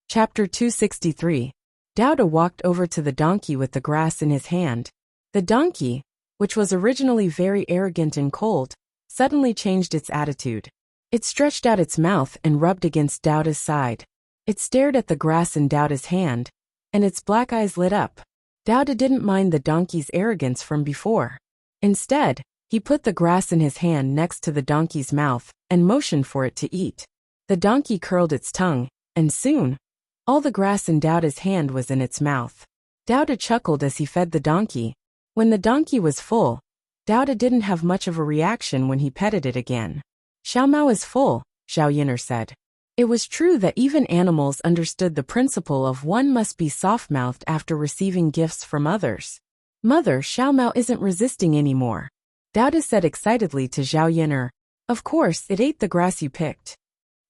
Chapter 263. Douda walked over to the donkey with the grass in his hand. The donkey, which was originally very arrogant and cold, suddenly changed its attitude. It stretched out its mouth and rubbed against Douda's side. It stared at the grass in Douda's hand, and its black eyes lit up. Douda didn't mind the donkey's arrogance from before. Instead, he put the grass in his hand next to the donkey's mouth and motioned for it to eat. The donkey curled its tongue, and soon, all the grass in Douda's hand was in its mouth. Douda chuckled as he fed the donkey. When the donkey was full, Douda didn't have much of a reaction when he petted it again. "Xiao Mao is full," Xiao Yin'er said. It was true that even animals understood the principle of one must be soft-mouthed after receiving gifts from others. "Mother, Xiao Mao isn't resisting anymore," Douda said excitedly to Xiao Yin'er. "Of course, it ate the grass you picked."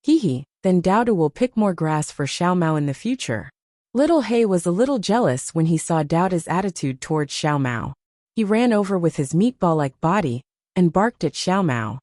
"Hee, then Douda will pick more grass for Xiao Mao in the future." Little He was a little jealous when he saw Douda's attitude towards Xiao Mao. He ran over with his meatball-like body and barked at Xiao Mao.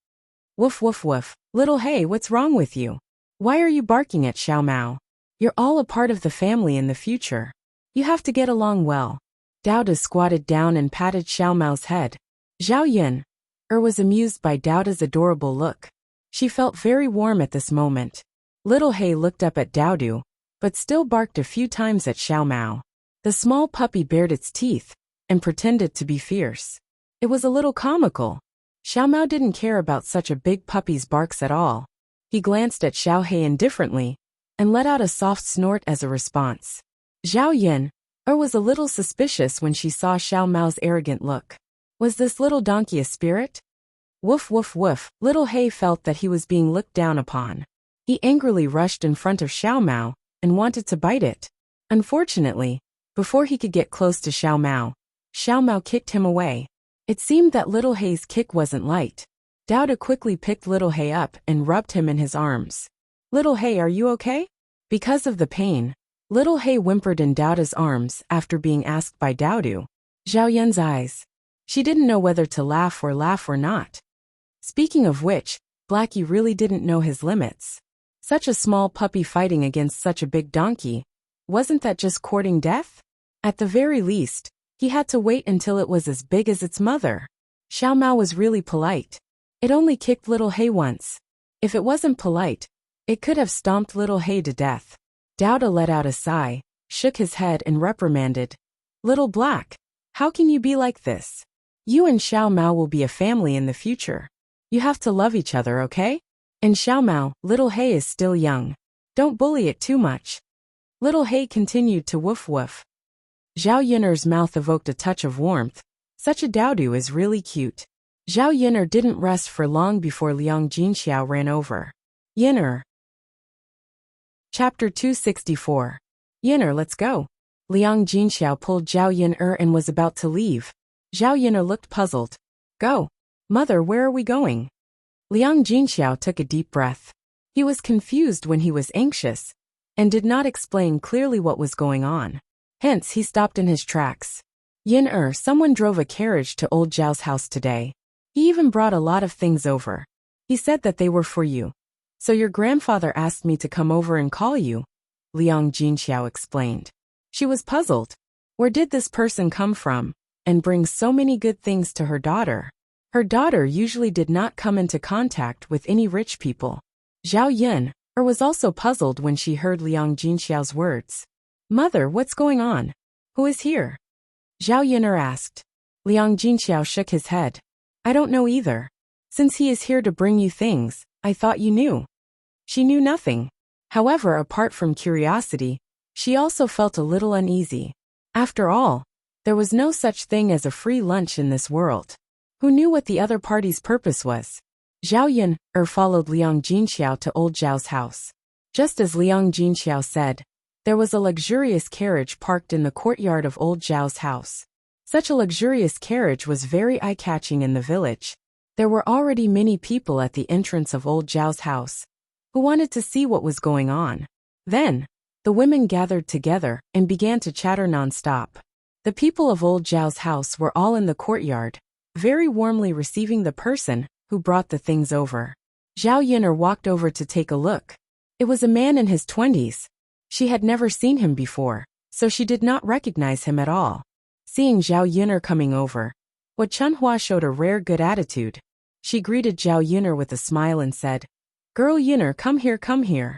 "Woof woof woof, Little He, what's wrong with you? Why are you barking at Xiao Mao? You're all a part of the family in the future. You have to get along well." Douda squatted down and patted Xiao Mao's head. Xiao Yin'er was amused by Douda's adorable look. She felt very warm at this moment. Little He looked up at Doudu, but still barked a few times at Xiao Mao. The small puppy bared its teeth and pretended to be fierce. It was a little comical. Xiao Mao didn't care about such a big puppy's barks at all. He glanced at Xiao He indifferently and let out a soft snort as a response. Xiao Yin'er was a little suspicious when she saw Xiao Mao's arrogant look. Was this little donkey a spirit? Woof woof woof, Little He felt that he was being looked down upon. He angrily rushed in front of Xiao Mao and wanted to bite it. Unfortunately, before he could get close to Xiao Mao kicked him away. It seemed that Little He's kick wasn't light. Douda quickly picked Little He up and rubbed him in his arms. "Little He, are you okay?" Because of the pain, Little He whimpered in Douda's arms after being asked by Doudu. Xiao Yin's eyes. She didn't know whether to laugh or not. Speaking of which, Blackie really didn't know his limits. Such a small puppy fighting against such a big donkey. Wasn't that just courting death? At the very least, he had to wait until it was as big as its mother. Xiao Mao was really polite. It only kicked Little He once. If it wasn't polite, it could have stomped Little He to death. Douda let out a sigh, shook his head and reprimanded. "Little Black, how can you be like this? You and Xiao Mao will be a family in the future. You have to love each other, okay? And Xiao Mao, Little He is still young. Don't bully it too much." Little He continued to woof woof. Xiao Yin'er's mouth evoked a touch of warmth. Such a Doudu is really cute. Xiao Yin'er didn't rest for long before Liang Jinxiao ran over. "Yin'er." Chapter 264. "Yin'er, let's go." Liang Jinxiao pulled Xiao Yin'er and was about to leave. Xiao Yin'er looked puzzled. "Go. Mother, where are we going?" Liang Jinxiao took a deep breath. He was confused when he was anxious, and did not explain clearly what was going on. Hence, he stopped in his tracks. "Yin'er, someone drove a carriage to old Zhao's house today. He even brought a lot of things over. He said that they were for you. So your grandfather asked me to come over and call you," Liang Jinxiao explained. She was puzzled. Where did this person come from, and bring so many good things to her daughter? Her daughter usually did not come into contact with any rich people. Xiao Yin'er was also puzzled when she heard Liang Jinxiao's words. "Mother, what's going on? Who is here?" Xiao Yin'er asked. Liang Jinxiao shook his head. "I don't know either. Since he is here to bring you things, I thought you knew." She knew nothing. However, apart from curiosity, she also felt a little uneasy. After all, there was no such thing as a free lunch in this world. Who knew what the other party's purpose was? Xiao Yin'er followed Liang Jinxiao to old Zhao's house. Just as Liang Jinxiao said, there was a luxurious carriage parked in the courtyard of old Zhao's house. Such a luxurious carriage was very eye-catching in the village. There were already many people at the entrance of old Zhao's house, who wanted to see what was going on. Then, the women gathered together and began to chatter non-stop. The people of old Zhao's house were all in the courtyard, very warmly receiving the person who brought the things over. Xiao Yin'er walked over to take a look. It was a man in his 20s. She had never seen him before, so she did not recognize him at all. Seeing Zhao Yuner coming over, Hua Chunhua showed a rare good attitude. She greeted Zhao Yuner with a smile and said, "Girl Yuner, come here, come here."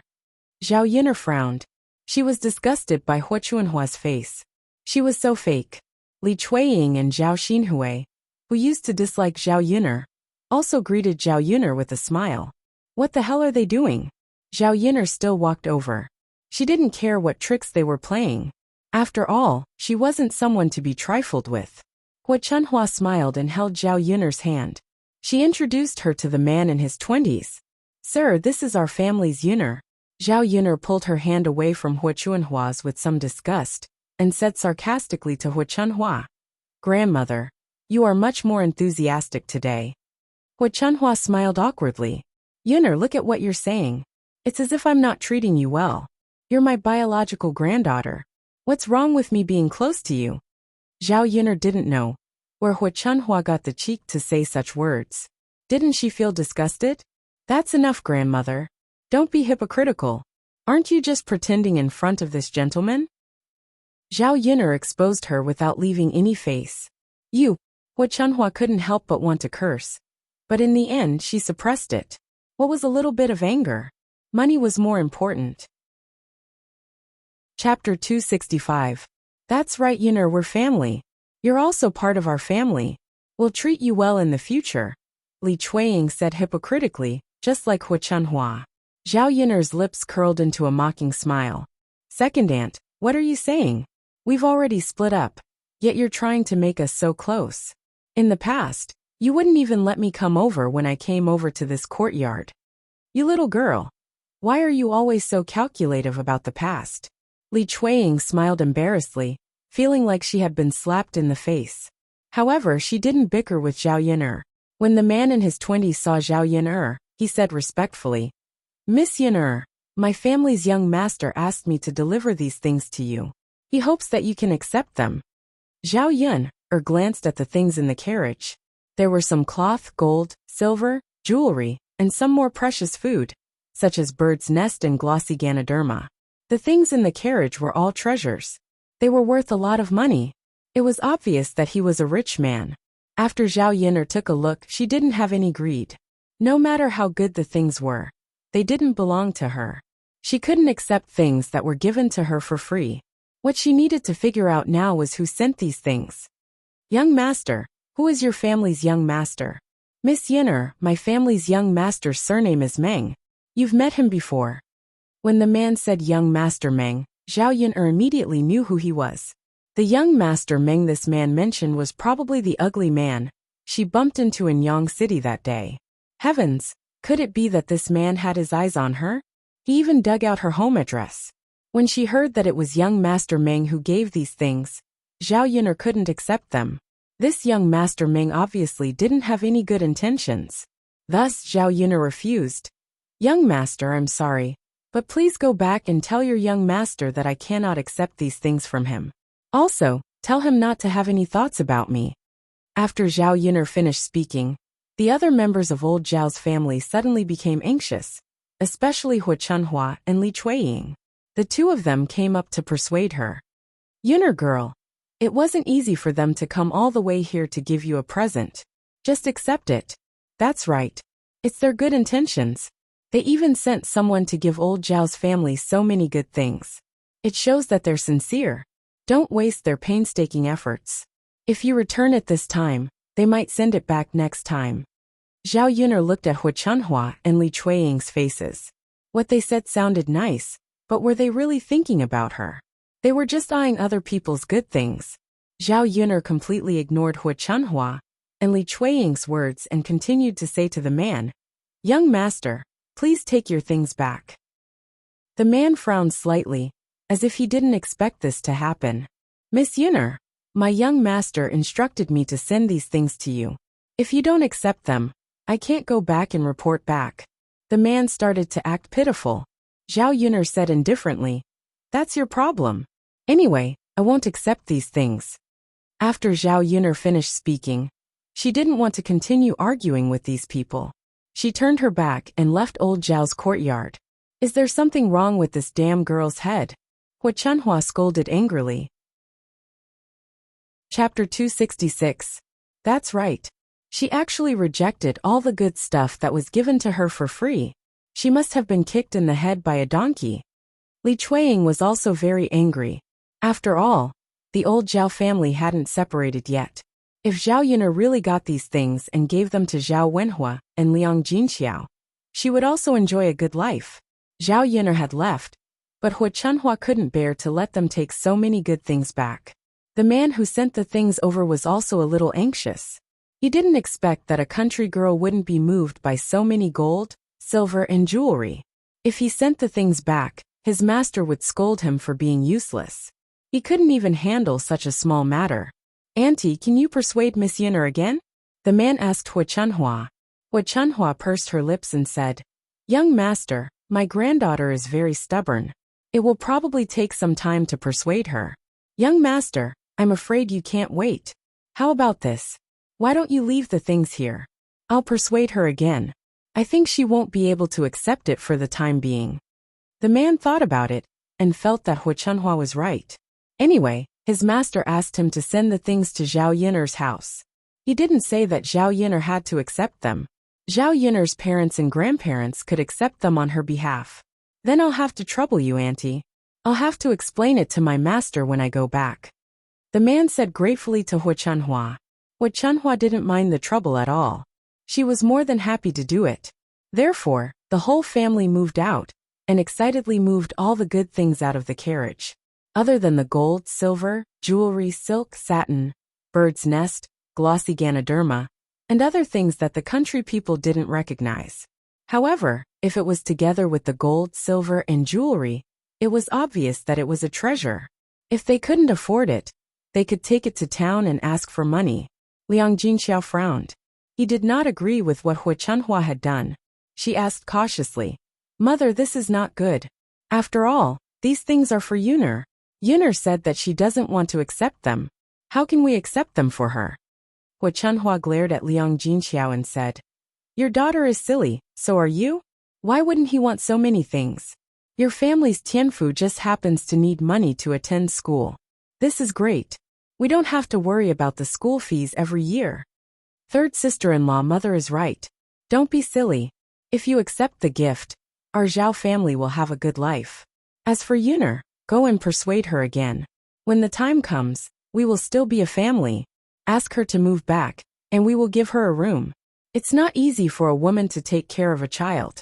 Zhao Yuner frowned. She was disgusted by Hua Chunhua's face. She was so fake. Li Chuiying and Zhao Xinhui, who used to dislike Zhao Yuner, also greeted Zhao Yuner with a smile. What the hell are they doing? Zhao Yuner still walked over. She didn't care what tricks they were playing. After all, she wasn't someone to be trifled with. Hua Chunhua smiled and held Zhao Yuner's hand. She introduced her to the man in his 20s. "Sir, this is our family's Yuner." Zhao Yuner pulled her hand away from Hua Chunhua's with some disgust, and said sarcastically to Hua Chunhua, "Grandmother, you are much more enthusiastic today." Hua Chunhua smiled awkwardly. "Yuner, look at what you're saying. It's as if I'm not treating you well. You're my biological granddaughter. What's wrong with me being close to you?" Zhao Yuner didn't know where Hua Chunhua got the cheek to say such words. Didn't she feel disgusted? "That's enough, grandmother. Don't be hypocritical. Aren't you just pretending in front of this gentleman?" Zhao Yuner exposed her without leaving any face. "You." Hua Chunhua couldn't help but want to curse. But in the end she suppressed it. What was a little bit of anger? Money was more important. Chapter 265. That's right, Yuner, we're family. You're also part of our family. We'll treat you well in the future, Li Chuiying said hypocritically, just like Hua Chunhua. Zhao Yuner's lips curled into a mocking smile. "Second aunt, what are you saying? We've already split up, yet you're trying to make us so close. In the past, you wouldn't even let me come over when I came over to this courtyard. You little girl. Why are you always so calculative about the past?" Li Chuiying smiled embarrassedly, feeling like she had been slapped in the face. However, she didn't bicker with Zhao Yuner. When the man in his 20s saw Zhao Yuner, he said respectfully, "Miss Yuner, my family's young master asked me to deliver these things to you. He hopes that you can accept them." Zhao Yuner glanced at the things in the carriage. There were some cloth, gold, silver, jewelry, and some more precious food, such as bird's nest and glossy Ganoderma. The things in the carriage were all treasures. They were worth a lot of money. It was obvious that he was a rich man. After Zhao Yuner took a look, she didn't have any greed. No matter how good the things were, they didn't belong to her. She couldn't accept things that were given to her for free. What she needed to figure out now was who sent these things. "Young master, who is your family's young master?" "Miss Yuner, my family's young master's surname is Meng. You've met him before." When the man said young master Meng, Zhao Yuner immediately knew who he was. The young master Meng this man mentioned was probably the ugly man she bumped into in Yang City that day. Heavens, could it be that this man had his eyes on her? He even dug out her home address. When she heard that it was young master Meng who gave these things, Zhao Yuner couldn't accept them. This young master Meng obviously didn't have any good intentions. Thus Zhao Yuner refused. "Young master, I'm sorry, but please go back and tell your young master that I cannot accept these things from him. Also, tell him not to have any thoughts about me." After Zhao Yuner finished speaking, the other members of old Zhao's family suddenly became anxious, especially Hua Chunhua and Li Chuiying. The two of them came up to persuade her. "Yuner girl, it wasn't easy for them to come all the way here to give you a present. Just accept it. That's right. It's their good intentions. They even sent someone to give old Zhao's family so many good things. It shows that they're sincere. Don't waste their painstaking efforts. If you return it this time, they might send it back next time." Zhao Yuner looked at Hua Chunhua and Li Chuiying's faces. What they said sounded nice, but were they really thinking about her? They were just eyeing other people's good things. Zhao Yuner completely ignored Hua Chunhua and Li Chuiying's words and continued to say to the man, "Young master, please take your things back." The man frowned slightly, as if he didn't expect this to happen. "Miss Yuner, my young master instructed me to send these things to you. If you don't accept them, I can't go back and report back." The man started to act pitiful. Zhao Yuner said indifferently, "That's your problem. Anyway, I won't accept these things." After Zhao Yuner finished speaking, she didn't want to continue arguing with these people. She turned her back and left old Zhao's courtyard. Is there something wrong with this damn girl's head? Hua Chunhua scolded angrily. Chapter 266. That's right. She actually rejected all the good stuff that was given to her for free. She must have been kicked in the head by a donkey. Li Chueying was also very angry. After all, the old Zhao family hadn't separated yet. If Zhao Yuner really got these things and gave them to Zhao Wenhua and Liang Jinxiao, she would also enjoy a good life. Zhao Yuner had left, but Hua Chunhua couldn't bear to let them take so many good things back. The man who sent the things over was also a little anxious. He didn't expect that a country girl wouldn't be moved by so many gold, silver and jewelry. If he sent the things back, his master would scold him for being useless. He couldn't even handle such a small matter. "Auntie, can you persuade Miss Yuner again?" the man asked Hua Chunhua. Hua Chunhua pursed her lips and said, "Young master, my granddaughter is very stubborn. It will probably take some time to persuade her. Young master, I'm afraid you can't wait. How about this? Why don't you leave the things here? I'll persuade her again. I think she won't be able to accept it for the time being." The man thought about it and felt that Hua Chunhua was right. Anyway, his master asked him to send the things to Zhao Yuner's house. He didn't say that Zhao Yuner had to accept them. Zhao Yuner's parents and grandparents could accept them on her behalf. "Then I'll have to trouble you, auntie. I'll have to explain it to my master when I go back," the man said gratefully to Hua Chunhua. Hua Chunhua didn't mind the trouble at all. She was more than happy to do it. Therefore, the whole family moved out and excitedly moved all the good things out of the carriage. Other than the gold, silver, jewelry, silk, satin, bird's nest, glossy Ganoderma, and other things that the country people didn't recognize. However, if it was together with the gold, silver, and jewelry, it was obvious that it was a treasure. If they couldn't afford it, they could take it to town and ask for money. Liang Jinxiao frowned. He did not agree with what Hua Chunhua had done. She asked cautiously, "Mother, this is not good. After all, these things are for Yuner. Yuner said that she doesn't want to accept them. How can we accept them for her?" Hua Chunhua glared at Liang Jinxiao and said, "Your daughter is silly, so are you? Why wouldn't he want so many things? Your family's Tianfu just happens to need money to attend school. This is great. We don't have to worry about the school fees every year. Third sister-in-law mother is right. Don't be silly. If you accept the gift, our Zhao family will have a good life. As for Yuner, go and persuade her again. When the time comes, we will still be a family. Ask her to move back, and we will give her a room. It's not easy for a woman to take care of a child,"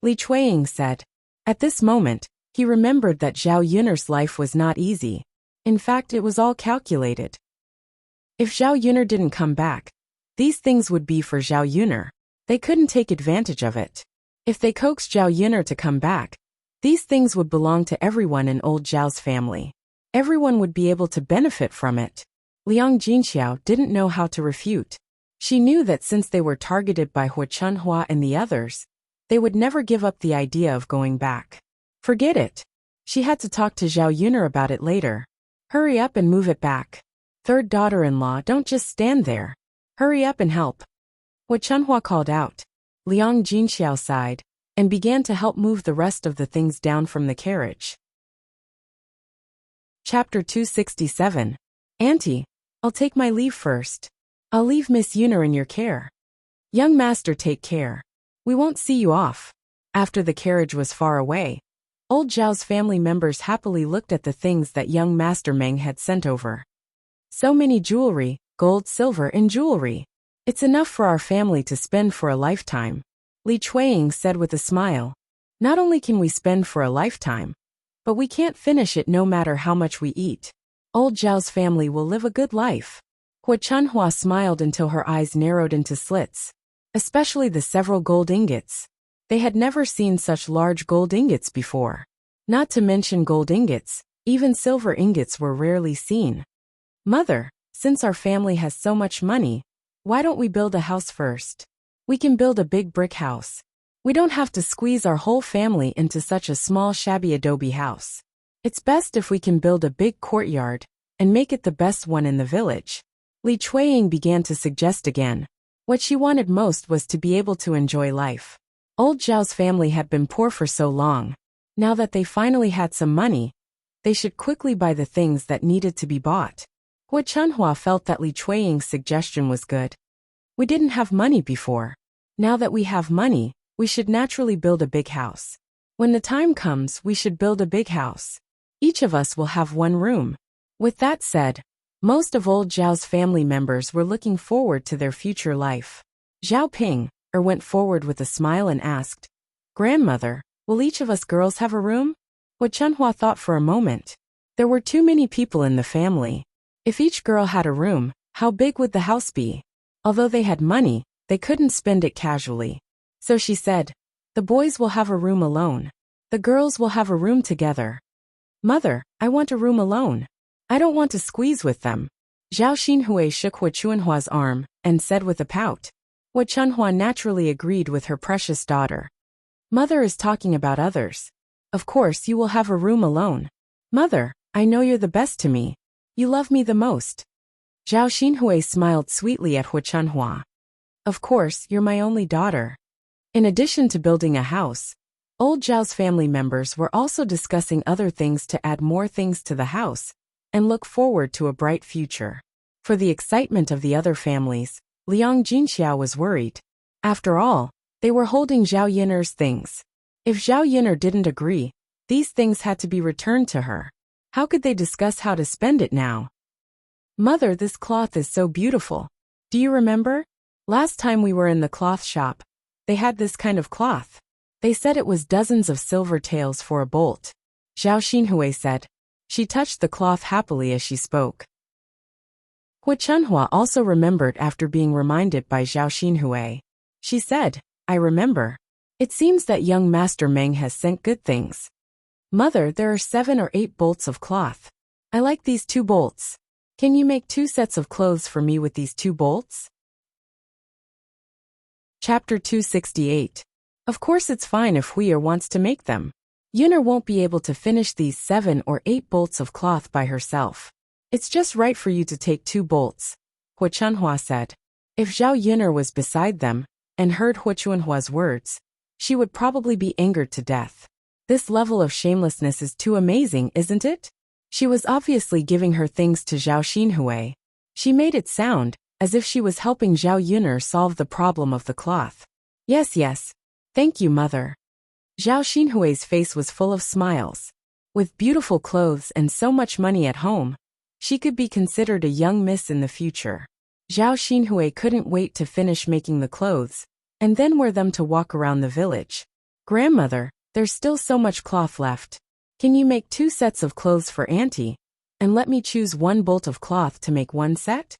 Li Chueying said. At this moment, he remembered that Zhao Yuner's life was not easy. In fact, it was all calculated. If Zhao Yuner didn't come back, these things would be for Zhao Yuner. They couldn't take advantage of it. If they coaxed Zhao Yuner to come back, these things would belong to everyone in old Zhao's family. Everyone would be able to benefit from it. Liang Jinxiao didn't know how to refute. She knew that since they were targeted by Hua Chunhua and the others, they would never give up the idea of going back. Forget it. She had to talk to Zhao Yuner about it later. Hurry up and move it back. Third daughter-in-law, don't just stand there. Hurry up and help. Hua Chunhua called out. Liang Jinxiao sighed and began to help move the rest of the things down from the carriage. Chapter 267. Auntie, I'll take my leave first. I'll leave Miss Yuner in your care. Young master, take care. We won't see you off. After the carriage was far away, old Zhao's family members happily looked at the things that young master Meng had sent over. So many jewelry, gold, silver, and jewelry. It's enough for our family to spend for a lifetime, Li Chueying said with a smile. Not only can we spend for a lifetime, but we can't finish it no matter how much we eat. Old Zhao's family will live a good life. Hua Chunhua smiled until her eyes narrowed into slits. Especially the several gold ingots. They had never seen such large gold ingots before. Not to mention gold ingots, even silver ingots were rarely seen. Mother, since our family has so much money, why don't we build a house first? We can build a big brick house. We don't have to squeeze our whole family into such a small shabby adobe house. It's best if we can build a big courtyard and make it the best one in the village. Li Chueying began to suggest again. What she wanted most was to be able to enjoy life. Old Zhao's family had been poor for so long. Now that they finally had some money, They should quickly buy the things that needed to be bought. Hua Chunhua felt that Li Chuiying's suggestion was good. We didn't have money before. Now that we have money, we should naturally build a big house. When the time comes, we should build a big house. Each of us will have one room. With that said, most of old Zhao's family members were looking forward to their future life. Zhao Ping went forward with a smile and asked, "Grandmother, will each of us girls have a room?" Hua Chunhua thought for a moment. There were too many people in the family. If each girl had a room, how big would the house be? Although they had money, they couldn't spend it casually. So she said, "The boys will have a room alone. The girls will have a room together." "Mother, I want a room alone. I don't want to squeeze with them." Zhao Xinhui shook Hua Chunhua's arm and said with a pout. Hua Chunhua naturally agreed with her precious daughter. "Mother is talking about others. Of course you will have a room alone. Mother, I know you're the best to me. You love me the most." Zhao Xinhui smiled sweetly at Hua Chunhua. "Of course, you're my only daughter." In addition to building a house, old Zhao's family members were also discussing other things to add more things to the house and look forward to a bright future. For the excitement of the other families, Liang Jinxiao was worried. After all, they were holding Zhao Yiner's things. If Zhao Yiner didn't agree, these things had to be returned to her. How could they discuss how to spend it now? "Mother, this cloth is so beautiful. Do you remember? Last time we were in the cloth shop, they had this kind of cloth. They said it was dozens of silver taels for a bolt." Zhao Xinhui said. She touched the cloth happily as she spoke. Hua Chunhua also remembered after being reminded by Zhao Xinhui. She said, "I remember. It seems that young Master Meng has sent good things. Mother, there are 7 or 8 bolts of cloth. I like these 2 bolts. Can you make 2 sets of clothes for me with these 2 bolts?" Chapter 268. Of course it's fine if Huier wants to make them. Yunner won't be able to finish these 7 or 8 bolts of cloth by herself. It's just right for you to take 2 bolts, Hua Chunhua said. If Zhao Yunner was beside them and heard Hua Chunhua's words, she would probably be angered to death. This level of shamelessness is too amazing, isn't it? She was obviously giving her things to Zhao Xinhui. She made it sound as if she was helping Zhao Yunner solve the problem of the cloth. Yes. Thank you, mother. Zhao Xinhui's face was full of smiles. With beautiful clothes and so much money at home, she could be considered a young miss in the future. Zhao Xinhui couldn't wait to finish making the clothes and then wear them to walk around the village. "Grandmother, there's still so much cloth left. Can you make 2 sets of clothes for Auntie and let me choose 1 bolt of cloth to make 1 set?"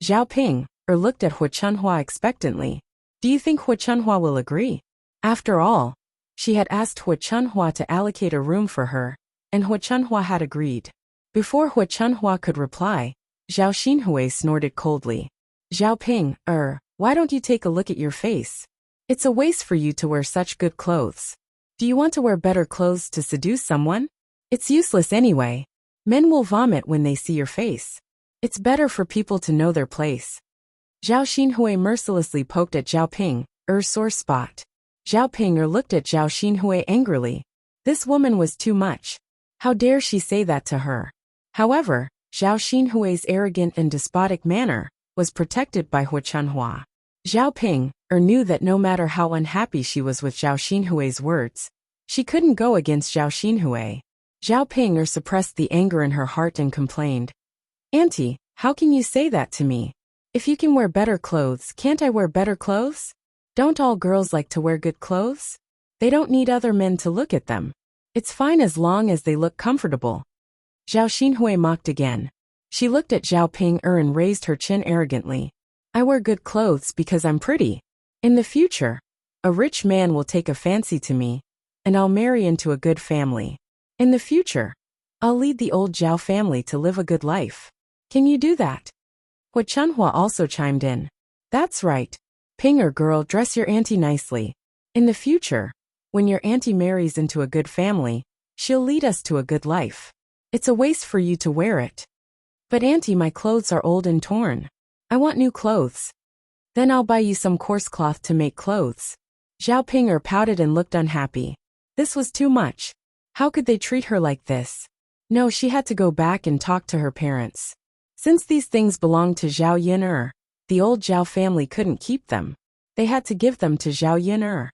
Zhao Ping looked at Hua Chunhua expectantly. Do you think Hua Chunhua will agree? After all, she had asked Hua Chunhua to allocate a room for her, and Hua Chunhua had agreed. Before Hua Chunhua could reply, Zhao Xinhui snorted coldly. "Zhao Ping, why don't you take a look at your face? It's a waste for you to wear such good clothes. Do you want to wear better clothes to seduce someone? It's useless anyway. Men will vomit when they see your face. It's better for people to know their place." Zhao Xinhui mercilessly poked at Zhao Ping, sore spot. Zhao Ping looked at Zhao Xinhui angrily. This woman was too much. How dare she say that to her? However, Zhao Xinhui's arrogant and despotic manner was protected by Hua Chunhua. Zhao Ping knew that no matter how unhappy she was with Zhao Xinhui's words, she couldn't go against Zhao Xinhui. Zhao Ping suppressed the anger in her heart and complained. "Auntie, how can you say that to me? If you can wear better clothes, can't I wear better clothes? Don't all girls like to wear good clothes? They don't need other men to look at them. It's fine as long as they look comfortable." Zhao Xinhui mocked again. She looked at Zhao Ping and raised her chin arrogantly. "I wear good clothes because I'm pretty. In the future, a rich man will take a fancy to me, and I'll marry into a good family. In the future, I'll lead the old Zhao family to live a good life. Can you do that?" Hua Chunhua also chimed in. "That's right. Ping girl, dress your auntie nicely. In the future, when your auntie marries into a good family, she'll lead us to a good life. It's a waste for you to wear it." "But auntie, my clothes are old and torn. I want new clothes." "Then I'll buy you some coarse cloth to make clothes." Zhao Ping pouted and looked unhappy. This was too much. How could they treat her like this? No, she had to go back and talk to her parents. Since these things belonged to Zhao Yin, the old Zhao family couldn't keep them. They had to give them to Zhao Yin.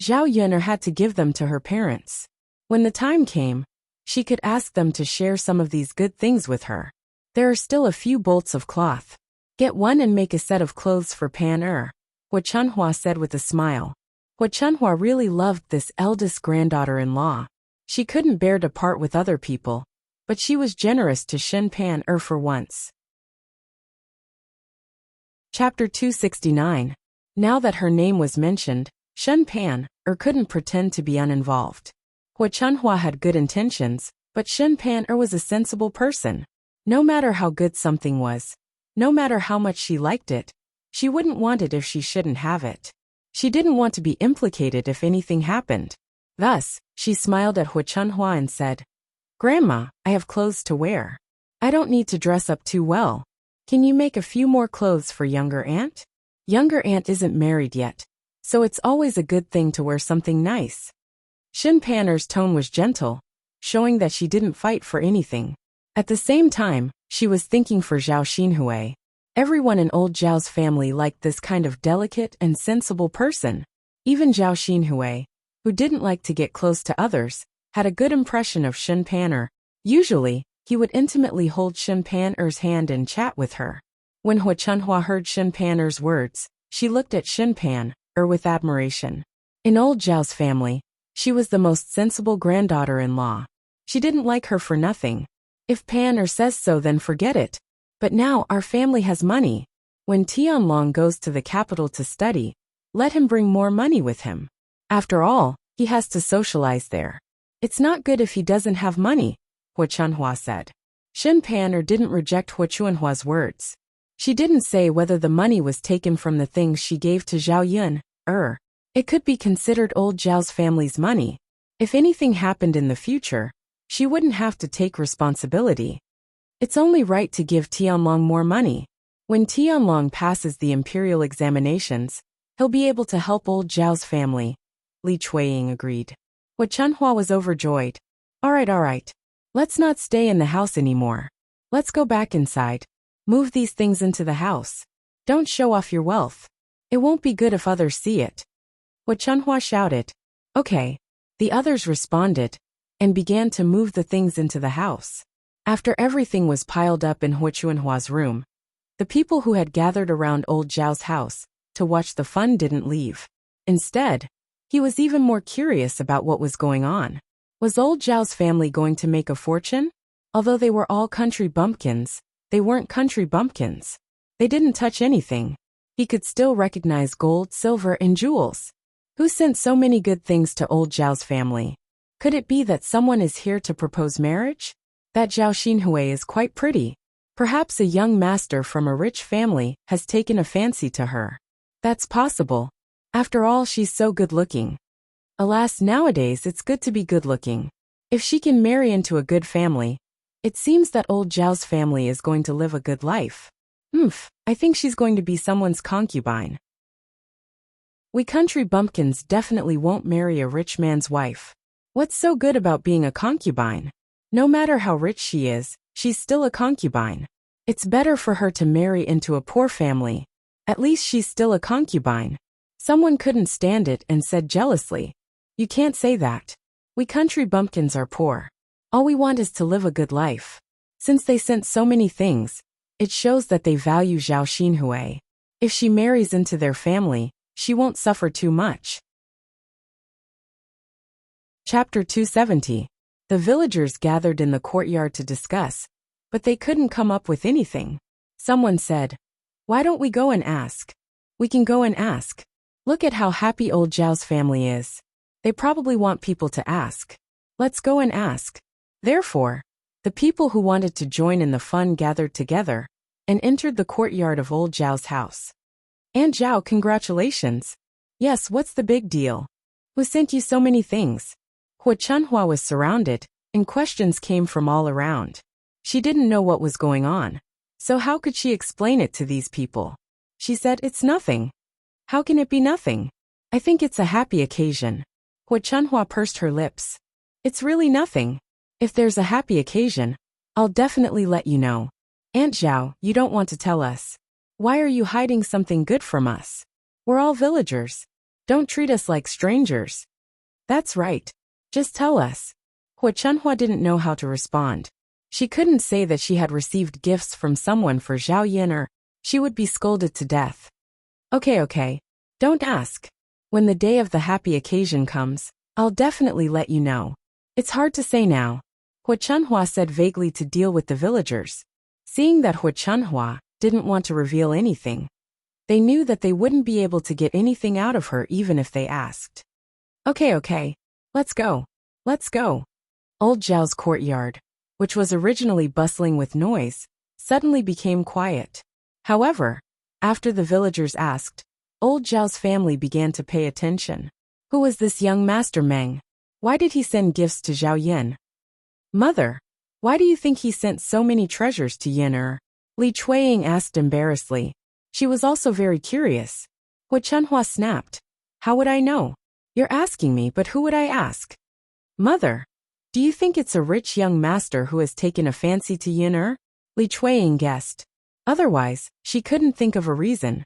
Zhao Yin had to give them to her parents. When the time came, she could ask them to share some of these good things with her. There are still a few bolts of cloth. Get one and make a set of clothes for Pan Hua Chunhua said with a smile. Hua Chunhua really loved this eldest granddaughter-in-law. She couldn't bear to part with other people, but she was generous to Shen Pan for once. Chapter 269. Now that her name was mentioned, Shen Pan couldn't pretend to be uninvolved. Hua Chunhua had good intentions, but Shen Pan was a sensible person. No matter how good something was, no matter how much she liked it, she wouldn't want it if she shouldn't have it. She didn't want to be implicated if anything happened. Thus, she smiled at Hua Chunhua and said, "Grandma, I have clothes to wear. I don't need to dress up too well. Can you make a few more clothes for younger aunt? Younger aunt isn't married yet, so it's always a good thing to wear something nice." Shen Pan's tone was gentle, showing that she didn't fight for anything. At the same time, she was thinking for Zhao Xinhui. Everyone in old Zhao's family liked this kind of delicate and sensible person. Even Zhao Xinhui, who didn't like to get close to others, had a good impression of Shen Pan. Usually, he would intimately hold Shen Pan's hand and chat with her. When Hua Chunhua heard Shen Pan's words, she looked at Shen Pan with admiration. In old Zhao's family, she was the most sensible granddaughter-in-law. She didn't like her for nothing. If Pan says so, then forget it. But now our family has money. When Tianlong goes to the capital to study, let him bring more money with him. After all, he has to socialize there. It's not good if he doesn't have money, Hua Chunhua said. Shen Pan didn't reject Hua Chunhua's words. She didn't say whether the money was taken from the things she gave to Zhao Yin. It could be considered old Zhao's family's money. If anything happened in the future, she wouldn't have to take responsibility. It's only right to give Tianlong more money. When Tianlong passes the imperial examinations, he'll be able to help old Zhao's family. Li Chuiying agreed. Hua Chunhua was overjoyed. All right. Let's not stay in the house anymore. Let's go back inside. Move these things into the house. Don't show off your wealth. It won't be good if others see it. Hua Chunhua shouted. Okay. The others responded and began to move the things into the house. After everything was piled up in Hua Chunhua's room, the people who had gathered around old Zhao's house to watch the fun didn't leave. Instead, he was even more curious about what was going on. Was old Zhao's family going to make a fortune? Although they were all country bumpkins, they weren't country bumpkins. They didn't touch anything. He could still recognize gold, silver, and jewels. Who sent so many good things to old Zhao's family? Could it be that someone is here to propose marriage? That Zhao Xinhui is quite pretty. Perhaps a young master from a rich family has taken a fancy to her. That's possible. After all, she's so good-looking. Alas, nowadays it's good to be good-looking. If she can marry into a good family, it seems that old Zhao's family is going to live a good life. I think she's going to be someone's concubine. We country bumpkins definitely won't marry a rich man's wife. What's so good about being a concubine? No matter how rich she is, she's still a concubine. It's better for her to marry into a poor family. At least she's still a concubine. Someone couldn't stand it and said jealously, "You can't say that. We country bumpkins are poor. All we want is to live a good life." Since they sent so many things, it shows that they value Zhao Xinhui. If she marries into their family, she won't suffer too much. Chapter 270. The villagers gathered in the courtyard to discuss, but they couldn't come up with anything. Someone said, "Why don't we go and ask?" "We can go and ask. Look at how happy old Zhao's family is. They probably want people to ask. Let's go and ask." Therefore, the people who wanted to join in the fun gathered together and entered the courtyard of old Zhao's house. "Aunt Zhao, congratulations." "Yes, what's the big deal? Who sent you so many things?" Hua Chunhua was surrounded, and questions came from all around. She didn't know what was going on, so how could she explain it to these people? She said, "It's nothing." "How can it be nothing? I think it's a happy occasion." Hua Chunhua pursed her lips. "It's really nothing. If there's a happy occasion, I'll definitely let you know. Aunt Zhao, you don't want to tell us. Why are you hiding something good from us? We're all villagers. Don't treat us like strangers. That's right. Just tell us. Hua Chunhua didn't know how to respond. She couldn't say that she had received gifts from someone for Zhao Yin or she would be scolded to death. Okay. Don't ask. When the day of the happy occasion comes, I'll definitely let you know. It's hard to say now. Hua Chunhua said vaguely to deal with the villagers. Seeing that Hua Chunhua didn't want to reveal anything, they knew that they wouldn't be able to get anything out of her even if they asked. Okay. Let's go. Old Zhao's courtyard, which was originally bustling with noise, suddenly became quiet. However, after the villagers asked, old Zhao's family began to pay attention. Who was this young Master Meng? Why did he send gifts to Zhao Yin? Mother, why do you think he sent so many treasures to Yin? Li Chuiying asked embarrassedly. She was also very curious. Hua Chunhua snapped. How would I know? You're asking me, but who would I ask? Mother, do you think it's a rich young master who has taken a fancy to Yin? Li Chuiying guessed. Otherwise, she couldn't think of a reason.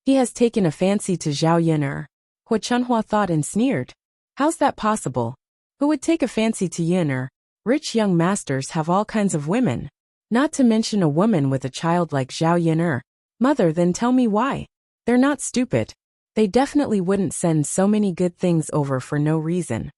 He has taken a fancy to Zhao Yin. Hua Chunhua thought and sneered. How's that possible? Who would take a fancy to Yin? Rich young masters have all kinds of women. Not to mention a woman with a child like Zhao Yin. Mother, then tell me why. They're not stupid. They definitely wouldn't send so many good things over for no reason.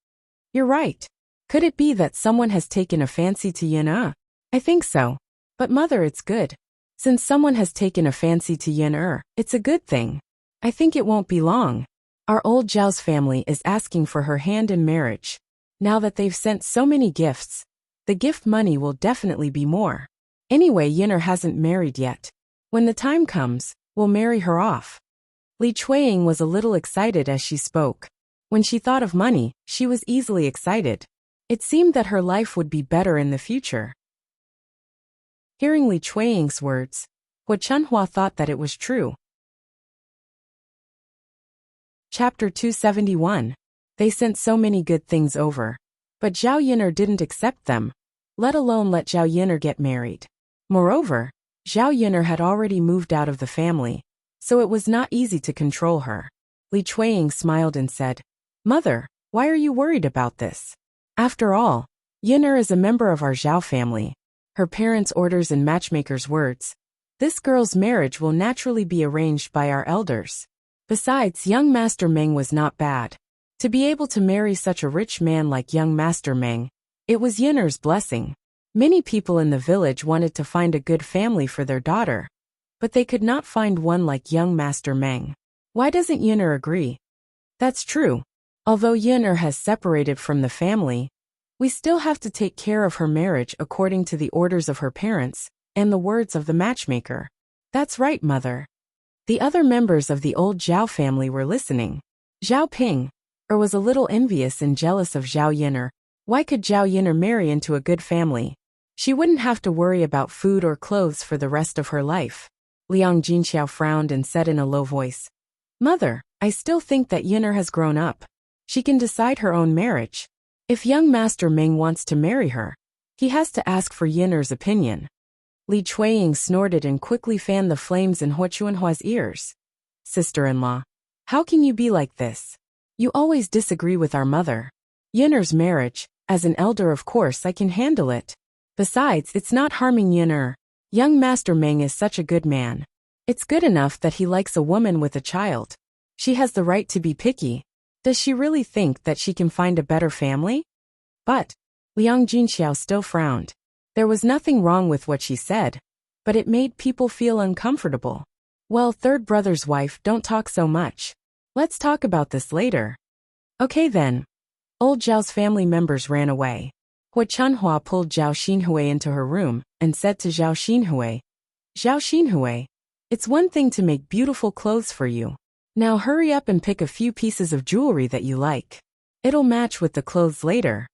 You're right. Could it be that someone has taken a fancy to Yin? I think so. But mother, it's good. Since someone has taken a fancy to Yin, it's a good thing. I think it won't be long. Our old Zhao's family is asking for her hand in marriage. Now that they've sent so many gifts, the gift money will definitely be more. Anyway, Yin hasn't married yet. When the time comes, we'll marry her off. Li Chuiying was a little excited as she spoke. When she thought of money, she was easily excited. It seemed that her life would be better in the future. Hearing Li Chuiying's words, Hua Chunhua thought that it was true. Chapter 271. They sent so many good things over. But Zhao Yin didn't accept them, let alone let Zhao Yin get married. Moreover, Zhao Yin had already moved out of the family, so it was not easy to control her. Li Chuiying smiled and said, Mother, why are you worried about this? After all, Yin is a member of our Zhao family. Her parents' orders and matchmaker's words. This girl's marriage will naturally be arranged by our elders. Besides, young Master Meng was not bad. To be able to marry such a rich man like young Master Meng, it was Yin's blessing. Many people in the village wanted to find a good family for their daughter, but they could not find one like young Master Meng. Why doesn't Yin agree? That's true. Although Yin has separated from the family, we still have to take care of her marriage according to the orders of her parents and the words of the matchmaker. That's right, mother. The other members of the old Zhao family were listening. Zhao Ping was a little envious and jealous of Zhao Yin. Why could Zhao Yin marry into a good family? She wouldn't have to worry about food or clothes for the rest of her life. Liang Jinxiao frowned and said in a low voice, Mother, I still think that Yin has grown up. She can decide her own marriage. If young Master Meng wants to marry her, he has to ask for Yin's opinion. Li Chuiying snorted and quickly fanned the flames in Hua Chunhua's ears. Sister-in-law, how can you be like this? You always disagree with our mother. Yin's marriage, as an elder of course I can handle it. Besides, it's not harming Yin. Young Master Meng is such a good man. It's good enough that he likes a woman with a child. She has the right to be picky. Does she really think that she can find a better family? But Liang Jinxiao still frowned. There was nothing wrong with what she said, but it made people feel uncomfortable. Well, third brother's wife, don't talk so much. Let's talk about this later. Okay then. Old Zhao's family members ran away. Hua Chunhua pulled Zhao Xinhui into her room and said to Zhao Xinhui, it's one thing to make beautiful clothes for you. Now hurry up and pick a few pieces of jewelry that you like. It'll match with the clothes later.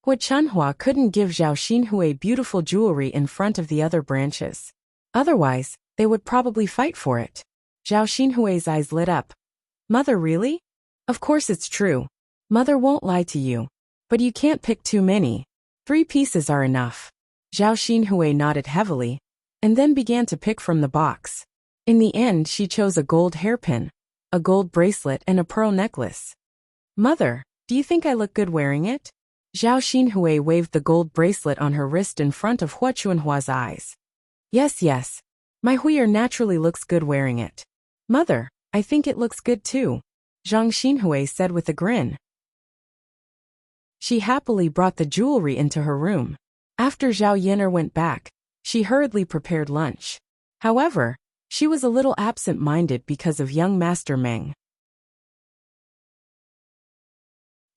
Hua Chunhua couldn't give Zhao Xinhui beautiful jewelry in front of the other branches. Otherwise, they would probably fight for it. Zhao Xinhui's eyes lit up. Mother, really? Of course it's true. Mother won't lie to you. But you can't pick too many. 3 pieces are enough. Zhao Xinhui nodded heavily, and then began to pick from the box. In the end, she chose a gold hairpin, a gold bracelet, and a pearl necklace. Mother, do you think I look good wearing it? Zhao Xinhui waved the gold bracelet on her wrist in front of Hua Chunhua's eyes. Yes. My Huier naturally looks good wearing it. Mother, I think it looks good too, Zhang Xinhui said with a grin. She happily brought the jewelry into her room. After Zhao Yin'er went back, she hurriedly prepared lunch. However, she was a little absent-minded because of young Master Meng.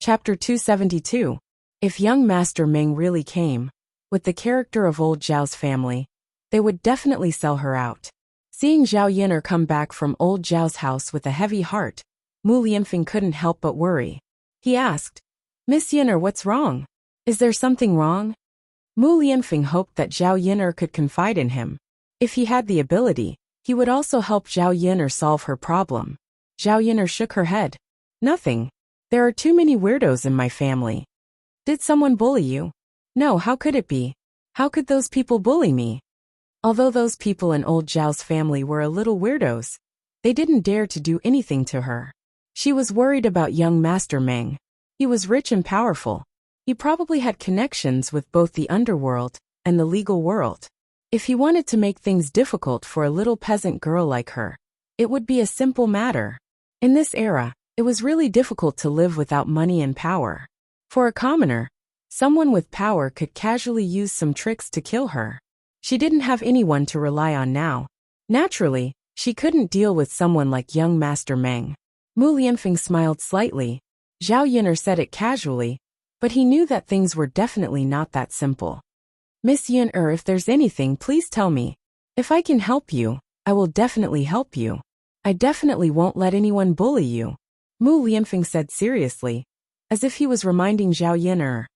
Chapter 272. If young Master Meng really came, with the character of old Zhao's family, they would definitely sell her out. Seeing Zhao Yin'er come back from old Zhao's house with a heavy heart, Mu Lianfeng couldn't help but worry. He asked, Miss Yin'er, what's wrong? Is there something wrong? Mu Lianfeng hoped that Zhao Yin'er could confide in him. If he had the ability, he would also help Zhao Yin'er solve her problem. Zhao Yin'er shook her head. Nothing. There are too many weirdos in my family. Did someone bully you? No, how could it be? How could those people bully me? Although those people in old Zhao's family were a little weirdos, they didn't dare to do anything to her. She was worried about young Master Meng. He was rich and powerful. He probably had connections with both the underworld and the legal world. If he wanted to make things difficult for a little peasant girl like her, it would be a simple matter. In this era, it was really difficult to live without money and power. For a commoner, someone with power could casually use some tricks to kill her. She didn't have anyone to rely on now. Naturally, she couldn't deal with someone like young Master Meng. Mu Lianfeng smiled slightly. Zhao Yin'er said it casually, but he knew that things were definitely not that simple. Miss Yin'er, if there's anything, please tell me. If I can help you, I will definitely help you. I definitely won't let anyone bully you, Mu Lianfeng said seriously, as if he was reminding Zhao Yin'er.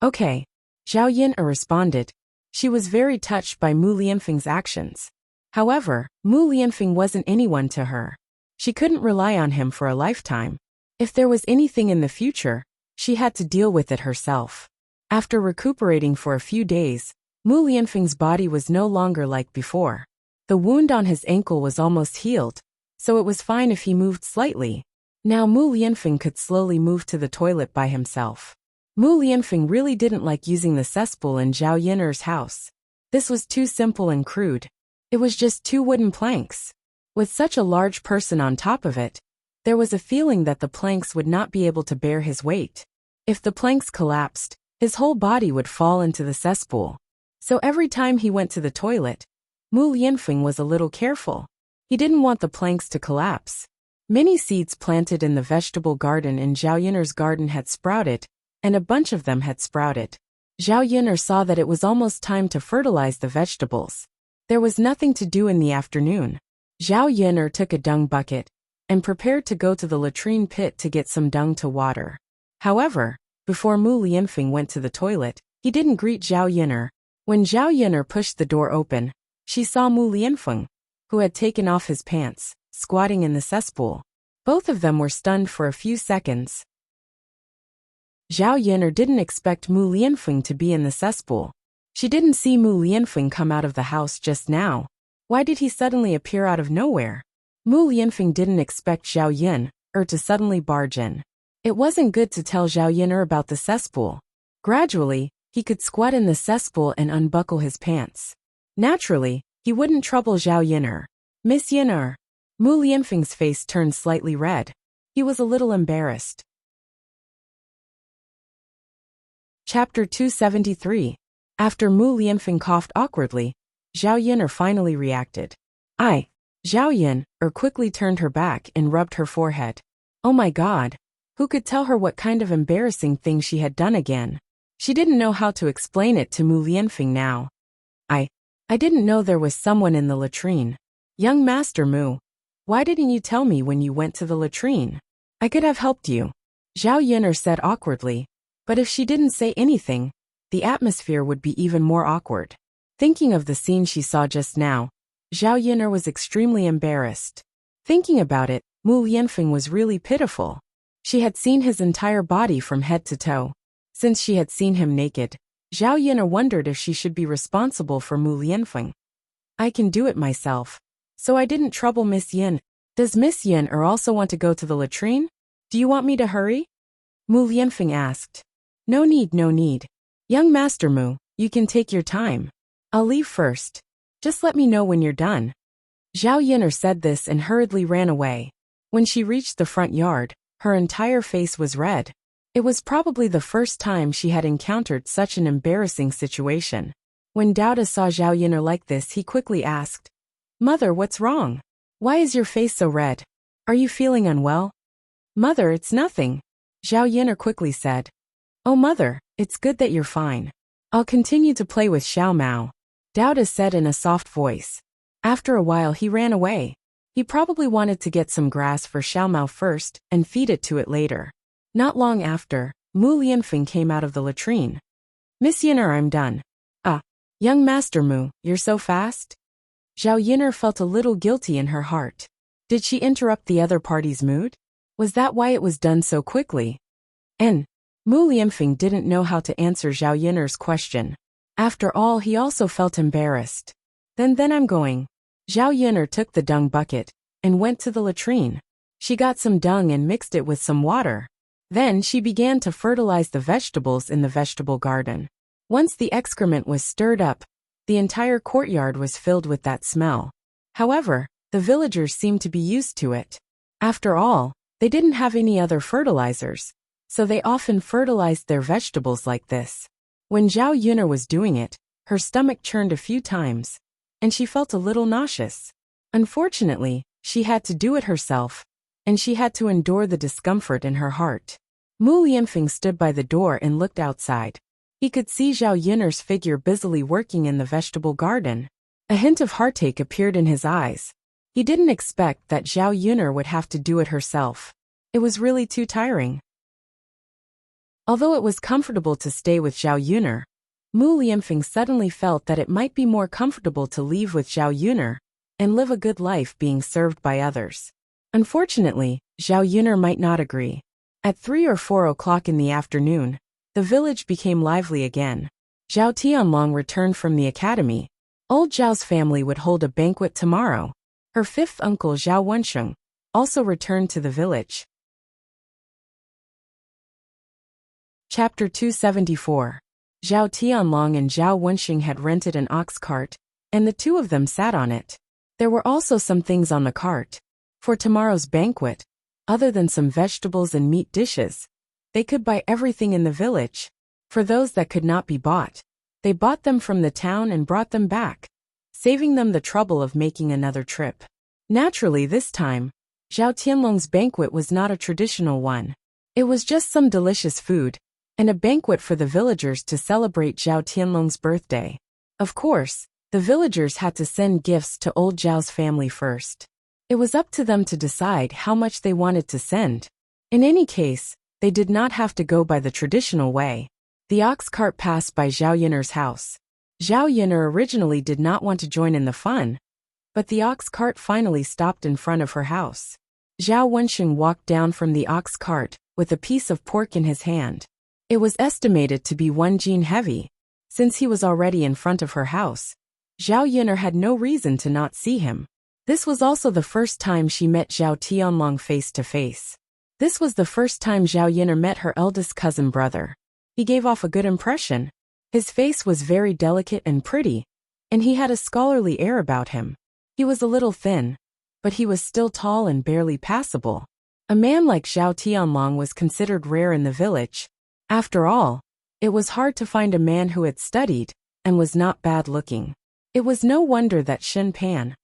Okay, Zhao Yin'er responded. She was very touched by Mu Lianfeng's actions. However, Mu Lianfeng wasn't anyone to her. She couldn't rely on him for a lifetime. If there was anything in the future, she had to deal with it herself. After recuperating for a few days, Mu Lianfeng's body was no longer like before. The wound on his ankle was almost healed, so it was fine if he moved slightly. Now Mu Lianfeng could slowly move to the toilet by himself. Mu Lianfeng really didn't like using the cesspool in Zhao Yin'er's house. This was too simple and crude. It was just 2 wooden planks. With such a large person on top of it, there was a feeling that the planks would not be able to bear his weight. If the planks collapsed, his whole body would fall into the cesspool. So every time he went to the toilet, Mu Lianfeng was a little careful. He didn't want the planks to collapse. Many seeds planted in the vegetable garden in Zhao Yin'er's garden had sprouted, and a bunch of them had sprouted. Zhao Yin'er saw that it was almost time to fertilize the vegetables. There was nothing to do in the afternoon. Zhao Yin'er took a dung bucket and prepared to go to the latrine pit to get some dung to water. However, before Mu Lianfeng went to the toilet, he didn't greet Zhao Yin'er. When Zhao Yin'er pushed the door open, she saw Mu Lianfeng, who had taken off his pants, squatting in the cesspool. Both of them were stunned for a few seconds. Zhao Yin'er didn't expect Mu Lianfeng to be in the cesspool. She didn't see Mu Lianfeng come out of the house just now. Why did he suddenly appear out of nowhere? Mu Lianfeng didn't expect Zhao Yin'er to suddenly barge in. It wasn't good to tell Zhao Yin'er about the cesspool. Gradually, he could squat in the cesspool and unbuckle his pants. Naturally, he wouldn't trouble Zhao Yin'er. Miss Yin'er. Mu Lianfeng's face turned slightly red. He was a little embarrassed. Chapter 273. After Mu Lianfeng coughed awkwardly, Zhao Yin'er finally reacted. Zhao Yin'er quickly turned her back and rubbed her forehead. Oh my god. Who could tell her what kind of embarrassing thing she had done again? She didn't know how to explain it to Mu Lianfeng now. I didn't know there was someone in the latrine. Young Master Mu, why didn't you tell me when you went to the latrine? I could have helped you, Zhao Yin'er said awkwardly. But if she didn't say anything, the atmosphere would be even more awkward. Thinking of the scene she saw just now, Zhao Yin'er was extremely embarrassed. Thinking about it, Mu Lianfeng was really pitiful. She had seen his entire body from head to toe. Since she had seen him naked, Zhao Yin'er wondered if she should be responsible for Mu Lianfeng. I can do it myself. So I didn't trouble Miss Yin. Does Miss Yin also want to go to the latrine? Do you want me to hurry? Mu Lianfeng asked. No need, no need. Young Master Mu, you can take your time. I'll leave first. Just let me know when you're done. Zhao Yin'er said this and hurriedly ran away. When she reached the front yard, her entire face was red. It was probably the first time she had encountered such an embarrassing situation. When Dao saw Zhao Yin'er like this, he quickly asked, Mother, what's wrong? Why is your face so red? Are you feeling unwell? Mother, it's nothing. Zhao Yin'er quickly said. Oh mother, it's good that you're fine. I'll continue to play with Xiao Mao. Dao said in a soft voice. After a while he ran away. He probably wanted to get some grass for Xiao Mao first and feed it to it later. Not long after, Mu Lianfeng came out of the latrine. Miss Yin'er, I'm done. Young Master Mu, you're so fast? Zhao Yin'er felt a little guilty in her heart. Did she interrupt the other party's mood? Was that why it was done so quickly? And Mu Lianfeng didn't know how to answer Zhao Yin'er's question. After all, he also felt embarrassed. Then I'm going. Zhao Yin'er took the dung bucket and went to the latrine. She got some dung and mixed it with some water. Then she began to fertilize the vegetables in the vegetable garden. Once the excrement was stirred up, the entire courtyard was filled with that smell. However, the villagers seemed to be used to it. After all, they didn't have any other fertilizers, so they often fertilized their vegetables like this. When Zhao Yin'er was doing it, her stomach churned a few times, and she felt a little nauseous. Unfortunately, she had to do it herself, and she had to endure the discomfort in her heart. Mu Lianfeng stood by the door and looked outside. He could see Zhao Yin'er's figure busily working in the vegetable garden. A hint of heartache appeared in his eyes. He didn't expect that Zhao Yin'er would have to do it herself. It was really too tiring. Although it was comfortable to stay with Zhao Yin'er, Mu Lianfeng suddenly felt that it might be more comfortable to leave with Zhao Yin'er and live a good life being served by others. Unfortunately, Zhao Yin'er might not agree. At 3 or 4 o'clock in the afternoon, the village became lively again. Zhao Tianlong returned from the academy. Old Zhao's family would hold a banquet tomorrow. Her fifth uncle Zhao Wensheng also returned to the village. Chapter 274. Zhao Tianlong and Zhao Wensheng had rented an ox cart, and the two of them sat on it. There were also some things on the cart. For tomorrow's banquet, other than some vegetables and meat dishes, they could buy everything in the village. For those that could not be bought, they bought them from the town and brought them back, saving them the trouble of making another trip. Naturally, this time, Zhao Tianlong's banquet was not a traditional one. It was just some delicious food, and a banquet for the villagers to celebrate Zhao Tianlong's birthday. Of course, the villagers had to send gifts to old Zhao's family first. It was up to them to decide how much they wanted to send. In any case, they did not have to go by the traditional way. The ox cart passed by Zhao Yin'er's house. Zhao Yin'er originally did not want to join in the fun, but the ox cart finally stopped in front of her house. Zhao Wensheng walked down from the ox cart with a piece of pork in his hand. It was estimated to be 1 jin heavy. Since he was already in front of her house, Zhao Yin'er had no reason to not see him. This was also the first time she met Zhao Tianlong face to face. This was the first time Zhao Yin'er met her eldest cousin brother. He gave off a good impression. His face was very delicate and pretty, and he had a scholarly air about him. He was a little thin, but he was still tall and barely passable. A man like Zhao Tianlong was considered rare in the village. After all, it was hard to find a man who had studied and was not bad looking. It was no wonder that Shen Pan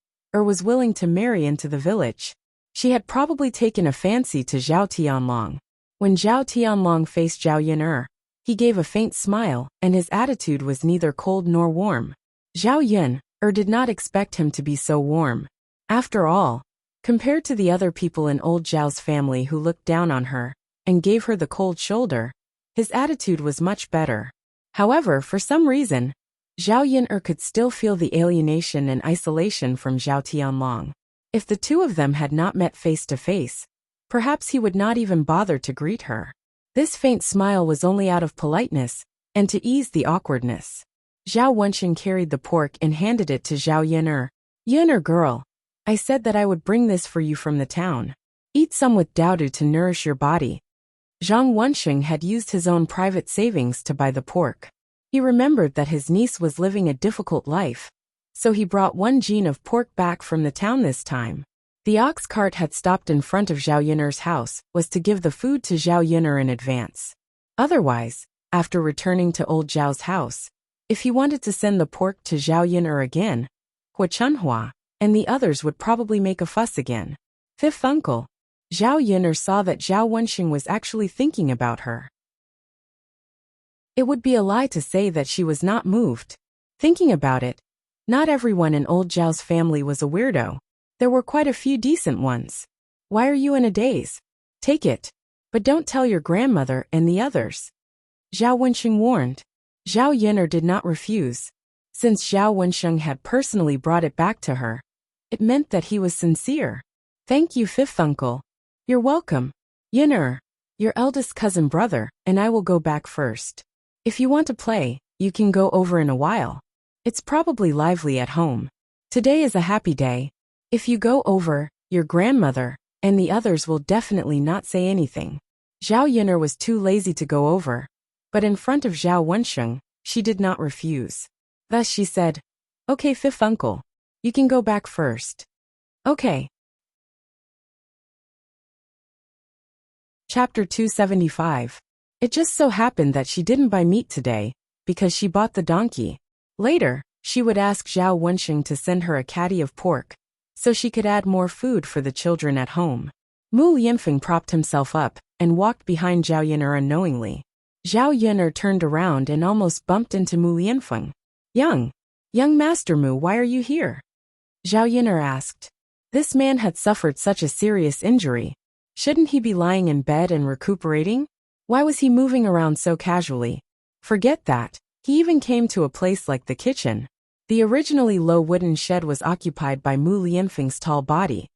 was willing to marry into the village. She had probably taken a fancy to Zhao Tianlong. When Zhao Tianlong faced Zhao Yin'er, he gave a faint smile, and his attitude was neither cold nor warm. Zhao Yin'er did not expect him to be so warm. After all, compared to the other people in old Zhao's family who looked down on her and gave her the cold shoulder, his attitude was much better. However, for some reason, Zhao Yin'er could still feel the alienation and isolation from Zhao Tianlong. If the two of them had not met face to face, perhaps he would not even bother to greet her. This faint smile was only out of politeness, and to ease the awkwardness. Zhao Wenxing carried the pork and handed it to Zhao Yun'er. "Yun'er girl, I said that I would bring this for you from the town. Eat some with Daodu to nourish your body." Zhang Wenxing had used his own private savings to buy the pork. He remembered that his niece was living a difficult life, so he brought 1 jin of pork back from the town this time. The ox cart had stopped in front of Zhao Yun'er's house, was to give the food to Zhao Yun'er in advance. Otherwise, after returning to old Zhao's house, if he wanted to send the pork to Zhao Yun'er again, Hua Chunhua and the others would probably make a fuss again. Fifth uncle. Zhao Yun'er saw that Zhao Wenxing was actually thinking about her. It would be a lie to say that she was not moved. Thinking about it, not everyone in old Zhao's family was a weirdo. There were quite a few decent ones. "Why are you in a daze? Take it. But don't tell your grandmother and the others," Zhao Wenxing warned. Zhao Yun'er did not refuse. Since Zhao Wenxing had personally brought it back to her, it meant that he was sincere. "Thank you, fifth uncle. You're welcome. Yun'er, your eldest cousin brother, and I will go back first. If you want to play, you can go over in a while. It's probably lively at home. Today is a happy day. If you go over, your grandmother and the others will definitely not say anything." Zhao Yun'er was too lazy to go over, but in front of Zhao Wenxing, she did not refuse. Thus she said, "Okay, fifth uncle. You can go back first." "Okay." Chapter 275. It just so happened that she didn't buy meat today, because she bought the donkey. Later, she would ask Zhao Wenxing to send her a caddy of pork, so she could add more food for the children at home. Mu Lianfeng propped himself up and walked behind Zhao Yun'er unknowingly. Zhao Yun'er turned around and almost bumped into Mu Lianfeng. Young Master Mu, why are you here?" Zhao Yun'er asked. This man had suffered such a serious injury. Shouldn't he be lying in bed and recuperating? Why was he moving around so casually? Forget that. He even came to a place like the kitchen. The originally low wooden shed was occupied by Mu Lianfeng's tall body,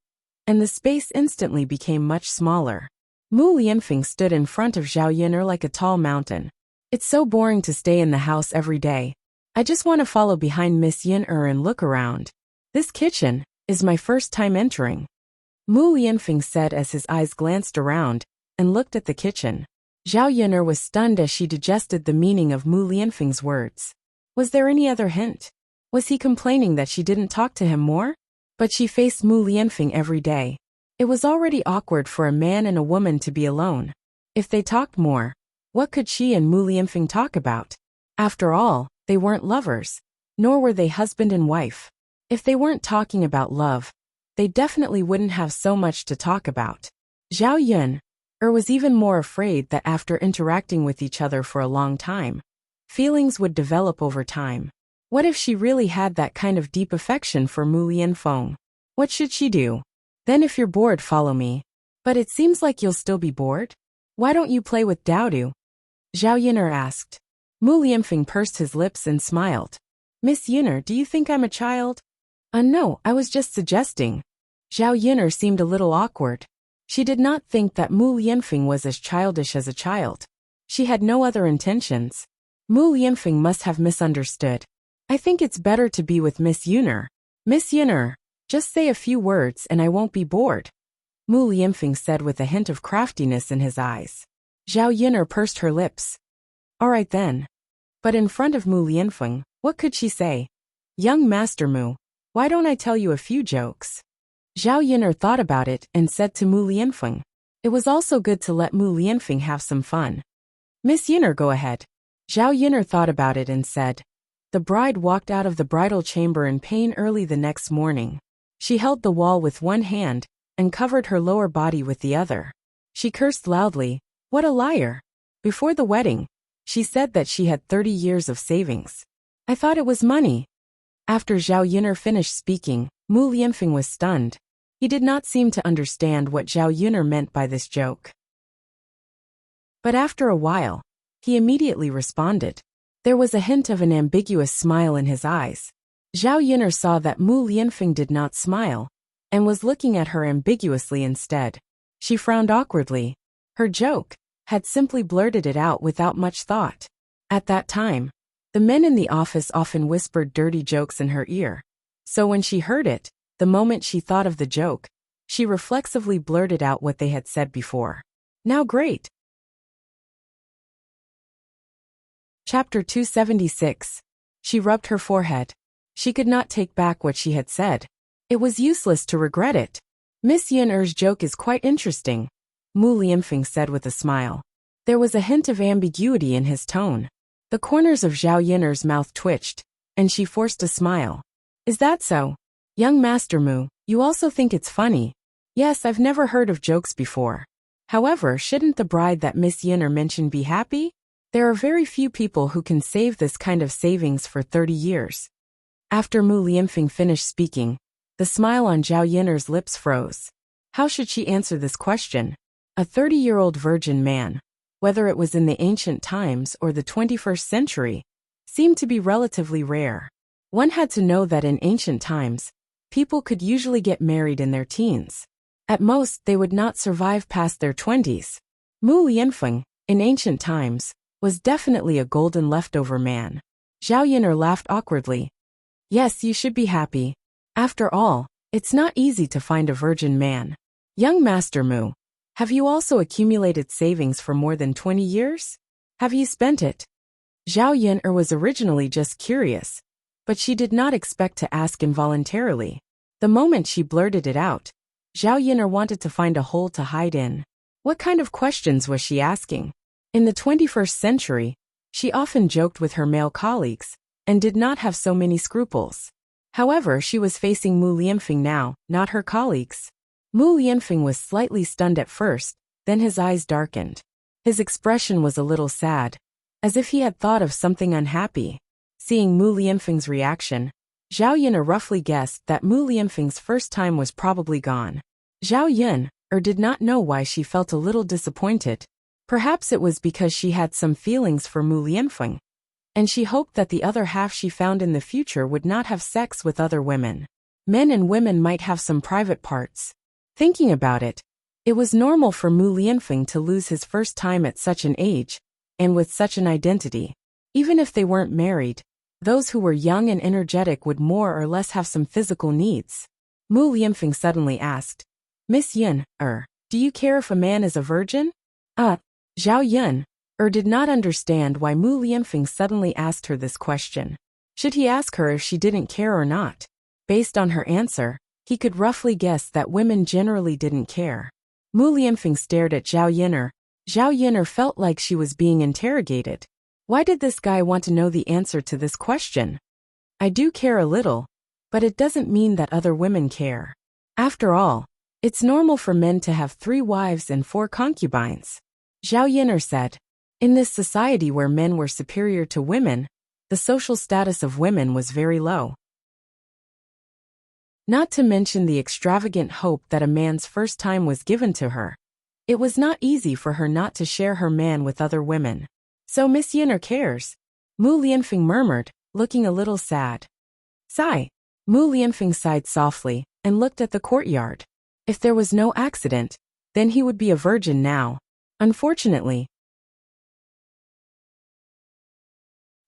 and the space instantly became much smaller. Mu Lianfeng stood in front of Zhao Yun'er like a tall mountain. "It's so boring to stay in the house every day. I just want to follow behind Miss Yun'er and look around. This kitchen is my first time entering," Mu Lianfeng said as his eyes glanced around and looked at the kitchen. Zhao Yun'er was stunned as she digested the meaning of Mu Lianfeng's words. Was there any other hint? Was he complaining that she didn't talk to him more? But she faced Mu Lianfeng every day. It was already awkward for a man and a woman to be alone. If they talked more, what could she and Mu Lianfeng talk about? After all, they weren't lovers, nor were they husband and wife. If they weren't talking about love, they definitely wouldn't have so much to talk about. Zhao Yun'er was even more afraid that after interacting with each other for a long time, feelings would develop over time. What if she really had that kind of deep affection for Mu Lianfeng? What should she do? "Then if you're bored, follow me." "But it seems like you'll still be bored. Why don't you play with Daodu?" Zhao Yun'er asked. Mu Lianfeng pursed his lips and smiled. "Miss Yun'er, do you think I'm a child?" No, I was just suggesting." Zhao Yun'er seemed a little awkward. She did not think that Mu Lianfeng was as childish as a child. She had no other intentions. Mu Lianfeng must have misunderstood. "I think it's better to be with Miss Yun'er." "Miss Yun'er, just say a few words and I won't be bored," Mu Lianfeng said with a hint of craftiness in his eyes. Zhao Yun'er pursed her lips. "All right then." But in front of Mu Lianfeng, what could she say? "Young Master Mu, why don't I tell you a few jokes?" Zhao Yun'er thought about it and said to Mu Lianfeng. It was also good to let Mu Lianfeng have some fun. "Miss Yun'er, go ahead." Zhao Yun'er thought about it and said. The bride walked out of the bridal chamber in pain early the next morning. She held the wall with one hand and covered her lower body with the other. She cursed loudly. What a liar! Before the wedding, she said that she had 30 years of savings. I thought it was money. After Zhao Yun'er finished speaking, Mu Lianfeng was stunned. He did not seem to understand what Zhao Yun'er meant by this joke. But after a while, he immediately responded. There was a hint of an ambiguous smile in his eyes. Zhao Yun'er saw that Mu Lianfeng did not smile, and was looking at her ambiguously instead. She frowned awkwardly. Her joke had simply blurted it out without much thought. At that time, the men in the office often whispered dirty jokes in her ear. So when she heard it, the moment she thought of the joke, she reflexively blurted out what they had said before. Now great. Chapter 276. She rubbed her forehead. She could not take back what she had said. It was useless to regret it. Miss Yin-er's joke is quite interesting, Mu Lianfeng said with a smile. There was a hint of ambiguity in his tone. The corners of Zhao Yin'er's mouth twitched, and she forced a smile. Is that so? Young Master Mu, you also think it's funny? Yes, I've never heard of jokes before. However, shouldn't the bride that Miss Yin-er mentioned be happy? There are very few people who can save this kind of savings for 30 years. After Mu Lianfeng finished speaking, the smile on Zhao Yin'er's lips froze. How should she answer this question? A 30-year-old virgin man, whether it was in the ancient times or the 21st century, seemed to be relatively rare. One had to know that in ancient times, people could usually get married in their teens. At most, they would not survive past their 20s. Mu Lianfeng, in ancient times, was definitely a golden leftover man. Zhao Yin'er laughed awkwardly. Yes, you should be happy. After all, it's not easy to find a virgin man. Young Master Mu, have you also accumulated savings for more than 20 years? Have you spent it? Zhao Yin'er was originally just curious, but she did not expect to ask involuntarily. The moment she blurted it out, Zhao Yin'er wanted to find a hole to hide in. What kind of questions was she asking? In the 21st century, she often joked with her male colleagues, and did not have so many scruples. However, she was facing Mu Lianfeng now, not her colleagues. Mu Lianfeng was slightly stunned at first, then his eyes darkened. His expression was a little sad, as if he had thought of something unhappy. Seeing Mu Lianfeng's reaction, Zhao Yin'er roughly guessed that Mu Lianfeng's first time was probably gone. Zhao Yin'er did not know why she felt a little disappointed. Perhaps it was because she had some feelings for Mu Lianfeng, and she hoped that the other half she found in the future would not have sex with other women. Men and women might have some private parts. Thinking about it, it was normal for Mu Lianfeng to lose his first time at such an age, and with such an identity. Even if they weren't married, those who were young and energetic would more or less have some physical needs. Mu Lianfeng suddenly asked, Miss Yin-er, do you care if a man is a virgin? Zhao Yin-er did not understand why Mu Lianfeng suddenly asked her this question. Should he ask her if she didn't care or not? Based on her answer, he could roughly guess that women generally didn't care. Mu Lianfeng stared at Zhao Yin'er. Zhao Yin'er felt like she was being interrogated. Why did this guy want to know the answer to this question? I do care a little, but it doesn't mean that other women care. After all, it's normal for men to have 3 wives and 4 concubines. Zhao Yin'er said. In this society where men were superior to women, the social status of women was very low. Not to mention the extravagant hope that a man's first time was given to her. It was not easy for her not to share her man with other women. So Miss Yin-er cares, Mu Lianfeng murmured, looking a little sad. Sigh. Mu Lianfeng sighed softly, and looked at the courtyard. If there was no accident, then he would be a virgin now. Unfortunately.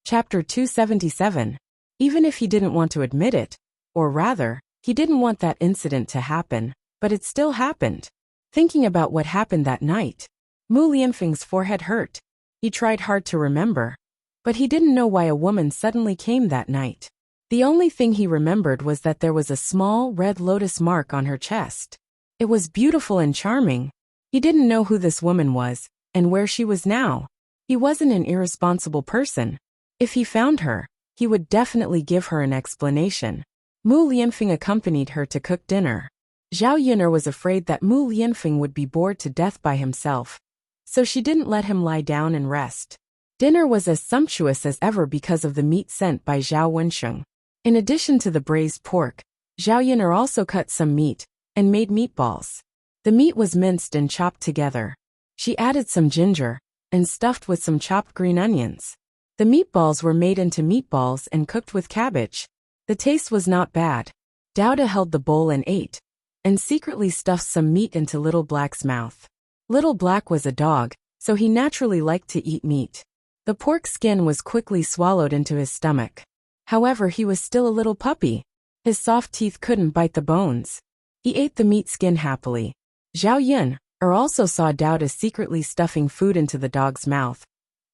Chapter 277. Even if he didn't want to admit it, or rather, he didn't want that incident to happen, but it still happened. Thinking about what happened that night, Mu Lianfeng's forehead hurt. He tried hard to remember, but he didn't know why a woman suddenly came that night. The only thing he remembered was that there was a small red lotus mark on her chest. It was beautiful and charming. He didn't know who this woman was, and where she was now. He wasn't an irresponsible person. If he found her, he would definitely give her an explanation. Mu Lianfeng accompanied her to cook dinner. Zhao Yin'er was afraid that Mu Lianfeng would be bored to death by himself, so she didn't let him lie down and rest. Dinner was as sumptuous as ever because of the meat sent by Zhao Wensheng. In addition to the braised pork, Zhao Yin'er also cut some meat and made meatballs. The meat was minced and chopped together. She added some ginger and stuffed with some chopped green onions. The meatballs were made into meatballs and cooked with cabbage. The taste was not bad. Douda held the bowl and ate, and secretly stuffed some meat into Little Black's mouth. Little Black was a dog, so he naturally liked to eat meat. The pork skin was quickly swallowed into his stomach. However, he was still a little puppy. His soft teeth couldn't bite the bones. He ate the meat skin happily. Zhao Yun also saw Dowda secretly stuffing food into the dog's mouth.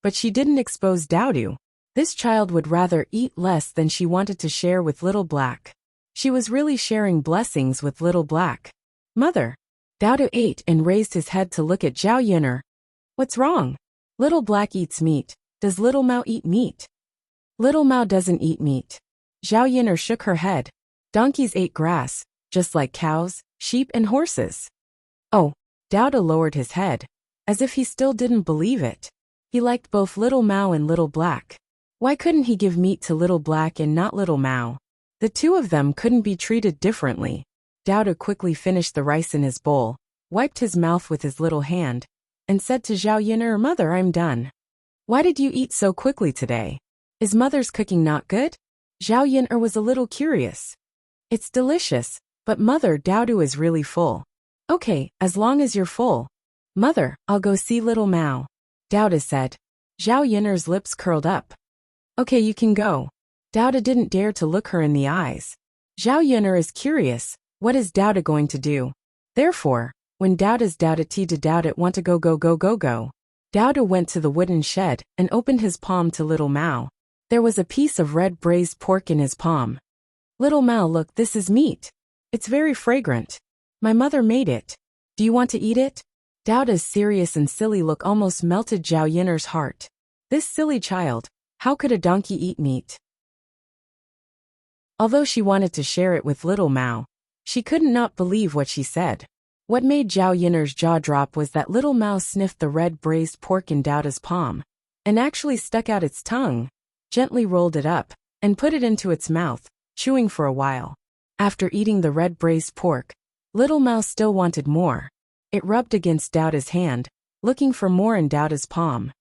But she didn't expose Dowdu. This child would rather eat less than she wanted to share with Little Black. She was really sharing blessings with Little Black. Mother. Dowdu ate and raised his head to look at Zhao Yun'er. What's wrong? Little Black eats meat. Does Little Mao eat meat? Little Mao doesn't eat meat. Zhao Yun'er shook her head. Donkeys ate grass, just like cows, sheep and horses. Oh, Dowda lowered his head, as if he still didn't believe it. He liked both Little Mao and Little Black. Why couldn't he give meat to Little Black and not Little Mao? The two of them couldn't be treated differently. Dowda quickly finished the rice in his bowl, wiped his mouth with his little hand, and said to Zhao Yun'er, Mother, I'm done. Why did you eat so quickly today? Is Mother's cooking not good? Zhao Yun'er was a little curious. It's delicious, but Mother, Dowdu is really full. Okay, as long as you're full. Mother, I'll go see Little Mao. Dowda said. Zhao Yun'er's lips curled up. Okay, you can go. Dowda didn't dare to look her in the eyes. Zhao Yun'er is curious, what is Dowda going to do? Therefore, when Dowda's Dowda want to go. Dowda went to the wooden shed and opened his palm to Little Mao. There was a piece of red braised pork in his palm. Little Mao, look, this is meat. It's very fragrant. My mother made it. Do you want to eat it? Dowda's serious and silly look almost melted Zhao Yun'er's heart. This silly child, how could a donkey eat meat? Although she wanted to share it with Little Mao, she couldn't not believe what she said. What made Zhao Yun'er's jaw drop was that Little Mao sniffed the red braised pork in Dowda's palm, and actually stuck out its tongue, gently rolled it up, and put it into its mouth, chewing for a while. After eating the red braised pork, Little Mao still wanted more. It rubbed against Dowda's hand, looking for more in Dowda's palm.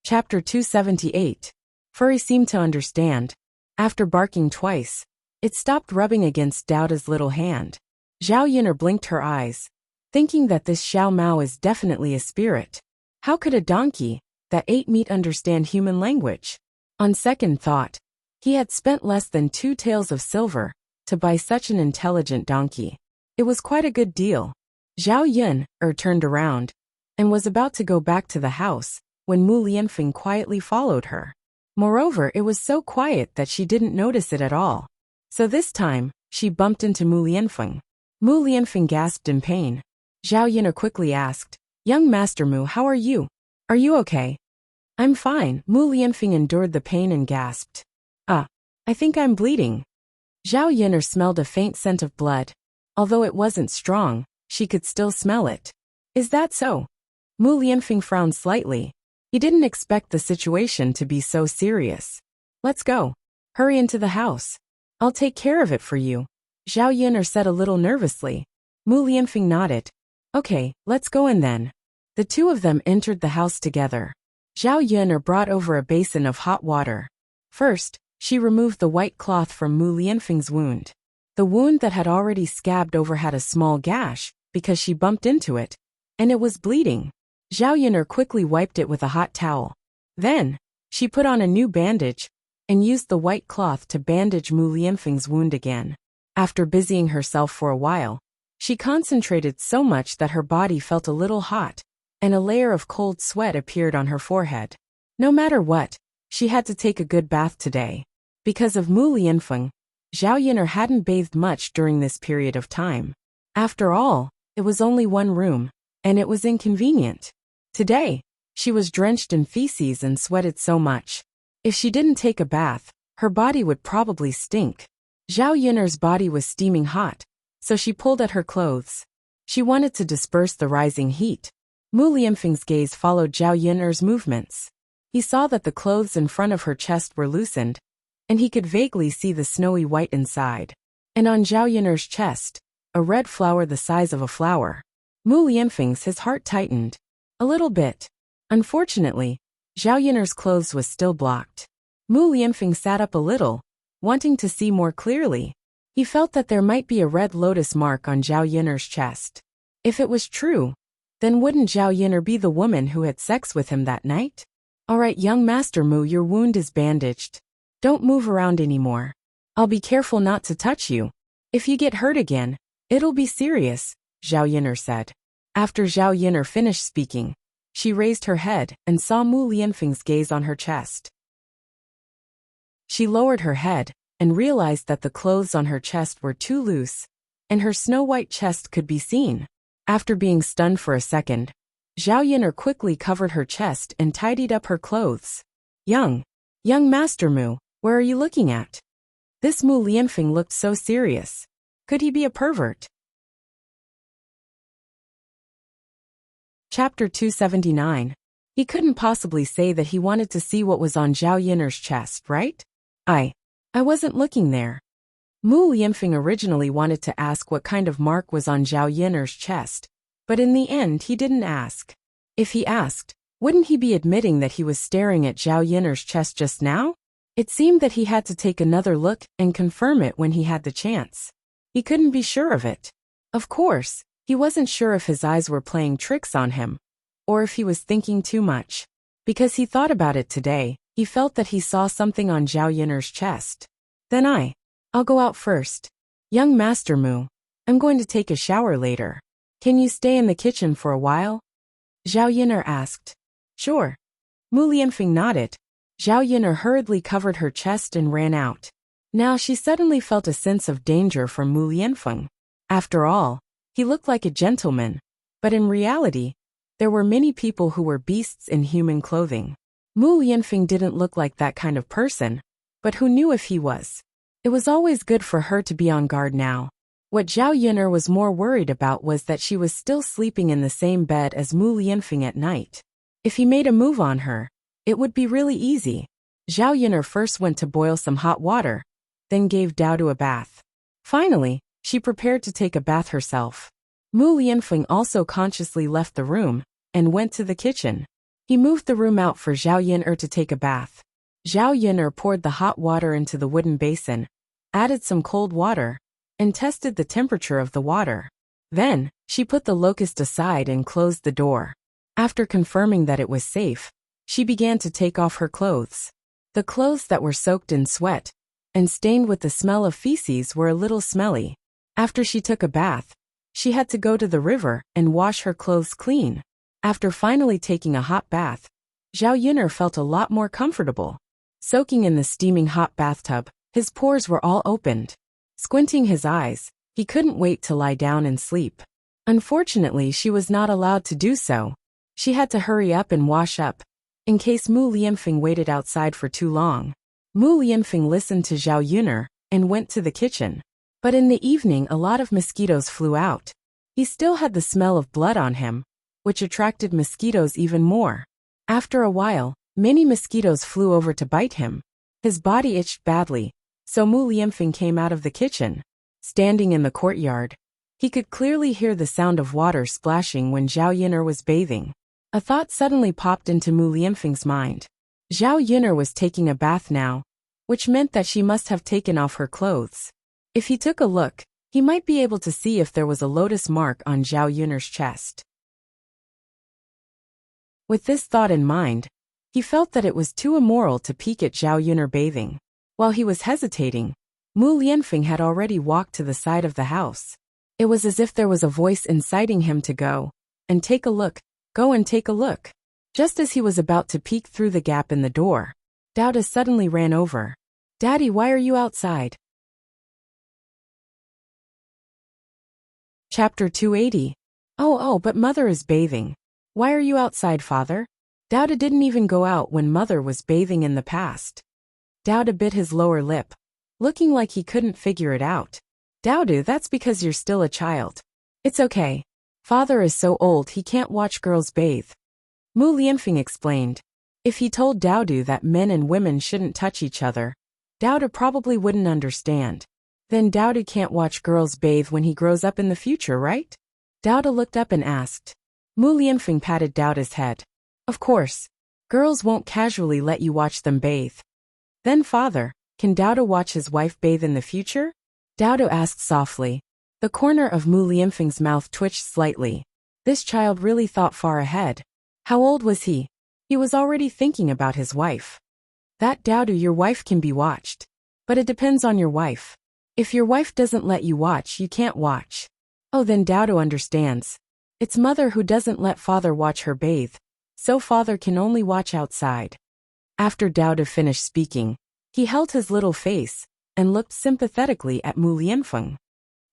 Chapter 278. Furry seemed to understand. After barking twice, it stopped rubbing against Dowda's little hand. Zhao Yun'er blinked her eyes, thinking that this Xiao Mao is definitely a spirit. How could a donkey that ate meat understand human language? On second thought, he had spent less than 2 taels of silver to buy such an intelligent donkey. It was quite a good deal. Zhao Yun'er turned around and was about to go back to the house when Mu Lianfeng quietly followed her. Moreover, it was so quiet that she didn't notice it at all. So this time, she bumped into Mu Lianfeng. Mu Lianfeng gasped in pain. Zhao Yun'er quickly asked, Young Master Mu, how are you? Are you okay? I'm fine. Mu Lianfeng endured the pain and gasped. I think I'm bleeding. Zhao Yun'er smelled a faint scent of blood. Although it wasn't strong, she could still smell it. Is that so? Mu Lianfeng frowned slightly. He didn't expect the situation to be so serious. Let's go. Hurry into the house. I'll take care of it for you. Zhao Yun'er said a little nervously. Mu Lianfeng nodded. Okay, let's go in then. The two of them entered the house together. Zhao Yun'er brought over a basin of hot water. First, she removed the white cloth from Mu Lianfeng's wound. The wound that had already scabbed over had a small gash, because she bumped into it, and it was bleeding. Zhao Yun'er quickly wiped it with a hot towel. Then, she put on a new bandage, and used the white cloth to bandage Mu Lianfeng's wound again. After busying herself for a while, she concentrated so much that her body felt a little hot, and a layer of cold sweat appeared on her forehead. No matter what, she had to take a good bath today. Because of Mu Lianfeng, Zhao Yun'er hadn't bathed much during this period of time. After all, it was only one room, and it was inconvenient. Today, she was drenched in feces and sweated so much. If she didn't take a bath, her body would probably stink. Zhao Yun'er's body was steaming hot, so she pulled at her clothes. She wanted to disperse the rising heat. Mu Lianfeng's gaze followed Zhao Yun'er's movements. He saw that the clothes in front of her chest were loosened, and he could vaguely see the snowy white inside. And on Zhao Yun'er's chest, a red flower the size of a flower. Mu Lianfeng's his heart tightened. A little bit. Unfortunately, Zhao Yun'er's clothes was still blocked. Mu Lianfeng sat up a little, wanting to see more clearly. He felt that there might be a red lotus mark on Zhao Yun'er's chest. If it was true, Then wouldn't Zhao Yin'er be the woman who had sex with him that night? All right, young Master Mu, your wound is bandaged. Don't move around anymore. I'll be careful not to touch you. If you get hurt again, it'll be serious, Zhao Yin'er said. After Zhao Yin'er finished speaking, she raised her head and saw Mu Lianfeng's gaze on her chest. She lowered her head and realized that the clothes on her chest were too loose, and her snow-white chest could be seen. After being stunned for a second, Zhao Yin'er quickly covered her chest and tidied up her clothes. Young Master Mu, where are you looking at? This Mu Lianfeng looked so serious. Could he be a pervert? Chapter 279. He couldn't possibly say that he wanted to see what was on Zhao Yin'er's chest, right? I wasn't looking there. Mu Lianfeng originally wanted to ask what kind of mark was on Zhao Yin'er's chest, but in the end he didn't ask. If he asked, wouldn't he be admitting that he was staring at Zhao Yin'er's chest just now? It seemed that he had to take another look and confirm it when he had the chance. He couldn't be sure of it. Of course, he wasn't sure if his eyes were playing tricks on him, or if he was thinking too much. Because he thought about it today, he felt that he saw something on Zhao Yin'er's chest. Then I'll go out first. Young Master Mu, I'm going to take a shower later. Can you stay in the kitchen for a while? Zhao Yin'er asked. Sure. Mu Lianfeng nodded. Zhao Yin'er hurriedly covered her chest and ran out. Now she suddenly felt a sense of danger from Mu Lianfeng. After all, he looked like a gentleman, but in reality, there were many people who were beasts in human clothing. Mu Lianfeng didn't look like that kind of person, but who knew if he was? It was always good for her to be on guard now. What Zhao Yin'er was more worried about was that she was still sleeping in the same bed as Mu Lianfeng at night. If he made a move on her, it would be really easy. Zhao Yin'er first went to boil some hot water, then gave Dao a bath. Finally, she prepared to take a bath herself. Mu Lianfeng also consciously left the room and went to the kitchen. He moved the room out for Zhao Yin'er to take a bath. Zhao Yin'er poured the hot water into the wooden basin, added some cold water, and tested the temperature of the water. Then, she put the locust aside and closed the door. After confirming that it was safe, she began to take off her clothes. The clothes that were soaked in sweat and stained with the smell of feces were a little smelly. After she took a bath, she had to go to the river and wash her clothes clean. After finally taking a hot bath, Zhao Yin'er felt a lot more comfortable. Soaking in the steaming hot bathtub, his pores were all opened. Squinting his eyes, he couldn't wait to lie down and sleep. Unfortunately, she was not allowed to do so. She had to hurry up and wash up, in case Mu Lianfeng waited outside for too long. Mu Lianfeng listened to Zhao Yin'er and went to the kitchen. But in the evening a lot of mosquitoes flew out. He still had the smell of blood on him, which attracted mosquitoes even more. After a while, many mosquitoes flew over to bite him. His body itched badly, so Mu Lianfeng came out of the kitchen. Standing in the courtyard, he could clearly hear the sound of water splashing when Zhao Yin'er was bathing. A thought suddenly popped into Mu Lianfeng's mind. Zhao Yin'er was taking a bath now, which meant that she must have taken off her clothes. If he took a look, he might be able to see if there was a lotus mark on Zhao Yin'er's chest. With this thought in mind, he felt that it was too immoral to peek at Zhao Yin'er bathing. While he was hesitating, Mu Lianfeng had already walked to the side of the house. It was as if there was a voice inciting him to go and take a look. Go and take a look. Just as he was about to peek through the gap in the door, Dao suddenly ran over. Daddy, why are you outside? Chapter 280. Oh, but Mother is bathing. Why are you outside, Father? Dao didn't even go out when Mother was bathing in the past. Dao bit his lower lip, looking like he couldn't figure it out. Dao, that's because you're still a child. It's okay. Father is so old he can't watch girls bathe. Mu Lianfeng explained. If he told Dao that men and women shouldn't touch each other, Dao probably wouldn't understand. Then Dao can't watch girls bathe when he grows up in the future, right? Dao looked up and asked. Mu Lianfeng patted Dao's head. Of course. Girls won't casually let you watch them bathe. Then Father, can Dao watch his wife bathe in the future? Dao asked softly. The corner of Mu Lianfeng's mouth twitched slightly. This child really thought far ahead. How old was he? He was already thinking about his wife. That Dowdu, your wife can be watched. But it depends on your wife. If your wife doesn't let you watch, you can't watch. Oh, then Dowdu understands. It's mother who doesn't let father watch her bathe. So father can only watch outside. After Dowdu finished speaking, he held his little face and looked sympathetically at Mu Lianfeng.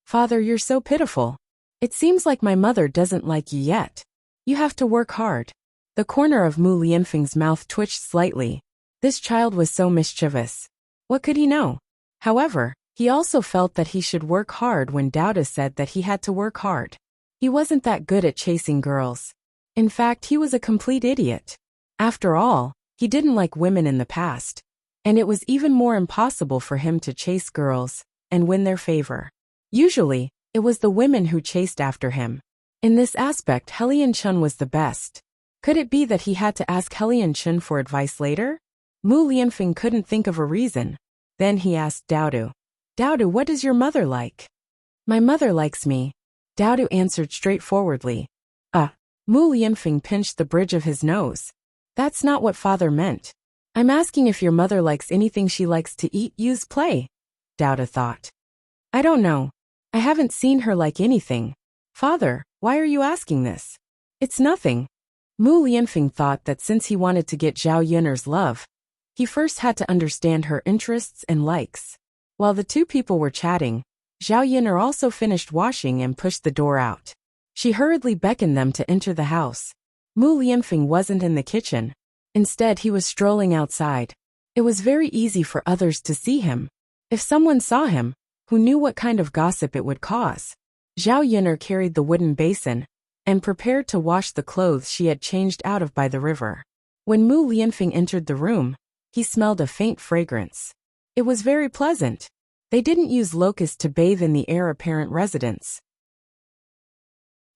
Father, you're so pitiful. It seems like my mother doesn't like you yet. You have to work hard. The corner of Mu Lianfeng's mouth twitched slightly. This child was so mischievous. What could he know? However, he also felt that he should work hard when Dowdu said that he had to work hard. He wasn't that good at chasing girls. In fact, he was a complete idiot. After all, he didn't like women in the past. And it was even more impossible for him to chase girls and win their favor. Usually, it was the women who chased after him. In this aspect, Helian Chun was the best. Could it be that he had to ask Helian Chun for advice later? Mu Lianfeng couldn't think of a reason. Then he asked Dowdu. Dowdu, what is your mother like? My mother likes me. Dowdu answered straightforwardly. Mu Lianfeng pinched the bridge of his nose. That's not what father meant. I'm asking if your mother likes anything she likes to eat, use, play. Dowdu thought. I don't know. I haven't seen her like anything. Father, why are you asking this? It's nothing. Mu Lianfeng thought that since he wanted to get Zhao Yuner's love, he first had to understand her interests and likes. While the two people were chatting, Zhao Yuner also finished washing and pushed the door out. She hurriedly beckoned them to enter the house. Mu Lianfeng wasn't in the kitchen. Instead, he was strolling outside. It was very easy for others to see him. If someone saw him, who knew what kind of gossip it would cause? Zhao Yuner carried the wooden basin and prepared to wash the clothes she had changed out of by the river. When Mu Lianfeng entered the room, he smelled a faint fragrance. It was very pleasant. They didn't use locusts to bathe in the heir-apparent residence.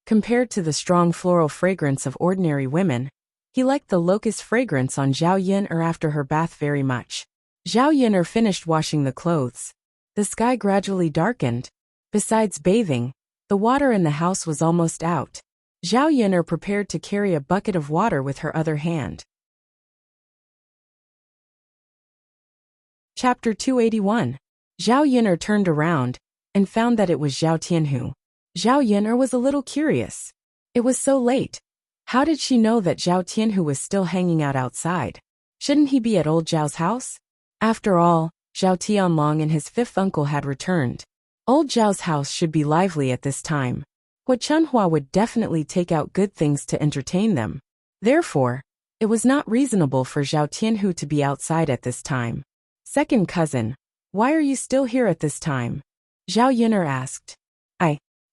Compared to the strong floral fragrance of ordinary women, he liked the locust fragrance on Zhao Yuner after her bath very much. Zhao Yuner finished washing the clothes. The sky gradually darkened. Besides bathing, the water in the house was almost out. Zhao Yuner prepared to carry a bucket of water with her other hand. Chapter 281. Zhao Yuner turned around and found that it was Zhao Tianhu. Zhao Yuner was a little curious. It was so late. How did she know that Zhao Tianhu was still hanging out outside? Shouldn't he be at old Zhao's house? After all, Zhao Tianlong and his fifth uncle had returned. Old Zhao's house should be lively at this time. Hua Chunhua would definitely take out good things to entertain them. Therefore, it was not reasonable for Zhao Tianhu to be outside at this time. Second cousin, why are you still here at this time? Zhao Yuner asked.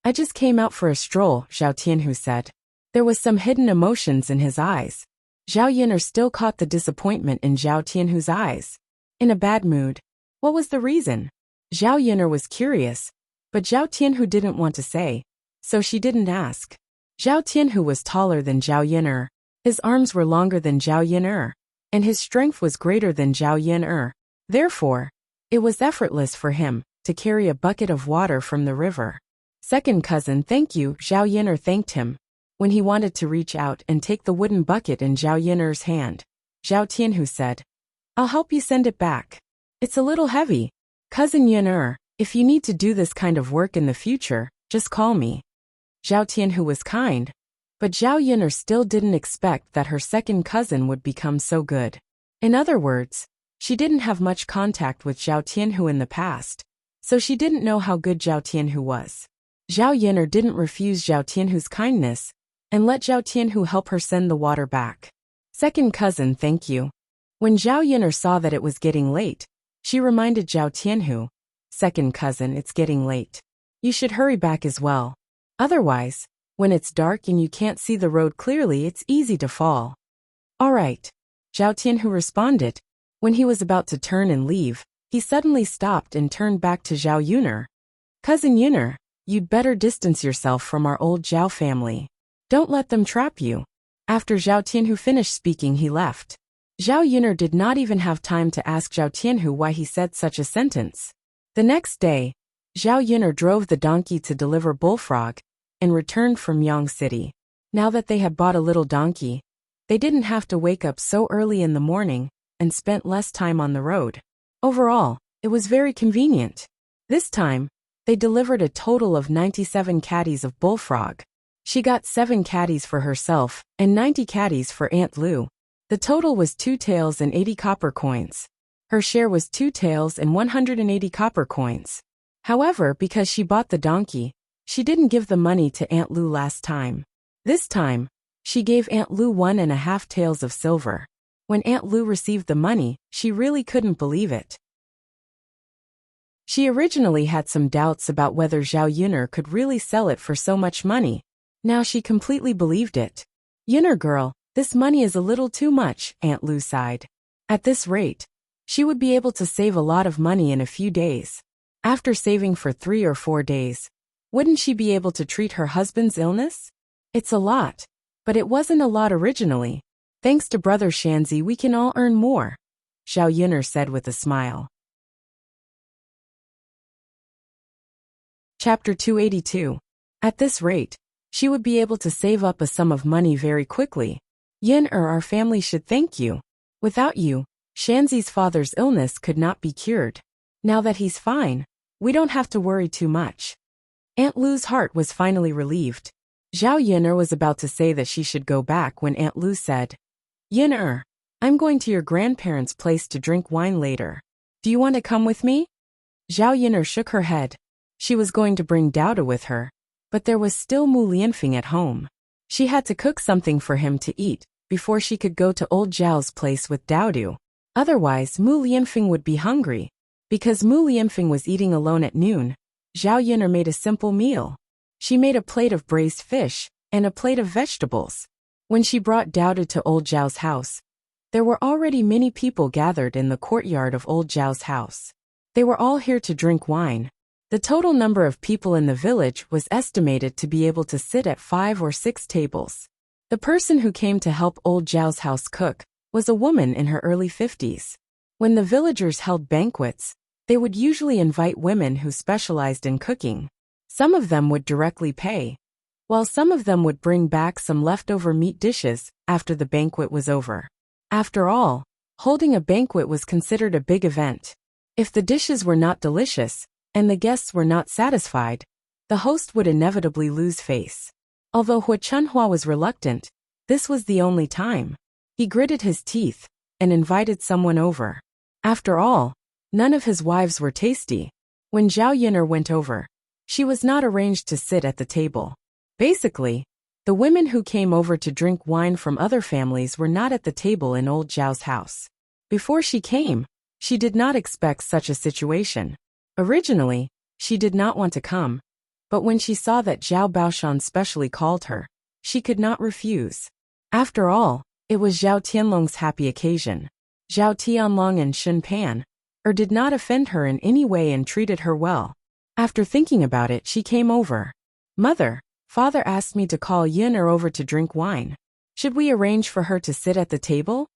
I just came out for a stroll, Zhao Tianhu said. There was some hidden emotions in his eyes. Zhao Yuner still caught the disappointment in Zhao Tianhu's eyes. In a bad mood. What was the reason? Zhao Yuner was curious, but Zhao Tianhu didn't want to say, so she didn't ask. Zhao Tianhu was taller than Zhao Yuner. His arms were longer than Zhao Yuner, and his strength was greater than Zhao Yuner. Therefore, it was effortless for him to carry a bucket of water from the river. Second cousin, thank you, Zhao Yuner thanked him. When he wanted to reach out and take the wooden bucket in Zhao Yuner's hand, Zhao Tianhu said, I'll help you send it back. It's a little heavy. Cousin Yuner, if you need to do this kind of work in the future, just call me. Zhao Tianhu was kind, but Zhao Yuner still didn't expect that her second cousin would become so good. In other words, she didn't have much contact with Zhao Tianhu in the past, so she didn't know how good Zhao Tianhu was. Zhao Yuner didn't refuse Zhao Tianhu's kindness and let Zhao Tianhu help her send the water back. Second cousin, thank you. When Zhao Yuner saw that it was getting late, she reminded Zhao Tianhu, Second cousin, it's getting late. You should hurry back as well. Otherwise, when it's dark and you can't see the road clearly, it's easy to fall. All right. Zhao Tianhu responded. When he was about to turn and leave, he suddenly stopped and turned back to Zhao Yuner. Cousin Yuner, you'd better distance yourself from our old Zhao family. Don't let them trap you. After Zhao Tianhu finished speaking, he left. Zhao Yuner did not even have time to ask Zhao Tianhu why he said such a sentence. The next day, Zhao Yuner drove the donkey to deliver Bullfrog and returned from Yang City. Now that they had bought a little donkey, they didn't have to wake up so early in the morning and spent less time on the road. Overall, it was very convenient. This time, they delivered a total of 97 caddies of bullfrog. She got 7 caddies for herself and 90 caddies for Aunt Lou. The total was 2 taels and 80 copper coins. Her share was 2 taels and 180 copper coins. However, because she bought the donkey, she didn't give the money to Aunt Lou last time. This time, she gave Aunt Lou 1.5 taels of silver. When Aunt Lou received the money, she really couldn't believe it. She originally had some doubts about whether Zhao Yuner could really sell it for so much money. Now she completely believed it. Yuner girl, this money is a little too much, Aunt Lou sighed. At this rate, she would be able to save a lot of money in a few days. After saving for 3 or 4 days, wouldn't she be able to treat her husband's illness? It's a lot, but it wasn't a lot originally. Thanks to Brother Shanzi, we can all earn more, Zhao Yuner said with a smile. Chapter 282. At this rate, she would be able to save up a sum of money very quickly. Yuner, our family should thank you. Without you, Shanzi's father's illness could not be cured. Now that he's fine, we don't have to worry too much. Aunt Lou's heart was finally relieved. Zhao Yuner was about to say that she should go back when Aunt Lou said, Yuner, I'm going to your grandparents' place to drink wine later. Do you want to come with me? Zhao Yuner shook her head. She was going to bring Dowda with her, but there was still Mu Lianfeng at home. She had to cook something for him to eat before she could go to old Zhao's place with Dowdu. Otherwise, Mu Lianfeng would be hungry. Because Mu Lianfeng was eating alone at noon, Zhao Yuner made a simple meal. She made a plate of braised fish and a plate of vegetables. When she brought Dowda to old Zhao's house, there were already many people gathered in the courtyard of old Zhao's house. They were all here to drink wine. The total number of people in the village was estimated to be able to sit at 5 or 6 tables. The person who came to help old Zhao's house cook was a woman in her early 50s. When the villagers held banquets, they would usually invite women who specialized in cooking. Some of them would directly pay, while some of them would bring back some leftover meat dishes after the banquet was over. After all, holding a banquet was considered a big event. If the dishes were not delicious, and the guests were not satisfied, the host would inevitably lose face. Although Hua Chunhua was reluctant, this was the only time. He gritted his teeth and invited someone over. After all, none of his wives were tasty. When Zhao Yuner went over, she was not arranged to sit at the table. Basically, the women who came over to drink wine from other families were not at the table in old Zhao's house. Before she came, she did not expect such a situation. Originally, she did not want to come, but when she saw that Zhao Baoshan specially called her, she could not refuse. After all, it was Zhao Tianlong's happy occasion. Zhao Tianlong and Shun Pan did not offend her in any way and treated her well. After thinking about it, she came over. Mother, father asked me to call Yuner over to drink wine. Should we arrange for her to sit at the table?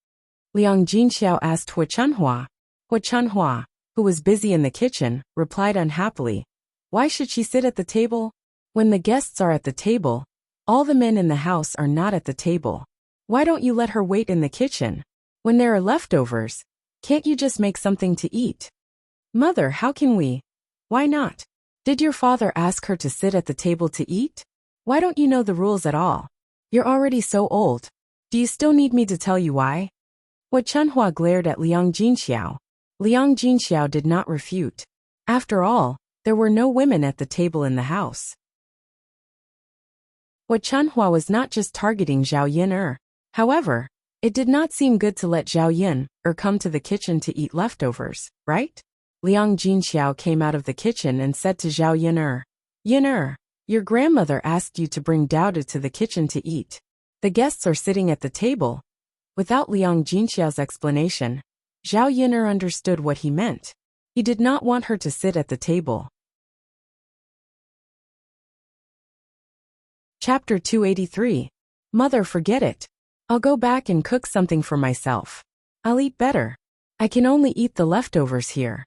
Liang Jinxiao asked Hua Chunhua. Hua Chunhua, who was busy in the kitchen, replied unhappily. Why should she sit at the table? When the guests are at the table, all the men in the house are not at the table. Why don't you let her wait in the kitchen? When there are leftovers, can't you just make something to eat? Mother, how can we? Why not? Did your father ask her to sit at the table to eat? Why don't you know the rules at all? You're already so old. Do you still need me to tell you why? Hua Chunhua glared at Liang Jinxiao. Liang Jinxiao did not refute. After all, there were no women at the table in the house. Hua Chunhua was not just targeting Zhao Yuner. However, it did not seem good to let Zhao Yuner come to the kitchen to eat leftovers, right? Liang Jinxiao came out of the kitchen and said to Zhao Yuner, Yuner, your grandmother asked you to bring Dowda to the kitchen to eat. The guests are sitting at the table. Without Liang Jinxiao's explanation, Zhao Yuner understood what he meant. He did not want her to sit at the table. Chapter 283. Mother, forget it. I'll go back and cook something for myself. I'll eat better. I can only eat the leftovers here.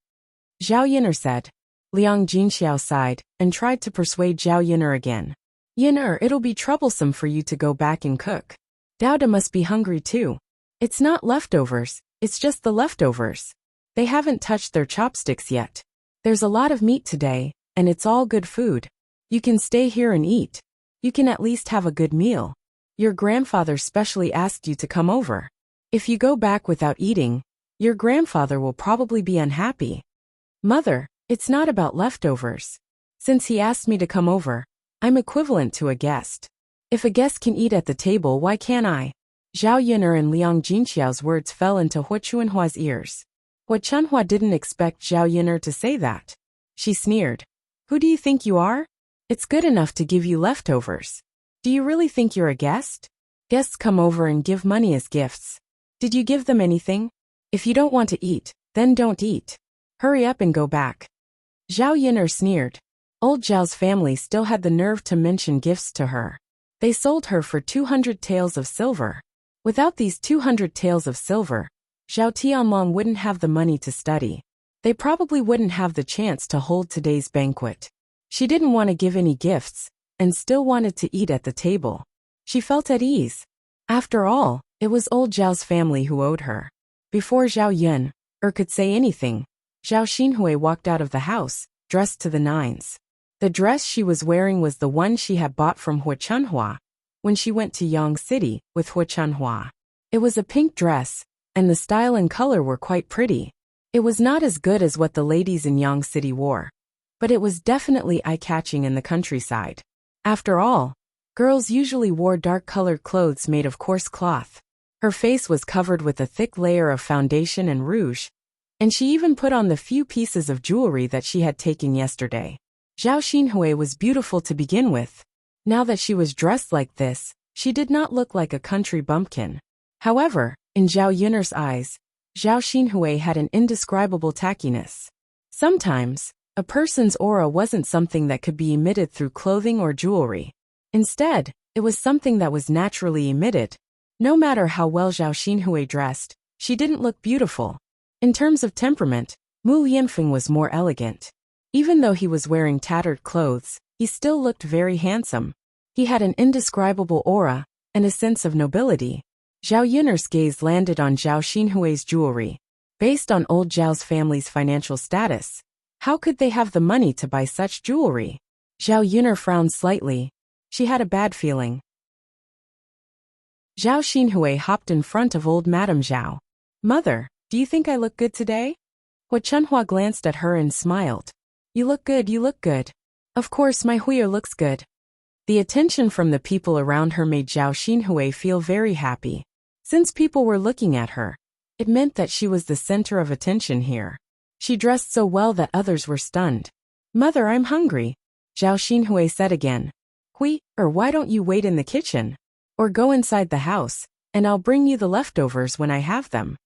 Zhao Yuner said. Liang Jinxiao sighed and tried to persuade Zhao Yuner again. Yin it'll be troublesome for you to go back and cook. Dauda must be hungry too. It's not leftovers, it's just the leftovers. They haven't touched their chopsticks yet. There's a lot of meat today, and it's all good food. You can stay here and eat. You can at least have a good meal. Your grandfather specially asked you to come over. If you go back without eating, your grandfather will probably be unhappy. Mother, it's not about leftovers. Since he asked me to come over, I'm equivalent to a guest. If a guest can eat at the table, why can't I? Zhao Yun'er and Liang Jinqiao's words fell into Hua Chuanhua's ears. Hua Chunhua didn't expect Zhao Yun'er to say that. She sneered. Who do you think you are? It's good enough to give you leftovers. Do you really think you're a guest? Guests come over and give money as gifts. Did you give them anything? If you don't want to eat, then don't eat. Hurry up and go back. Zhao Yun'er sneered. Old Zhao's family still had the nerve to mention gifts to her. They sold her for 200 taels of silver. Without these 200 taels of silver, Zhao Tianlong wouldn't have the money to study. They probably wouldn't have the chance to hold today's banquet. She didn't want to give any gifts, and still wanted to eat at the table. She felt at ease. After all, it was old Zhao's family who owed her. Before Zhao Yun'er could say anything, Zhao Xinhui walked out of the house, dressed to the nines. The dress she was wearing was the one she had bought from Hua Chunhua when she went to Yang City with Hua Chunhua. It was a pink dress, and the style and color were quite pretty. It was not as good as what the ladies in Yang City wore, but it was definitely eye-catching in the countryside. After all, girls usually wore dark-colored clothes made of coarse cloth. Her face was covered with a thick layer of foundation and rouge, and she even put on the few pieces of jewelry that she had taken yesterday. Zhao Xinhui was beautiful to begin with. Now that she was dressed like this, she did not look like a country bumpkin. However, in Zhao Yun'er's eyes, Zhao Xinhui had an indescribable tackiness. Sometimes, a person's aura wasn't something that could be emitted through clothing or jewelry. Instead, it was something that was naturally emitted. No matter how well Zhao Xinhui dressed, she didn't look beautiful. In terms of temperament, Mu Yanfeng was more elegant. Even though he was wearing tattered clothes, he still looked very handsome. He had an indescribable aura, and a sense of nobility. Zhao Yun'er's gaze landed on Zhao Xinhui's jewelry. Based on old Zhao's family's financial status, how could they have the money to buy such jewelry? Zhao Yun'er frowned slightly. She had a bad feeling. Zhao Xinhui hopped in front of old Madame Zhao. Mother, do you think I look good today? Hua Chunhua glanced at her and smiled. You look good, you look good. Of course my Huier looks good. The attention from the people around her made Zhao Xinhui feel very happy. Since people were looking at her, it meant that she was the center of attention here. She dressed so well that others were stunned. Mother, I'm hungry, Zhao Xinhui said again. Why don't you wait in the kitchen? Or go inside the house, and I'll bring you the leftovers when I have them.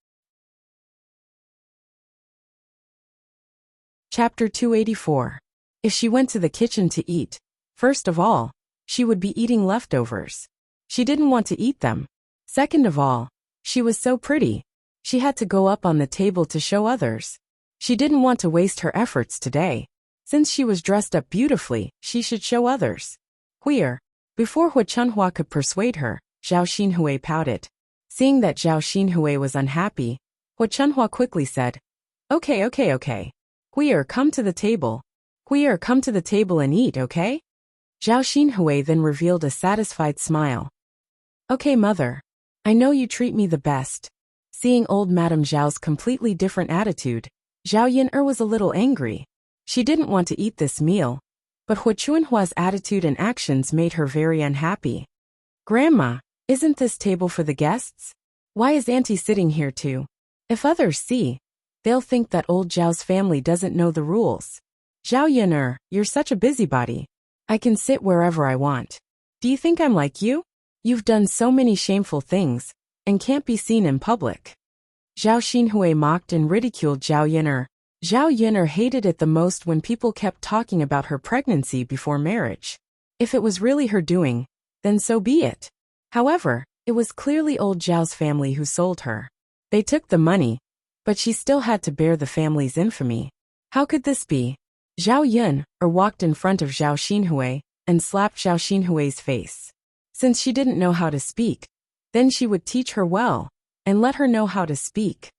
Chapter 284. If she went to the kitchen to eat, first of all, she would be eating leftovers. She didn't want to eat them. Second of all, she was so pretty. She had to go up on the table to show others. She didn't want to waste her efforts today. Since she was dressed up beautifully, she should show others. Before Hua Chunhua could persuade her, Zhao Xinhui pouted. Seeing that Zhao Xinhui was unhappy, Hua Chunhua quickly said, Okay. Come to the table. Come to the table and eat, okay? Zhao Xinhui then revealed a satisfied smile. Okay, mother. I know you treat me the best. Seeing old Madame Zhao's completely different attitude, Zhao Yun'er was a little angry. She didn't want to eat this meal, but Hua Chunhua's attitude and actions made her very unhappy. Grandma, isn't this table for the guests? Why is Auntie sitting here too? If others see, they'll think that old Zhao's family doesn't know the rules. Zhao Yun'er, you're such a busybody. I can sit wherever I want. Do you think I'm like you? You've done so many shameful things, and can't be seen in public. Zhao Xinhui mocked and ridiculed Zhao Yun'er. Zhao Yun'er hated it the most when people kept talking about her pregnancy before marriage. If it was really her doing, then so be it. However, it was clearly old Zhao's family who sold her. They took the money, but she still had to bear the family's infamy. How could this be? Zhao Yun'er walked in front of Zhao Xinhui, and slapped Zhao Xinhui's face. Since she didn't know how to speak, then she would teach her well, and let her know how to speak.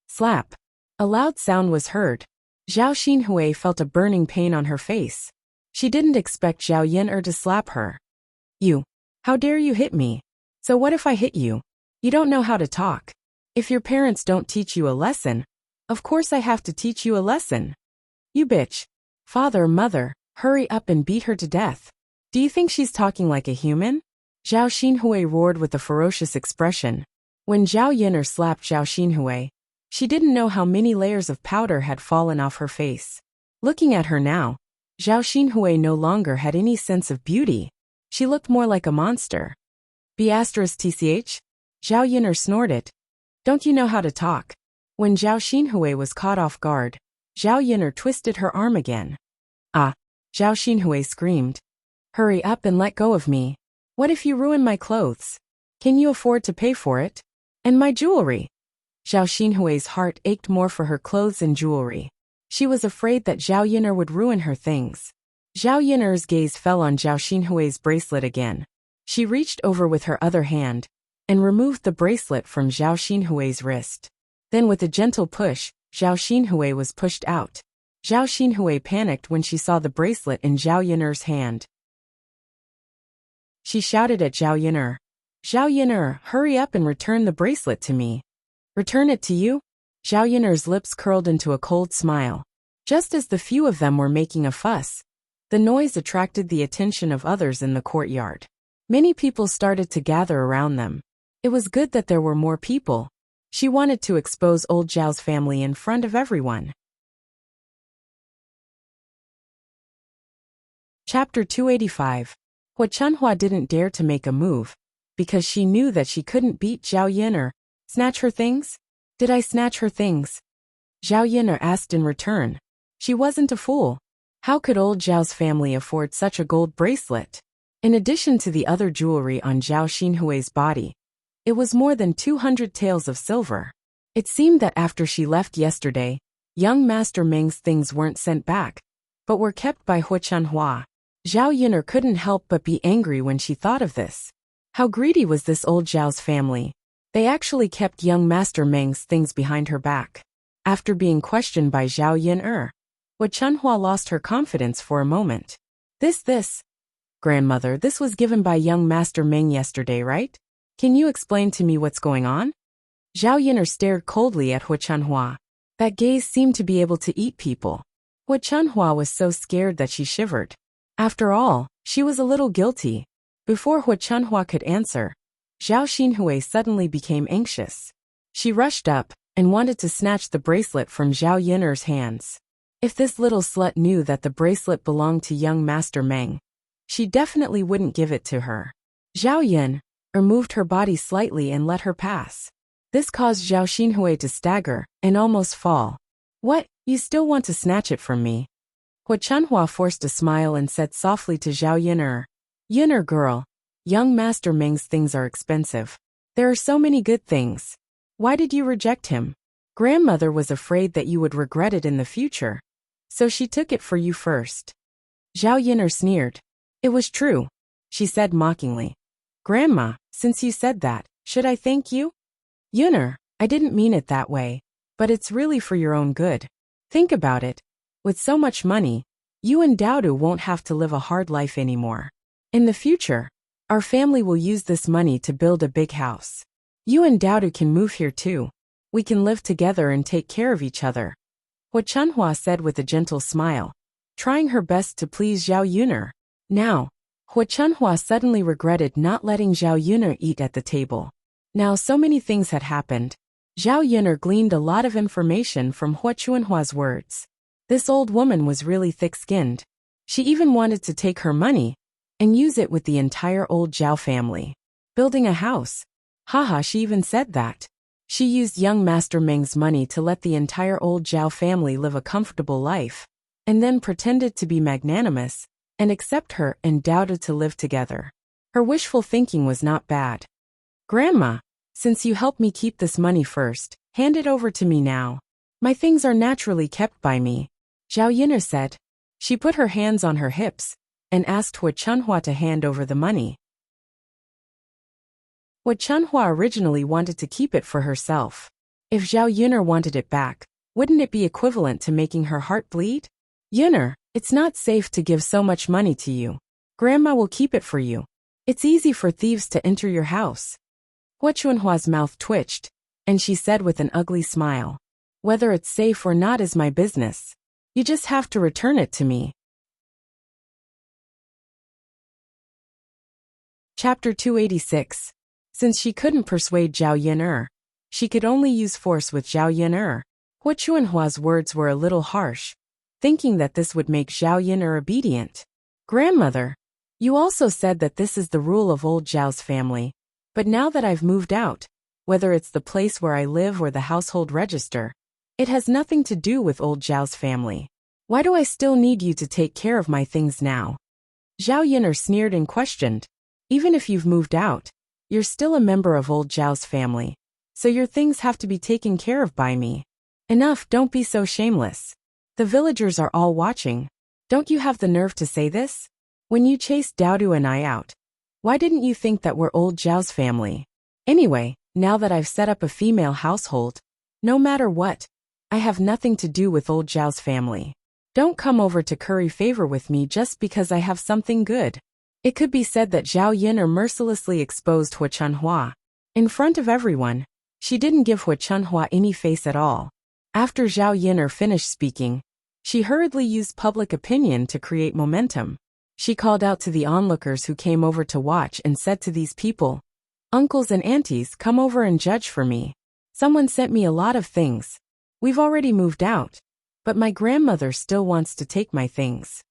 Slap. A loud sound was heard. Zhao Xinhui felt a burning pain on her face. She didn't expect Zhao Yin'er to slap her. You. How dare you hit me? So what if I hit you? You don't know how to talk. If your parents don't teach you a lesson, of course I have to teach you a lesson. You bitch. Father, mother, hurry up and beat her to death. Do you think she's talking like a human? Zhao Xinhui roared with a ferocious expression. When Zhao Yin'er slapped Zhao Xinhui, she didn't know how many layers of powder had fallen off her face. Looking at her now, Zhao Xinhui no longer had any sense of beauty. She looked more like a monster. B*TCH? Zhao Yin'er snorted. Don't you know how to talk? When Zhao Xinhui was caught off guard, Zhao Yin'er twisted her arm again. Ah! Zhao Xinhui screamed. Hurry up and let go of me. What if you ruin my clothes? Can you afford to pay for it? And my jewelry? Zhao Xinhui's heart ached more for her clothes and jewelry. She was afraid that Zhao Yin'er would ruin her things. Zhao Yin'er's gaze fell on Zhao Xinhui's bracelet again. She reached over with her other hand and removed the bracelet from Zhao Xinhui's wrist. Then with a gentle push, Zhao Xinhui was pushed out. Zhao Xinhui panicked when she saw the bracelet in Zhao Yin'er's hand. She shouted at Zhao Yin'er. Zhao Yin'er, hurry up and return the bracelet to me. Return it to you? Zhao Yin'er's lips curled into a cold smile. Just as the few of them were making a fuss, the noise attracted the attention of others in the courtyard. Many people started to gather around them. It was good that there were more people. She wanted to expose old Zhao's family in front of everyone. Chapter 285. Hua Chunhua didn't dare to make a move, because she knew that she couldn't beat Zhao Yin'er. Snatch her things? Did I snatch her things? Zhao Yin'er asked in return. She wasn't a fool. How could old Zhao's family afford such a gold bracelet? In addition to the other jewelry on Zhao Xinhui's body, it was more than 200 taels of silver. It seemed that after she left yesterday, young Master Meng's things weren't sent back, but were kept by Hua Chunhua. Zhao Yin'er couldn't help but be angry when she thought of this. How greedy was this old Zhao's family? They actually kept young Master Meng's things behind her back. After being questioned by Zhao Yin'er, Hua Chunhua lost her confidence for a moment. This. Grandmother, this was given by young Master Meng yesterday, right? Can you explain to me what's going on? Zhao Yin'er stared coldly at Hua Chunhua. That gaze seemed to be able to eat people. Hua Chunhua was so scared that she shivered. After all, she was a little guilty. Before Hua Chunhua could answer, Zhao Xinhui suddenly became anxious. She rushed up and wanted to snatch the bracelet from Zhao Yin'er's hands. If this little slut knew that the bracelet belonged to young Master Meng, she definitely wouldn't give it to her. Zhao Yin'er moved her body slightly and let her pass. This caused Zhao Xinhui to stagger and almost fall. What, you still want to snatch it from me? Hua Chunhua forced a smile and said softly to Zhao Yin'er. Yin'er girl, young Master Meng's things are expensive. There are so many good things. Why did you reject him? Grandmother was afraid that you would regret it in the future, so she took it for you first. Zhao Yin'er sneered. It was true, she said mockingly. Grandma, since you said that, should I thank you? Yin'er, I didn't mean it that way, but it's really for your own good. Think about it. With so much money, you and Daodu won't have to live a hard life anymore. In the future, our family will use this money to build a big house. You and Daodu can move here too. We can live together and take care of each other. Hua Chunhua said with a gentle smile, trying her best to please Zhao Yin'er. Now, Hua Chunhua suddenly regretted not letting Zhao Yin'er eat at the table. Now so many things had happened. Zhao Yin'er gleaned a lot of information from Hua Chunhua's words. This old woman was really thick-skinned. She even wanted to take her money and use it with the entire old Zhao family. Building a house. Haha, she even said that. She used young Master Meng's money to let the entire old Zhao family live a comfortable life, and then pretended to be magnanimous and accept her and Daodu to live together. Her wishful thinking was not bad. Grandma, since you helped me keep this money first, hand it over to me now. My things are naturally kept by me, Zhao Yin'er said. She put her hands on her hips and asked Hua Chunhua to hand over the money. Hua Chunhua originally wanted to keep it for herself. If Zhao Yun'er wanted it back, wouldn't it be equivalent to making her heart bleed? Yun'er, it's not safe to give so much money to you. Grandma will keep it for you. It's easy for thieves to enter your house. Hua Chunhua's mouth twitched, and she said with an ugly smile, "Whether it's safe or not is my business. You just have to return it to me." Chapter 286. Since she couldn't persuade Zhao Yun'er, she could only use force with Zhao Yun'er. Hua Chunhua's words were a little harsh, thinking that this would make Zhao Yun'er obedient. "Grandmother, you also said that this is the rule of old Zhao's family, but now that I've moved out, whether it's the place where I live or the household register, it has nothing to do with old Zhao's family. Why do I still need you to take care of my things now?" Zhao Yun'er sneered and questioned, "Even if you've moved out, you're still a member of old Zhao's family, so your things have to be taken care of by me. Enough, don't be so shameless. The villagers are all watching. Don't you have the nerve to say this? When you chased Daodu and I out, why didn't you think that we're old Zhao's family? Anyway, now that I've set up a female household, no matter what, I have nothing to do with old Zhao's family. Don't come over to curry favor with me just because I have something good." It could be said that Zhao Yun'er mercilessly exposed Hua Chunhua. In front of everyone, she didn't give Hua Chunhua any face at all. After Zhao Yun'er finished speaking, she hurriedly used public opinion to create momentum. She called out to the onlookers who came over to watch and said to these people, "Uncles and aunties, come over and judge for me. Someone sent me a lot of things. We've already moved out, but my grandmother still wants to take my things."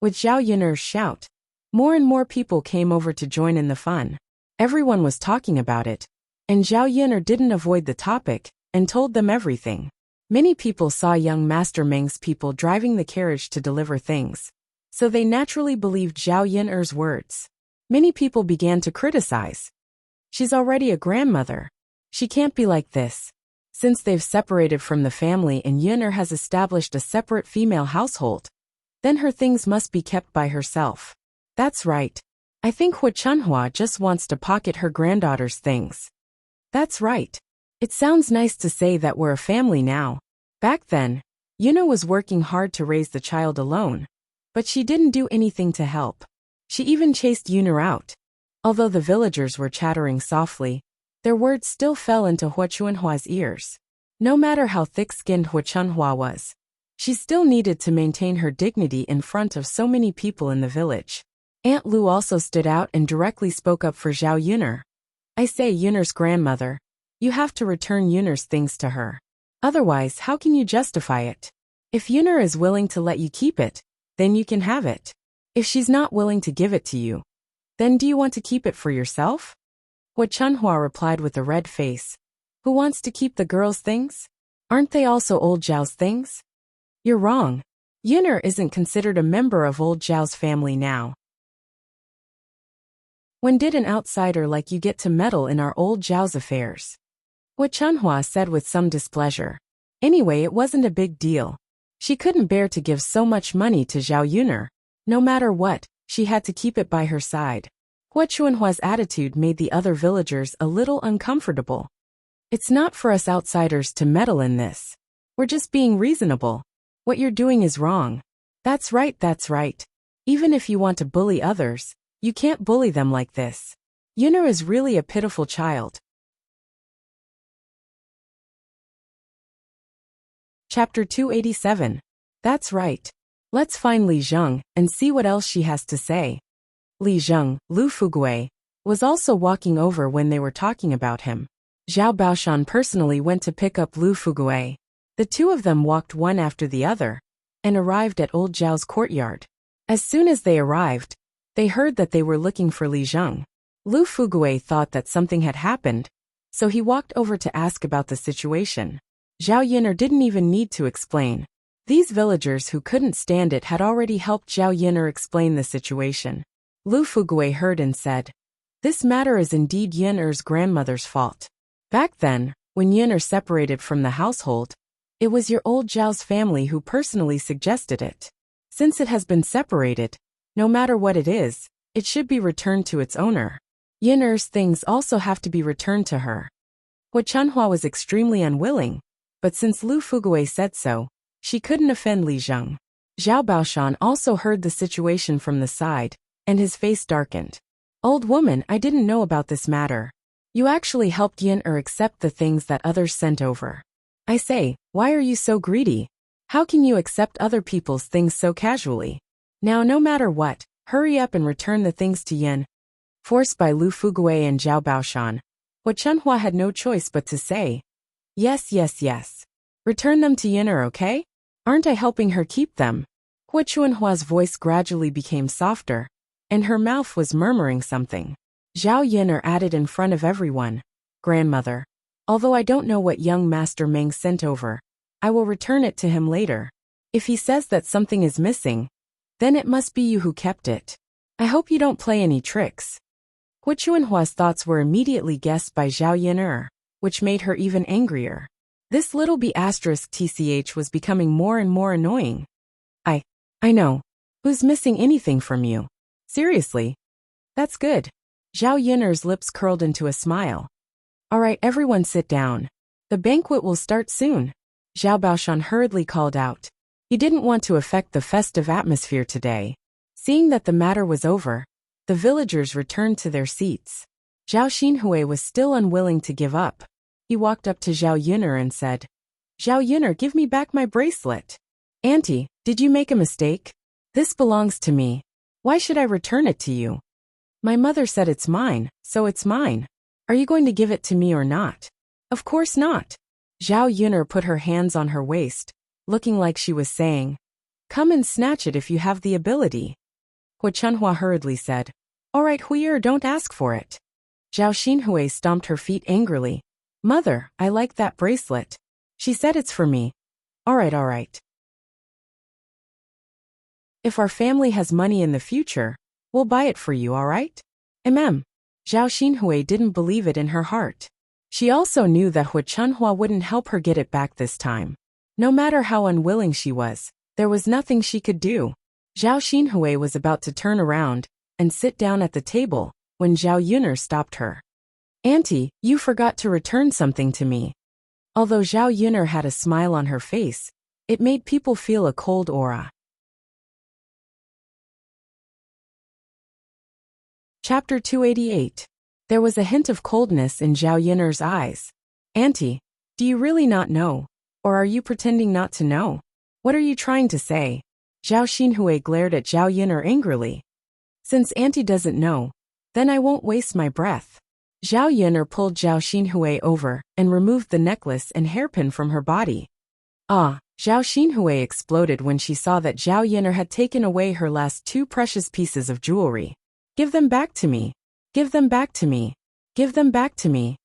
With Zhao Yun'er's shout, more and more people came over to join in the fun. Everyone was talking about it, and Zhao Yun'er didn't avoid the topic and told them everything. Many people saw young Master Meng's people driving the carriage to deliver things, so they naturally believed Zhao Yun'er's words. Many people began to criticize. "She's already a grandmother. She can't be like this." Since they've separated from the family and Yun'er has established a separate female household, then her things must be kept by herself. That's right. I think Hua Chunhua just wants to pocket her granddaughter's things. That's right. It sounds nice to say that we're a family now. Back then, Yun'er was working hard to raise the child alone, but she didn't do anything to help. She even chased Yun'er out. Although the villagers were chattering softly, their words still fell into Hua Chunhua's ears. No matter how thick-skinned Hua Chunhua was, she still needed to maintain her dignity in front of so many people in the village. Aunt Lu also stood out and directly spoke up for Zhao Yun'er. "I say, Yun'er's grandmother, you have to return Yun'er's things to her. Otherwise, how can you justify it? If Yun'er is willing to let you keep it, then you can have it. If she's not willing to give it to you, then do you want to keep it for yourself?" Hua Chunhua replied with a red face. "Who wants to keep the girl's things? Aren't they also old Zhao's things?" "You're wrong. Yun'er isn't considered a member of old Zhao's family now. When did an outsider like you get to meddle in our old Zhao's affairs?" Hua Chunhua said with some displeasure. Anyway, it wasn't a big deal. She couldn't bear to give so much money to Zhao Yun'er. No matter what, she had to keep it by her side. Hua Chunhua's attitude made the other villagers a little uncomfortable. "It's not for us outsiders to meddle in this. We're just being reasonable. What you're doing is wrong." That's right, that's right. Even if you want to bully others, you can't bully them like this. Yun'er is really a pitiful child. Chapter 287. That's right. Let's find Li Zheng and see what else she has to say. Li Zheng, Lu Fugui, was also walking over when they were talking about him. Zhao Baoshan personally went to pick up Lu Fugui. The two of them walked one after the other and arrived at old Zhao's courtyard. As soon as they arrived, they heard that they were looking for Li Zheng. Lu Fugui thought that something had happened, so he walked over to ask about the situation. Zhao Yun'er didn't even need to explain. These villagers who couldn't stand it had already helped Zhao Yun'er explain the situation. Lu Fugui heard and said, "This matter is indeed Yun'er's grandmother's fault. Back then, when Yun'er separated from the household, it was your old Zhao's family who personally suggested it. Since it has been separated, No matter what it is, it should be returned to its owner. Yin'er's things also have to be returned to her. Hua Chunhua was extremely unwilling, but since Lu Fugui said so, she couldn't offend Li Zheng. Zhao Baoshan also heard the situation from the side, and his face darkened. Old woman, I didn't know about this matter. You actually helped Yin'er accept the things that others sent over. I say, why are you so greedy? How can you accept other people's things so casually? Now no matter what, hurry up and return the things to Yin. Forced by Lu Fugui and Zhao Baoshan, Hua Chunhua had no choice but to say, yes, yes, yes. Return them to Yin'er, okay? Aren't I helping her keep them? Hua Chunhua's voice gradually became softer, and her mouth was murmuring something. Zhao Yin'er added in front of everyone, Grandmother, although I don't know what young Master Meng sent over, I will return it to him later. If he says that something is missing, then it must be you who kept it. I hope you don't play any tricks. Hua Chunhua's thoughts were immediately guessed by Zhao Yin'er, which made her even angrier. This little B***TCH was becoming more and more annoying. I know. Who's missing anything from you? Seriously? That's good. Zhao Yin'er's lips curled into a smile. Alright, everyone sit down. The banquet will start soon. Zhao Baoshan hurriedly called out. He didn't want to affect the festive atmosphere today. Seeing that the matter was over, the villagers returned to their seats. Zhao Xinhui was still unwilling to give up. He walked up to Zhao Yin'er and said, Zhao Yin'er, give me back my bracelet. Auntie, did you make a mistake? This belongs to me. Why should I return it to you? My mother said it's mine, so it's mine. Are you going to give it to me or not? Of course not. Zhao Yin'er put her hands on her waist, looking like she was saying, come and snatch it if you have the ability. Hua Chunhua hurriedly said, Alright Hui'er, don't ask for it. Zhao Xinhui stomped her feet angrily. Mother, I like that bracelet. She said it's for me. Alright. If our family has money in the future, we'll buy it for you, alright? Zhao Xinhui didn't believe it in her heart. She also knew that Hua Chunhua wouldn't help her get it back this time. No matter how unwilling she was, there was nothing she could do. Zhao Xinhui was about to turn around and sit down at the table when Zhao Yin'er stopped her. Auntie, you forgot to return something to me. Although Zhao Yin'er had a smile on her face, it made people feel a cold aura. Chapter 288. There was a hint of coldness in Zhao Yin'er's eyes. Auntie, do you really not know? Or are you pretending not to know? What are you trying to say? Zhao Xinhui glared at Zhao Yin'er angrily. Since Auntie doesn't know, then I won't waste my breath. Zhao Yin'er pulled Zhao Xinhui over and removed the necklace and hairpin from her body. Ah, Zhao Xinhui exploded when she saw that Zhao Yin'er had taken away her last two precious pieces of jewelry. Give them back to me. Give them back to me. Give them back to me.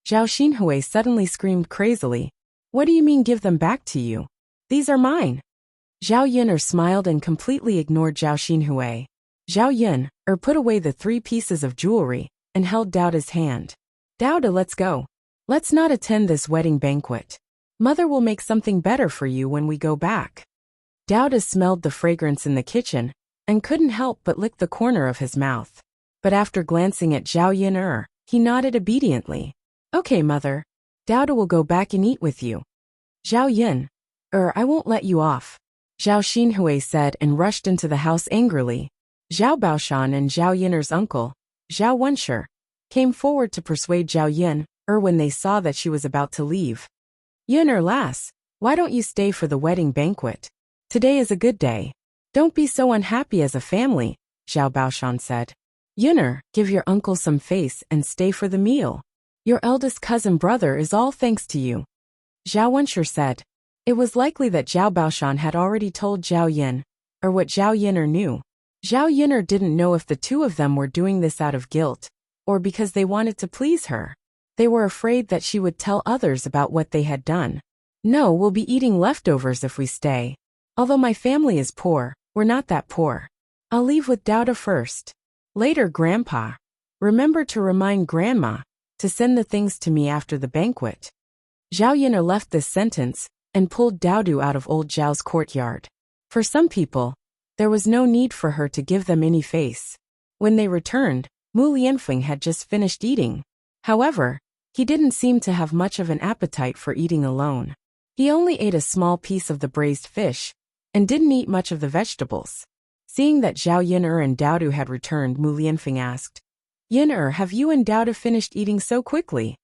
Zhao Xinhui suddenly screamed crazily. What do you mean give them back to you? These are mine. Zhao Yin'er smiled and completely ignored Zhao Xinhui. Zhao Yin'er put away the 3 pieces of jewelry and held Daoda's hand. Daoda, let's go. Let's not attend this wedding banquet. Mother will make something better for you when we go back. Daoda smelled the fragrance in the kitchen and couldn't help but lick the corner of his mouth. But after glancing at Zhao Yin'er, he nodded obediently. Okay, Mother. Daoda will go back and eat with you. Zhao Yin'er, I won't let you off. Zhao Xinhui said and rushed into the house angrily. Zhao Baoshan and Zhao Yin'er's uncle, Zhao Wenshi, came forward to persuade Zhao Yin'er when they saw that she was about to leave. Yin'er lass, why don't you stay for the wedding banquet? Today is a good day. Don't be so unhappy as a family, Zhao Baoshan said. Yin'er, give your uncle some face and stay for the meal. Your eldest cousin brother is all thanks to you. Zhao Wenshi said. It was likely that Zhao Baoshan had already told Zhao Yin'er what Zhao Yin'er knew. Zhao Yin'er didn't know if the two of them were doing this out of guilt, or because they wanted to please her. They were afraid that she would tell others about what they had done. No, we'll be eating leftovers if we stay. Although my family is poor, we're not that poor. I'll leave with Daoda first. Later, Grandpa. Remember to remind Grandma to send the things to me after the banquet. Zhao Yin'er left this sentence and pulled Daodu out of old Zhao's courtyard. For some people, There was no need for her to give them any face. When they returned, Mu Lianfeng had just finished eating. However, he didn't seem to have much of an appetite for eating alone. He only ate a small piece of the braised fish, and didn't eat much of the vegetables. Seeing that Zhao Yin'er and Daodu had returned, Mu Lianfeng asked, "Yin'er, have you and Daodu finished eating so quickly?"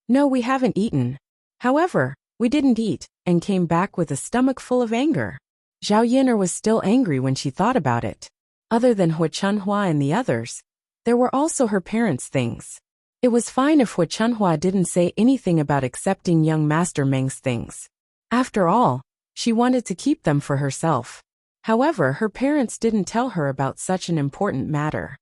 "No, we haven't eaten. However, we didn't eat, and came back with a stomach full of anger." Zhao Yin'er was still angry when she thought about it. Other than Hu Chunhua and the others, there were also her parents' things. It was fine if Hu Chunhua didn't say anything about accepting young Master Meng's things. After all, she wanted to keep them for herself. However, her parents didn't tell her about such an important matter.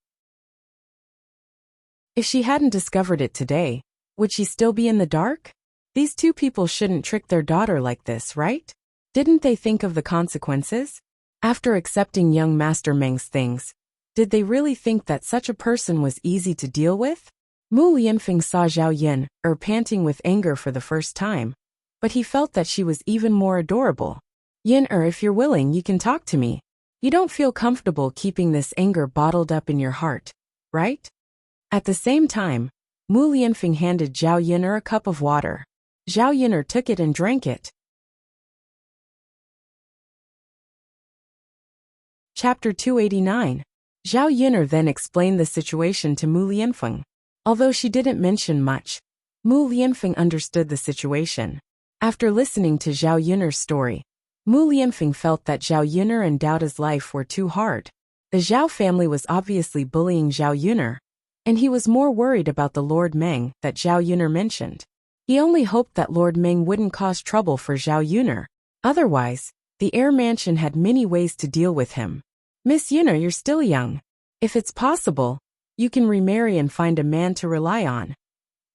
If she hadn't discovered it today, would she still be in the dark? These two people shouldn't trick their daughter like this, right? Didn't they think of the consequences? After accepting young Master Meng's things, did they really think that such a person was easy to deal with? Mu Lianfeng saw Zhao Yin'er panting with anger for the first time, but he felt that she was even more adorable. "Yin'er, if you're willing, you can talk to me. You don't feel comfortable keeping this anger bottled up in your heart, right?" At the same time, Mu Lianfeng handed Zhao Yin'er a cup of water. Zhao Yin'er took it and drank it. Chapter 289. Zhao Yin'er then explained the situation to Mu Lianfeng. Although she didn't mention much, Mu Lianfeng understood the situation. After listening to Zhao Yin'er's story, Mu Lianfeng felt that Zhao Yin'er and Daoda's life were too hard. The Zhao family was obviously bullying Zhao Yin'er, and he was more worried about the Lord Meng that Zhao Yin'er mentioned. He only hoped that Lord Meng wouldn't cause trouble for Zhao Yin'er. Otherwise, the heir mansion had many ways to deal with him. "Miss Yin'er, you're still young. If it's possible, you can remarry and find a man to rely on."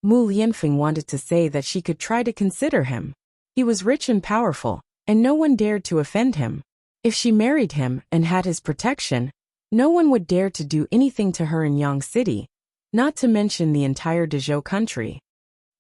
Mu Lianfeng wanted to say that she could try to consider him. He was rich and powerful, and no one dared to offend him. If she married him and had his protection, no one would dare to do anything to her in Yang City, not to mention the entire Dezhou country.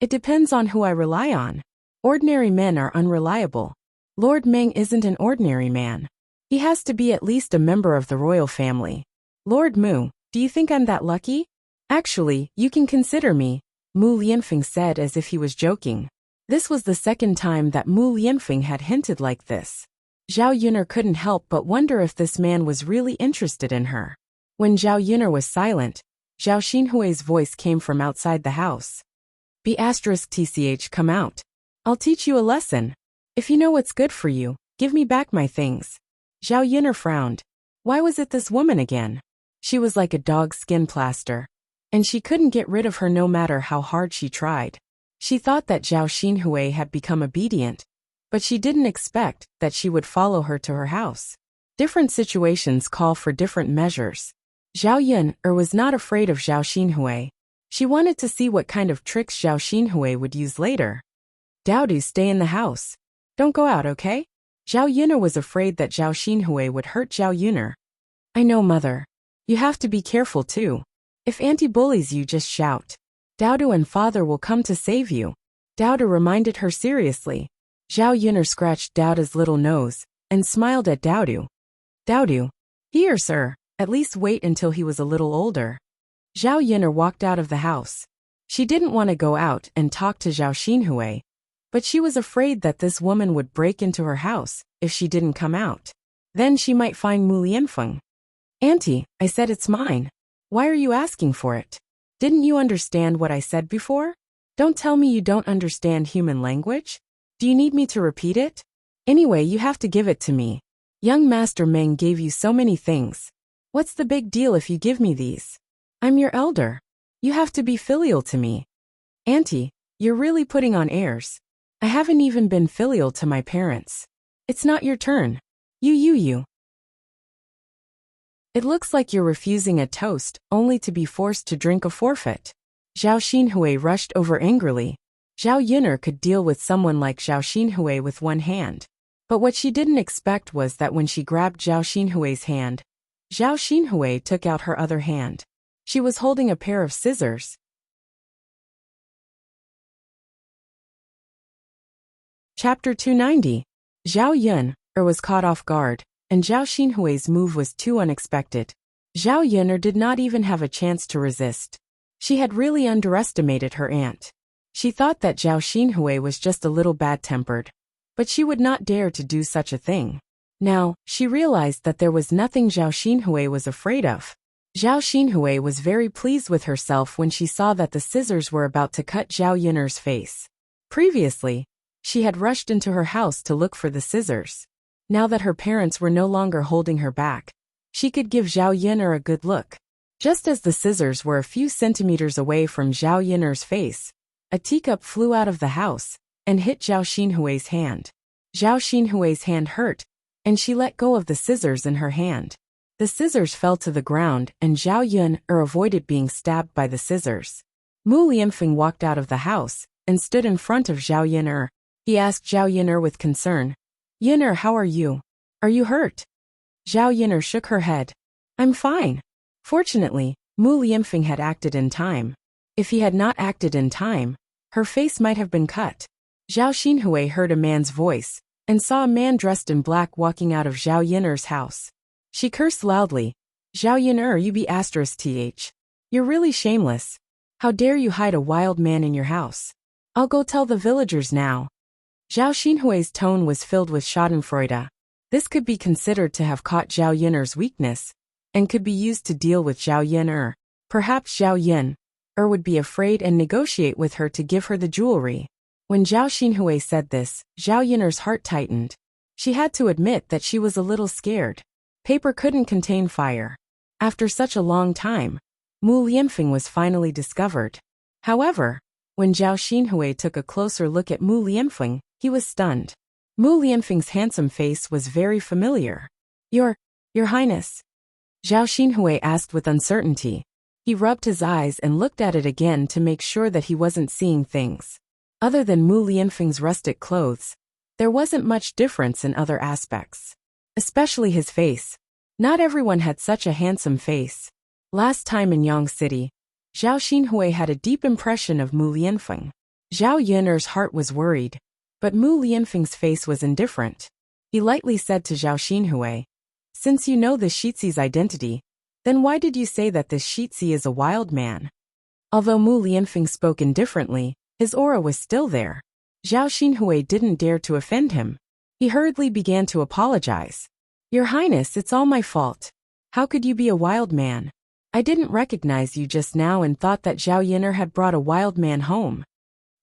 "It depends on who I rely on. Ordinary men are unreliable. Lord Meng isn't an ordinary man. He has to be at least a member of the royal family. Lord Mu, do you think I'm that lucky?" "Actually, you can consider me," Mu Lianfeng said as if he was joking. This was the second time that Mu Lianfeng had hinted like this. Zhao Yin'er couldn't help but wonder if this man was really interested in her. When Zhao Yin'er was silent, Zhao Xinhui's voice came from outside the house. "Tch, come out. I'll teach you a lesson. If you know what's good for you, give me back my things." Zhao Yin'er frowned. Why was it this woman again? She was like a dog's skin plaster, and she couldn't get rid of her no matter how hard she tried. She thought that Zhao Xinhui had become obedient, but she didn't expect that she would follow her to her house. Different situations call for different measures. Zhao Yin'er was not afraid of Zhao Xinhui. She wanted to see what kind of tricks Zhao Xinhui would use later. "Daodu, stay in the house. Don't go out, okay?" Zhao Yin'er was afraid that Zhao Xinhui would hurt Zhao Yin'er. "I know, mother. You have to be careful too. If auntie bullies you, just shout. Daodu and father will come to save you." Daodu reminded her seriously. Zhao Yin'er scratched Daoda's little nose and smiled at Daodu. "Daodu, here, sir. At least wait until he was a little older." Zhao Yin'er walked out of the house. She didn't want to go out and talk to Zhao Xinhui, but she was afraid that this woman would break into her house if she didn't come out. Then she might find Mu Lianfeng. "Auntie, I said it's mine. Why are you asking for it? Didn't you understand what I said before? Don't tell me you don't understand human language. Do you need me to repeat it? Anyway, you have to give it to me. Young Master Meng gave you so many things. What's the big deal if you give me these? I'm your elder. You have to be filial to me." "Auntie, you're really putting on airs. I haven't even been filial to my parents. It's not your turn. You. It looks like you're refusing a toast, only to be forced to drink a forfeit." Zhao Xinhui rushed over angrily. Zhao Yin'er could deal with someone like Zhao Xinhui with one hand. But what she didn't expect was that when she grabbed Zhao Xinhui's hand, Zhao Xinhui took out her other hand. She was holding a pair of scissors. Chapter 290. Zhao Yin'er was caught off guard, and Zhao Xinhui's move was too unexpected. Zhao Yun'er did not even have a chance to resist. She had really underestimated her aunt. She thought that Zhao Xinhui was just a little bad-tempered, but she would not dare to do such a thing. Now, she realized that there was nothing Zhao Xinhui was afraid of. Zhao Xinhui was very pleased with herself when she saw that the scissors were about to cut Zhao Yun'er's face. Previously, she had rushed into her house to look for the scissors. Now that her parents were no longer holding her back, she could give Zhao Yun'er a good look. Just as the scissors were a few centimeters away from Zhao Yun'er's face, a teacup flew out of the house and hit Zhao Xinhui's hand. Zhao Xinhui's hand hurt, and she let go of the scissors in her hand. The scissors fell to the ground and Zhao Yun'er avoided being stabbed by the scissors. Mu Lianfeng walked out of the house and stood in front of Zhao Yun'er. He asked Zhao Yun'er with concern, "Yun'er, how are you? Are you hurt?" Zhao Yun'er shook her head. "I'm fine." Fortunately, Mu Lianfeng had acted in time. If he had not acted in time, her face might have been cut. Zhao Xinhui heard a man's voice and saw a man dressed in black walking out of Zhao Yun'er's house. She cursed loudly, "Zhao Yun'er, you be *th. You're really shameless. How dare you hide a wild man in your house? I'll go tell the villagers now." Zhao Xinhui's tone was filled with schadenfreude. This could be considered to have caught Zhao Yun'er's weakness, and could be used to deal with Zhao Yun'er. Perhaps Zhao Yun'er would be afraid and negotiate with her to give her the jewelry. When Zhao Xinhui said this, Zhao Yun'er's heart tightened. She had to admit that she was a little scared. Paper couldn't contain fire. After such a long time, Mu Lianfeng was finally discovered. However, when Zhao Xinhui took a closer look at Mu Lianfeng, he was stunned. Mu Lianfeng's handsome face was very familiar. Your Highness?" Zhao Xinhui asked with uncertainty. He rubbed his eyes and looked at it again to make sure that he wasn't seeing things. Other than Mu Lianfeng's rustic clothes, there wasn't much difference in other aspects. Especially his face. Not everyone had such a handsome face. Last time in Yang City, Zhao Xinhui had a deep impression of Mu Lianfeng. Zhao Yun'er's heart was worried, but Mu Lianfeng's face was indifferent. He lightly said to Zhao Xinhui, "Since you know this Shizi's identity, then why did you say that this Shizi is a wild man?" Although Mu Lianfeng spoke indifferently, his aura was still there. Zhao Xinhui didn't dare to offend him. He hurriedly began to apologize. "Your Highness, it's all my fault. How could you be a wild man? I didn't recognize you just now and thought that Zhao Yun'er had brought a wild man home."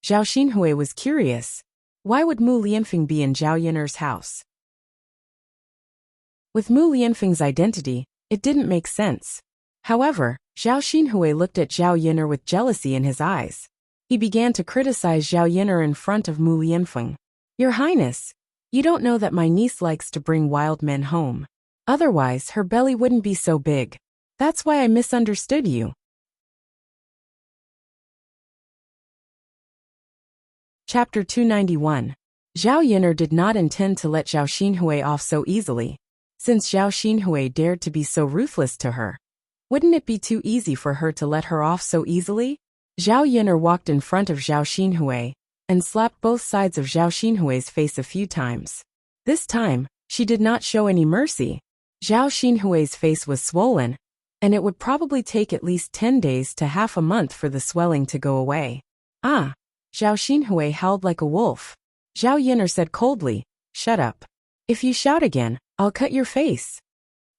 Zhao Xinhui was curious. Why would Mu Lianfeng be in Zhao Yun'er's house? With Mu Lianfeng's identity, it didn't make sense. However, Zhao Xinhui looked at Zhao Yun'er with jealousy in his eyes. He began to criticize Zhao Yun'er in front of Mu Lianfeng. "Your Highness, you don't know that my niece likes to bring wild men home. Otherwise, her belly wouldn't be so big. That's why I misunderstood you." Chapter 291. Zhao Yun'er did not intend to let Zhao Xinhui off so easily. Since Zhao Xinhui dared to be so ruthless to her, wouldn't it be too easy for her to let her off so easily? Zhao Yun'er walked in front of Zhao Xinhui and slapped both sides of Zhao Xinhui's face a few times. This time, she did not show any mercy. Zhao Xinhui's face was swollen, and it would probably take at least 10 days to half a month for the swelling to go away. "Ah!" Zhao Xinhui howled like a wolf. Zhao Yun'er said coldly, "Shut up. If you shout again, I'll cut your face."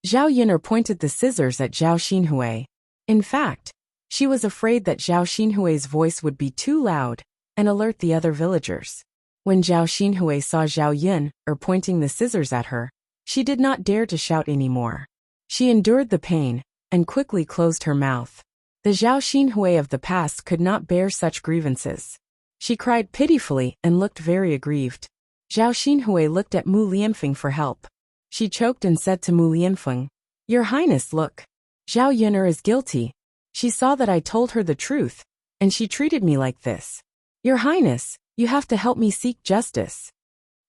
Zhao Yun'er pointed the scissors at Zhao Xinhui. In fact, she was afraid that Zhao Xinhui's voice would be too loud and alert the other villagers. When Zhao Xinhui saw Zhao Yun'er pointing the scissors at her, she did not dare to shout anymore. She endured the pain and quickly closed her mouth. The Zhao Xinhui of the past could not bear such grievances. She cried pitifully and looked very aggrieved. Zhao Xinhui looked at Mu Lianfeng for help. She choked and said to Mu Lianfeng, "Your Highness, look. Zhao Yun'er is guilty. She saw that I told her the truth, and she treated me like this. Your Highness, you have to help me seek justice."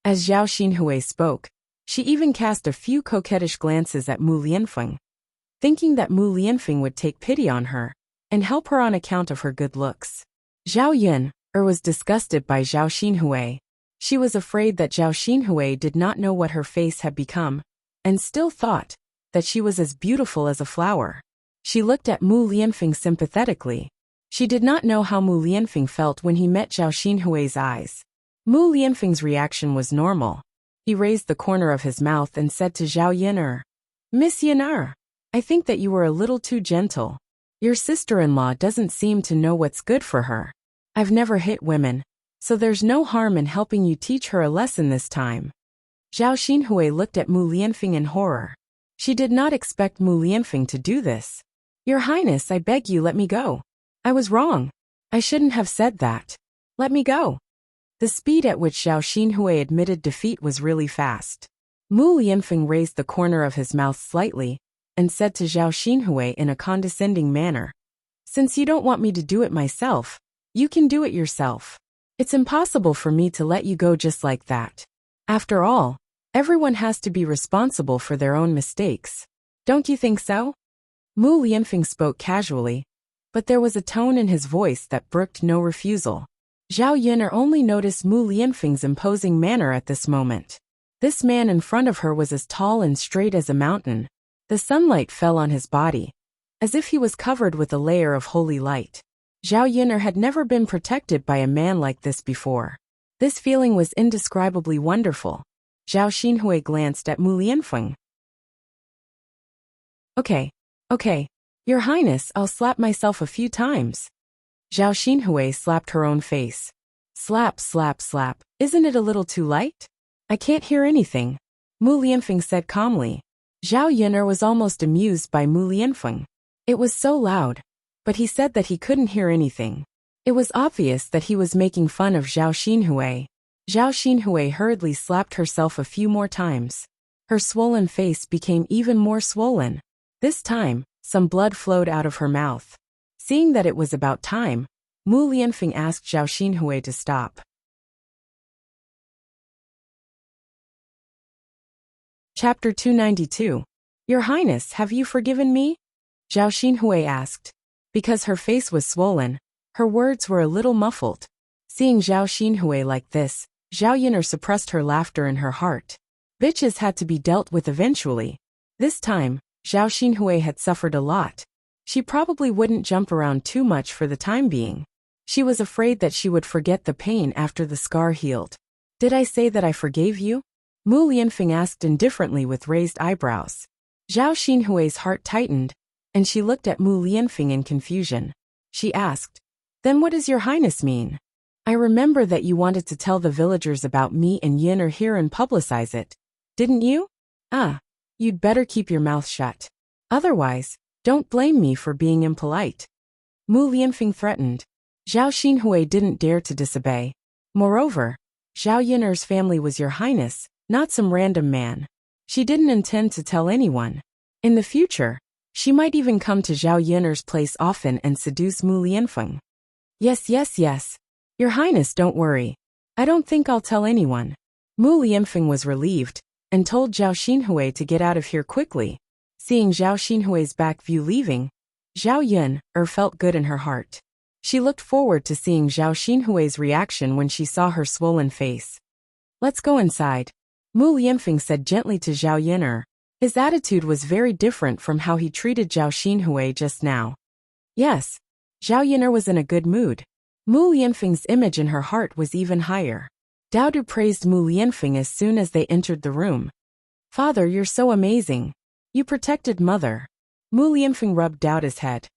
As Zhao Xinhui spoke, she even cast a few coquettish glances at Mu Lianfeng, thinking that Mu Lianfeng would take pity on her and help her on account of her good looks. Zhao Yun'er was disgusted by Zhao Xinhui. She was afraid that Zhao Xinhui did not know what her face had become, and still thought that she was as beautiful as a flower. She looked at Mu Lianfeng sympathetically. She did not know how Mu Lianfeng felt when he met Zhao Xinhui's eyes. Mu Lianfeng's reaction was normal. He raised the corner of his mouth and said to Zhao Yinar, "Miss Yinar, I think that you were a little too gentle. Your sister-in-law doesn't seem to know what's good for her. I've never hit women, so there's no harm in helping you teach her a lesson this time." Zhao Xinhui looked at Mu Lianfeng in horror. She did not expect Mu Lianfeng to do this. "Your Highness, I beg you, let me go. I was wrong. I shouldn't have said that. Let me go." The speed at which Zhao Xinhui admitted defeat was really fast. Mu Lianfeng raised the corner of his mouth slightly and said to Zhao Xinhui in a condescending manner, "Since you don't want me to do it myself, you can do it yourself. It's impossible for me to let you go just like that. After all, everyone has to be responsible for their own mistakes. Don't you think so?" Mu Lianfeng spoke casually, but there was a tone in his voice that brooked no refusal. Zhao Yinar only noticed Mu Lianfeng's imposing manner at this moment. This man in front of her was as tall and straight as a mountain. The sunlight fell on his body, as if he was covered with a layer of holy light. Zhao Yinar had never been protected by a man like this before. This feeling was indescribably wonderful. Zhao Xinhui glanced at Mu Lianfeng. Okay, Your Highness, I'll slap myself a few times." Zhao Xinhui slapped her own face. "Slap, slap, slap. Isn't it a little too light? I can't hear anything," Mu Lianfeng said calmly. Zhao Yinar was almost amused by Mu Lianfeng. It was so loud, but he said that he couldn't hear anything. It was obvious that he was making fun of Zhao Xinhui. Zhao Xinhui hurriedly slapped herself a few more times. Her swollen face became even more swollen. This time, some blood flowed out of her mouth. Seeing that it was about time, Mu Lianfeng asked Zhao Xinhui to stop. Chapter 292. Your Highness, have you forgiven me? Zhao Xinhui asked. Because her face was swollen, her words were a little muffled. Seeing Zhao Xinhui like this, Zhao Yinar suppressed her laughter in her heart. Bitches had to be dealt with eventually. This time, Zhao Xinhui had suffered a lot. She probably wouldn't jump around too much for the time being. She was afraid that she would forget the pain after the scar healed. "Did I say that I forgave you?" Mu Lianfeng asked indifferently with raised eyebrows. Zhao Xinhui's heart tightened, and she looked at Mu Lianfeng in confusion. She asked, "Then what does your Highness mean? I remember that you wanted to tell the villagers about me and Yinar here and publicize it. Didn't you? You'd better keep your mouth shut. Otherwise, don't blame me for being impolite." Mu Lianfeng threatened. Zhao Xinhui didn't dare to disobey. Moreover, Zhao Yinar's family was your Highness, not some random man. She didn't intend to tell anyone. In the future, she might even come to Zhao Yinar's place often and seduce Mu Lianfeng. Yes. Your Highness, don't worry. I don't think I'll tell anyone." Mu Lianfeng was relieved, and told Zhao Xinhui to get out of here quickly. Seeing Zhao Xinhui's back view leaving, Zhao Yinar felt good in her heart. She looked forward to seeing Zhao Xinhui's reaction when she saw her swollen face. "Let's go inside," Mu Lianfeng said gently to Zhao Yinar. His attitude was very different from how he treated Zhao Xinhui just now. Yes, Zhao Yinar was in a good mood. Mu Lianfeng's image in her heart was even higher. Dao Du praised Mu Lianfeng as soon as they entered the room. "Father, you're so amazing. You protected Mother." Mu Lianfeng rubbed Dao's head.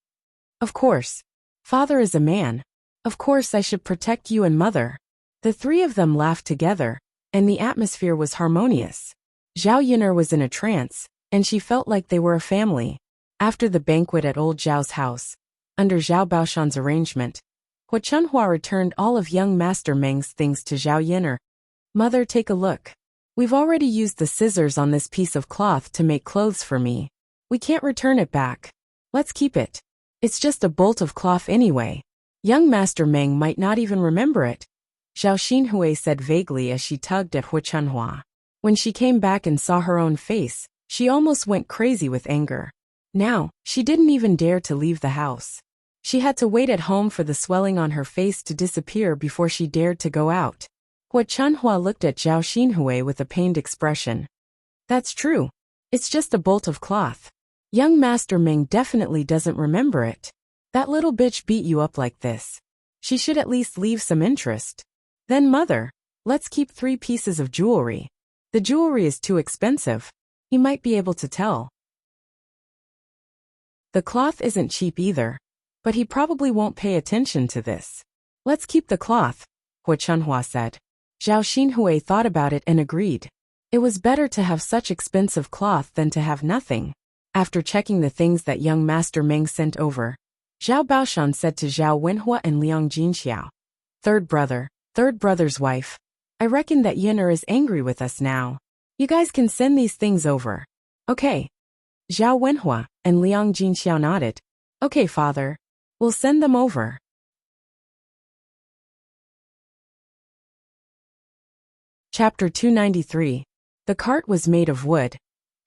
"Of course. Father is a man. Of course I should protect you and Mother." The three of them laughed together, and the atmosphere was harmonious. Zhao Yinar was in a trance, and she felt like they were a family. After the banquet at old Zhao's house, under Zhao Baoshan's arrangement, Hua Chunhua returned all of young Master Meng's things to Zhao Yinar. "Mother, take a look. We've already used the scissors on this piece of cloth to make clothes for me. We can't return it back. Let's keep it. It's just a bolt of cloth anyway. Young Master Meng might not even remember it," Zhao Xinhui said vaguely as she tugged at Hua Chunhua. When she came back and saw her own face, she almost went crazy with anger. Now, she didn't even dare to leave the house. She had to wait at home for the swelling on her face to disappear before she dared to go out. Hua Chunhua looked at Zhao Xinhui with a pained expression. "That's true. It's just a bolt of cloth. Young Master Ming definitely doesn't remember it. That little bitch beat you up like this. She should at least leave some interest. Then mother, let's keep 3 pieces of jewelry. The jewelry is too expensive. He might be able to tell. The cloth isn't cheap either, but he probably won't pay attention to this. Let's keep the cloth, Hua Chunhua said. Zhao Xinhui thought about it and agreed. It was better to have such expensive cloth than to have nothing. After checking the things that young Master Meng sent over, Zhao Baoshan said to Zhao Wenhua and Liang Jinxiao, third brother's wife, I reckon that Yin'er is angry with us now. You guys can send these things over. Okay. Zhao Wenhua and Liang Jinxiao nodded. Okay, father. We'll send them over. Chapter 293. The cart was made of wood,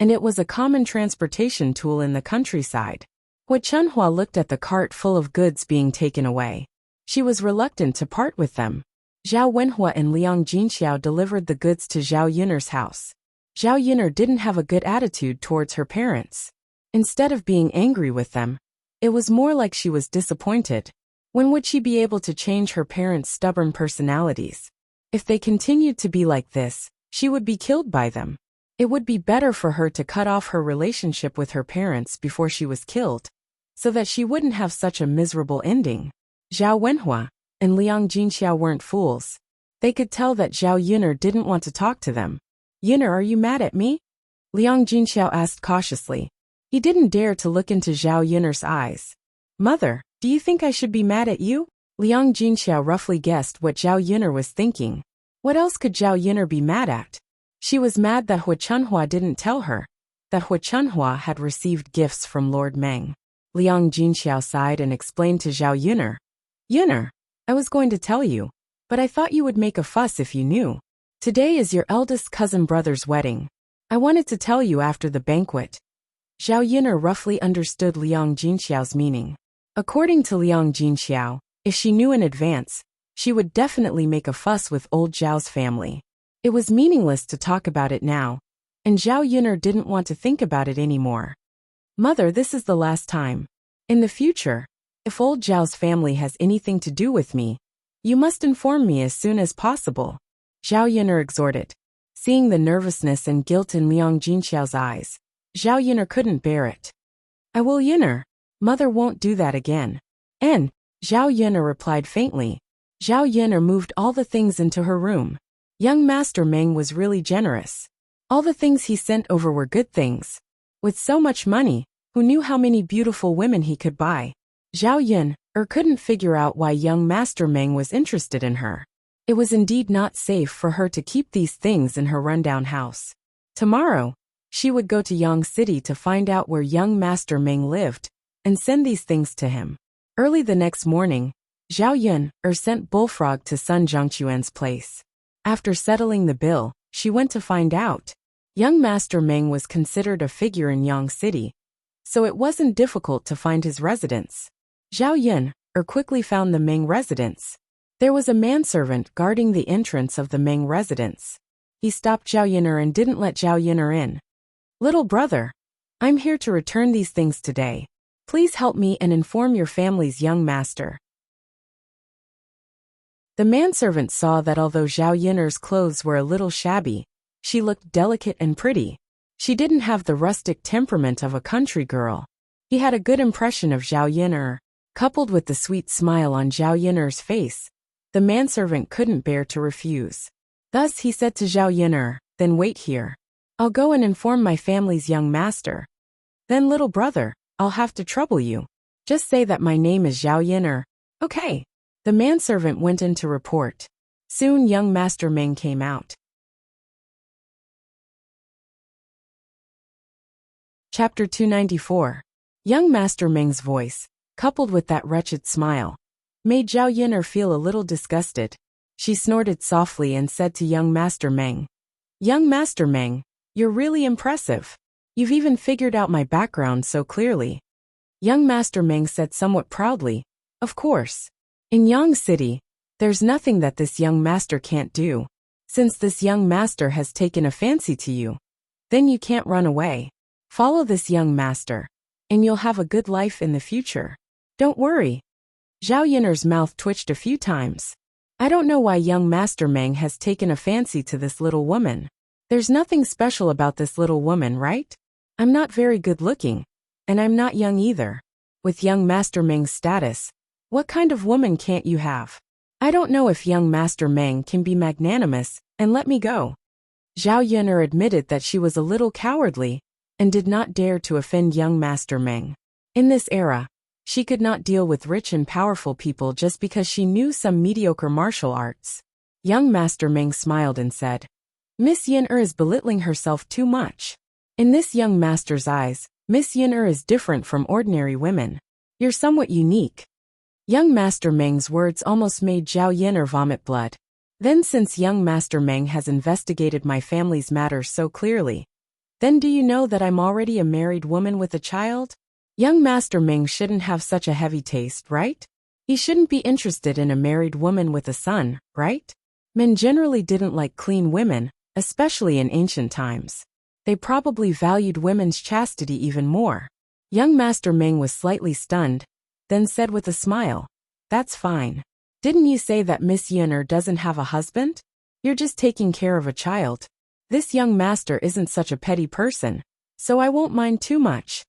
and it was a common transportation tool in the countryside. Hua Chunhua looked at the cart full of goods being taken away. She was reluctant to part with them. Zhao Wenhua and Liang Jinxiao delivered the goods to Zhao Yin'er's house. Zhao Yin'er didn't have a good attitude towards her parents. Instead of being angry with them, it was more like she was disappointed. When would she be able to change her parents' stubborn personalities? If they continued to be like this, she would be killed by them. It would be better for her to cut off her relationship with her parents before she was killed, so that she wouldn't have such a miserable ending. Zhao Wenhua and Liang Jinxiao weren't fools. They could tell that Zhao Yin'er didn't want to talk to them. Yin'er, are you mad at me? Liang Jinxiao asked cautiously. He didn't dare to look into Zhao Yin'er's eyes. Mother, do you think I should be mad at you? Liang Jinxiao roughly guessed what Zhao Yin'er was thinking. What else could Zhao Yin'er be mad at? She was mad that Hua Chunhua didn't tell her that Hua Chunhua had received gifts from Lord Meng. Liang Jinxiao sighed and explained to Zhao Yin'er. Yin'er, I was going to tell you, but I thought you would make a fuss if you knew. Today is your eldest cousin brother's wedding. I wanted to tell you after the banquet. Zhao Yin'er roughly understood Liang Jinxiao's meaning. According to Liang Jinxiao, if she knew in advance, she would definitely make a fuss with old Zhao's family. It was meaningless to talk about it now, and Zhao Yin'er didn't want to think about it anymore. Mother, this is the last time. In the future, if old Zhao's family has anything to do with me, you must inform me as soon as possible. Zhao Yin'er exhorted. Seeing the nervousness and guilt in Liang Jinxiao's eyes, Zhao Yin'er couldn't bear it. I will, Yin'er. Mother won't do that again. And, Zhao Yin'er replied faintly. Zhao Yin'er moved all the things into her room. Young Master Meng was really generous. All the things he sent over were good things. With so much money, who knew how many beautiful women he could buy? Zhao Yin'er couldn't figure out why young Master Meng was interested in her. It was indeed not safe for her to keep these things in her rundown house. Tomorrow, she would go to Yang City to find out where young Master Meng lived, and send these things to him. Early the next morning, Zhao Yin'er sent Bullfrog to Sun Zhongquan's place. After settling the bill, she went to find out. Young Master Meng was considered a figure in Yang City, so it wasn't difficult to find his residence. Zhao Yin'er quickly found the Meng residence. There was a manservant guarding the entrance of the Meng residence. He stopped Zhao Yin'er and didn't let Zhao Yin'er in. Little brother, I'm here to return these things today. Please help me and inform your family's young master. The manservant saw that although Zhao Yin'er's clothes were a little shabby, she looked delicate and pretty. She didn't have the rustic temperament of a country girl. He had a good impression of Zhao Yin'er. Coupled with the sweet smile on Zhao Yin'er's face, the manservant couldn't bear to refuse. Thus he said to Zhao Yin'er, then wait here. I'll go and inform my family's young master. Then little brother, I'll have to trouble you. Just say that my name is Zhao Yin'er. Okay. The manservant went in to report. Soon young Master Meng came out. Chapter 294. Young Master Meng's voice, coupled with that wretched smile, made Zhao Yin'er feel a little disgusted. She snorted softly and said to young Master Meng, Young Master Meng, you're really impressive. You've even figured out my background so clearly. Young Master Meng said somewhat proudly, Of course. In Yang City, there's nothing that this young master can't do. Since this young master has taken a fancy to you, then you can't run away. Follow this young master, and you'll have a good life in the future. Don't worry. Zhao Yin'er's mouth twitched a few times. I don't know why young Master Meng has taken a fancy to this little woman. There's nothing special about this little woman, right? I'm not very good looking, and I'm not young either. With young Master Meng's status, what kind of woman can't you have? I don't know if young Master Meng can be magnanimous and let me go. Zhao Yin'er admitted that she was a little cowardly and did not dare to offend young Master Meng. In this era, she could not deal with rich and powerful people just because she knew some mediocre martial arts. Young Master Meng smiled and said, Miss Yin'er is belittling herself too much. In this young master's eyes, Miss Yin'er is different from ordinary women. You're somewhat unique. Young Master Meng's words almost made Zhao Yin'er vomit blood. Then since young Master Meng has investigated my family's matters so clearly, then do you know that I'm already a married woman with a child? Young Master Meng shouldn't have such a heavy taste, right? He shouldn't be interested in a married woman with a son, right? Men generally didn't like clean women, especially in ancient times. They probably valued women's chastity even more. Young Master Meng was slightly stunned, then said with a smile, That's fine. Didn't you say that Miss Yin'er doesn't have a husband? You're just taking care of a child. This young master isn't such a petty person, so I won't mind too much.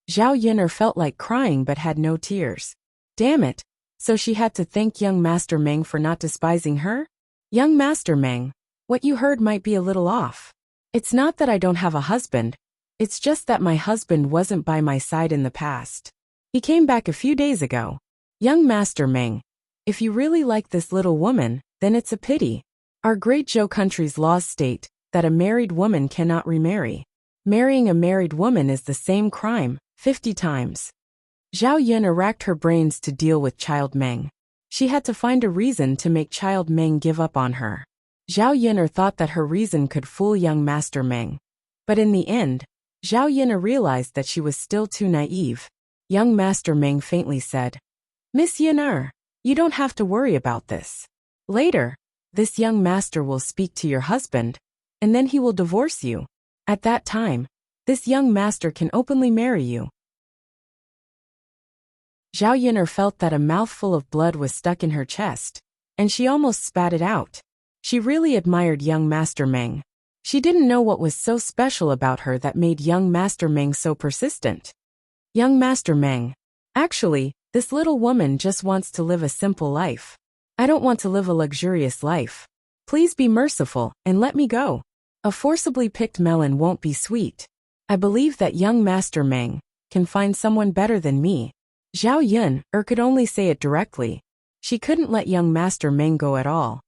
Zhao Yin'er felt like crying but had no tears. Damn it, so she had to thank young Master Meng for not despising her? Young Master Meng, what you heard might be a little off. It's not that I don't have a husband, it's just that my husband wasn't by my side in the past. He came back a few days ago. Young Master Meng, if you really like this little woman, then it's a pity. Our great Zhou country's laws state that a married woman cannot remarry. Marrying a married woman is the same crime, 50 times. Zhao Yin'er racked her brains to deal with Child Meng. She had to find a reason to make Child Meng give up on her. Zhao Yin'er thought that her reason could fool young Master Meng. But in the end, Zhao Yin'er realized that she was still too naive. Young Master Meng faintly said, Miss Yin'er, you don't have to worry about this. Later, this young master will speak to your husband, and then he will divorce you. At that time, this young master can openly marry you. Zhao Yin'er felt that a mouthful of blood was stuck in her chest, and she almost spat it out. She really admired young Master Meng. She didn't know what was so special about her that made young Master Meng so persistent. Young Master Meng, actually, this little woman just wants to live a simple life. I don't want to live a luxurious life. Please be merciful and let me go. A forcibly picked melon won't be sweet. I believe that young Master Meng can find someone better than me. Zhao Yin'er could only say it directly. She couldn't let young Master Meng go at all.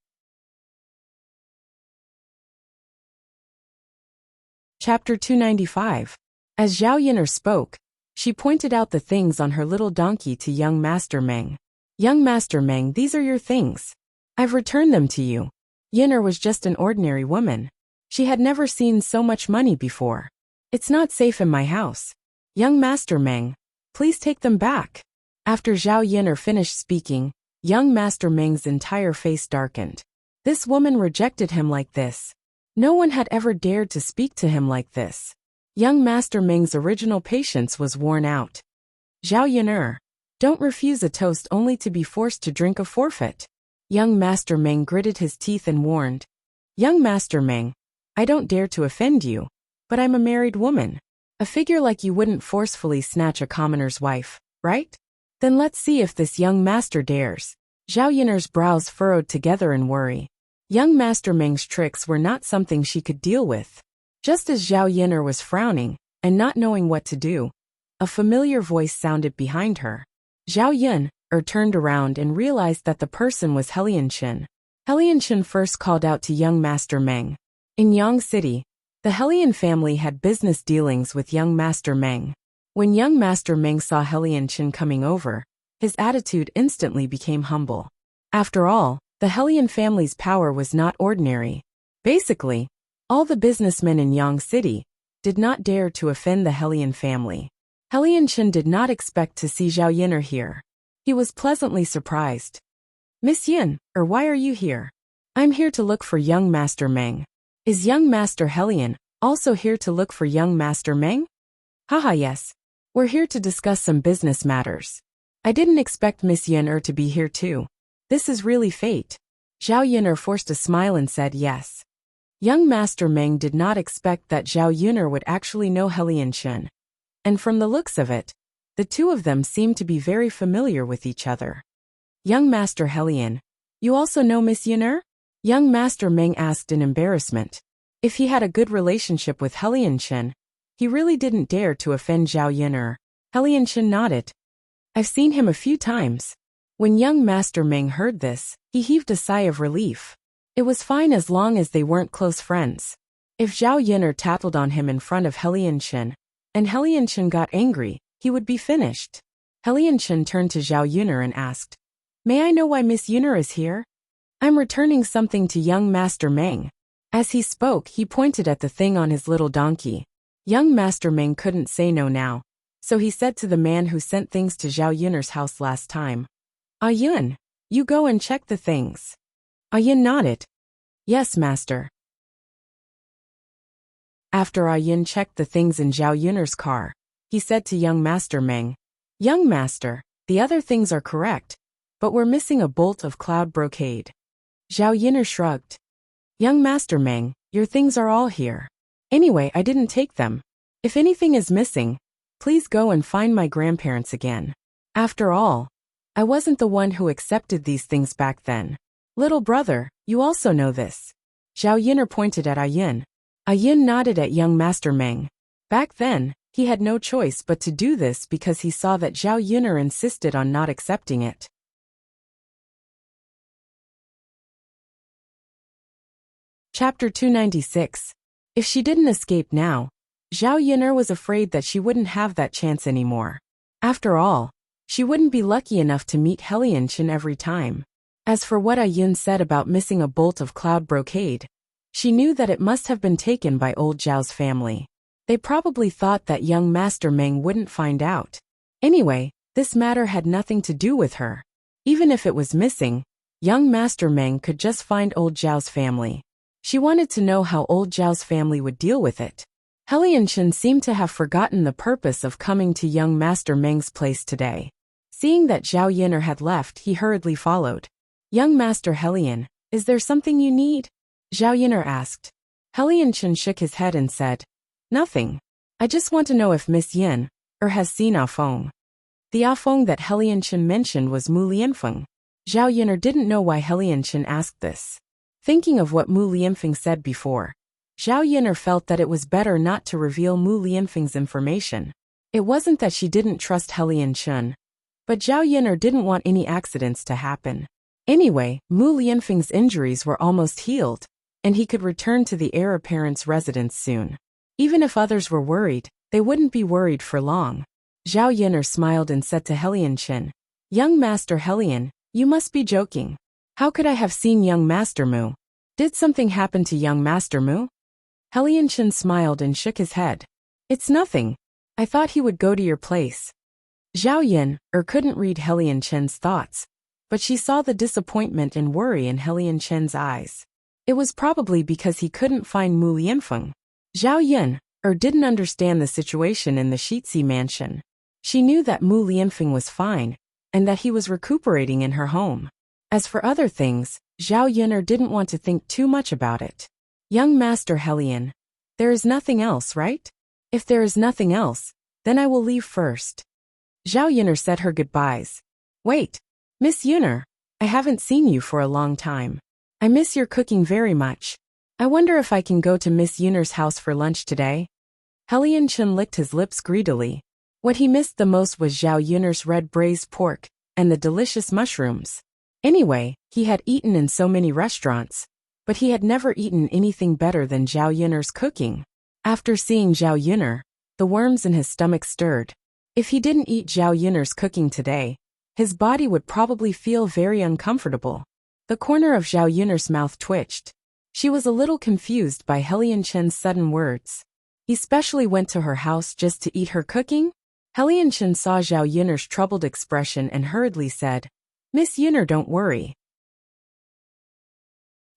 Chapter 295. As Zhao Yin'er spoke, she pointed out the things on her little donkey to young Master Meng. Young Master Meng, these are your things. I've returned them to you. Yin'er was just an ordinary woman. She had never seen so much money before. It's not safe in my house. Young Master Meng, please take them back. After Zhao Yin'er finished speaking, young Master Meng's entire face darkened. This woman rejected him like this. No one had ever dared to speak to him like this. Young Master Meng's original patience was worn out. Zhao Yin'er, don't refuse a toast only to be forced to drink a forfeit. Young Master Meng gritted his teeth and warned. Young Master Meng, I don't dare to offend you, but I'm a married woman. A figure like you wouldn't forcefully snatch a commoner's wife, right? Then let's see if this young master dares. Zhao Yin'er's brows furrowed together in worry. Young Master Meng's tricks were not something she could deal with. Just as Zhao Yin'er was frowning and not knowing what to do, a familiar voice sounded behind her. Zhao Yin'er turned around and realized that the person was Helianchen. Helianchen first called out to young Master Meng. In Yang City, the Helian family had business dealings with young Master Meng. When young Master Meng saw Helianchen coming over, his attitude instantly became humble. After all, the Helian family's power was not ordinary. Basically, all the businessmen in Yang City did not dare to offend the Helian family. Helianchen did not expect to see Zhao Yin'er here. He was pleasantly surprised. Miss Yin'er, why are you here? I'm here to look for young Master Meng. Is young Master Helian also here to look for young Master Meng? Haha, yes. We're here to discuss some business matters. I didn't expect Miss Yin to be here too. This is really fate. Zhao Yin forced a smile and said yes. Young Master Meng did not expect that Zhao Yun'er would actually know Helianchen. And from the looks of it, the two of them seemed to be very familiar with each other. Young Master Helian, you also know Miss Yun'er? Young Master Meng asked in embarrassment. If he had a good relationship with Helianchen, he really didn't dare to offend Zhao Yun'er. Helianchen nodded. I've seen him a few times. When young Master Meng heard this, he heaved a sigh of relief. It was fine as long as they weren't close friends. If Zhao Yun'er tattled on him in front of Helianchen, and Helianchen got angry, he would be finished. Helianchen turned to Zhao Yun'er and asked, May I know why Miss Yun'er is here? I'm returning something to young Master Meng. As he spoke, he pointed at the thing on his little donkey. Young Master Meng couldn't say no now, so he said to the man who sent things to Zhao Yun'er's house last time, Yun, you go and check the things. Yun nodded. Yes, master. After Yun checked the things in Zhao Yun'er's car, he said to young Master Meng, Young master, the other things are correct, but we're missing a bolt of cloud brocade. Zhao Yun'er shrugged. Young Master Meng, your things are all here. Anyway, I didn't take them. If anything is missing, please go and find my grandparents again. After all, I wasn't the one who accepted these things back then. Little brother, you also know this. Zhao Yun'er pointed at Yun. Yun nodded at young Master Meng. Back then, he had no choice but to do this because he saw that Zhao Yun'er insisted on not accepting it. Chapter 296. If she didn't escape now, Zhao Yun'er was afraid that she wouldn't have that chance anymore. After all, she wouldn't be lucky enough to meet Helianchen every time. As for what Yun said about missing a bolt of cloud brocade, she knew that it must have been taken by old Zhao's family. They probably thought that young Master Meng wouldn't find out. Anyway, this matter had nothing to do with her. Even if it was missing, young Master Meng could just find old Zhao's family. She wanted to know how old Zhao's family would deal with it. Helianchen seemed to have forgotten the purpose of coming to young Master Meng's place today. Seeing that Zhao Yun'er had left, he hurriedly followed. Young Master Helian, is there something you need? Zhao Yun'er asked. Helianchen shook his head and said, Nothing. I just want to know if Miss Yin has seen Feng. The Feng that Helianchen mentioned was Mu Lianfeng. Zhao Yun'er didn't know why Helianchen asked this. Thinking of what Mu Lianfeng said before, Zhao Yun'er felt that it was better not to reveal Mu Lianfeng's information. It wasn't that she didn't trust Helianchen, but Zhao Yun'er didn't want any accidents to happen. Anyway, Mu Lianfeng's injuries were almost healed, and he could return to the heir apparent's residence soon. Even if others were worried, they wouldn't be worried for long. Zhao Yun'er smiled and said to Helianchen, Young Master Helian, you must be joking. How could I have seen young Master Mu? Did something happen to young Master Mu? Helianchen smiled and shook his head. It's nothing. I thought he would go to your place. Zhao Yun'er couldn't read Helianchen's thoughts, but she saw the disappointment and worry in Helianchen's eyes. It was probably because he couldn't find Mu Lianfeng. Zhao Yun'er didn't understand the situation in the Shitzi mansion. She knew that Mu Lianfeng was fine, and that he was recuperating in her home. As for other things, Zhao Yun'er didn't want to think too much about it. Young Master Helian, there is nothing else, right? If there is nothing else, then I will leave first. Zhao Yun'er said her goodbyes. Wait, Miss Yun'er, I haven't seen you for a long time. I miss your cooking very much. I wonder if I can go to Miss Yun'er's house for lunch today? Helianchen licked his lips greedily. What he missed the most was Zhao Yun'er's red braised pork and the delicious mushrooms. Anyway, he had eaten in so many restaurants, but he had never eaten anything better than Zhao Yun'er's cooking. After seeing Zhao Yun'er, the worms in his stomach stirred. If he didn't eat Zhao Yun'er's cooking today, his body would probably feel very uncomfortable. The corner of Zhao Yun'er's mouth twitched. She was a little confused by Helianchen's sudden words. He specially went to her house just to eat her cooking? Helianchen saw Zhao Yun'er's troubled expression and hurriedly said, Miss Yun'er, don't worry.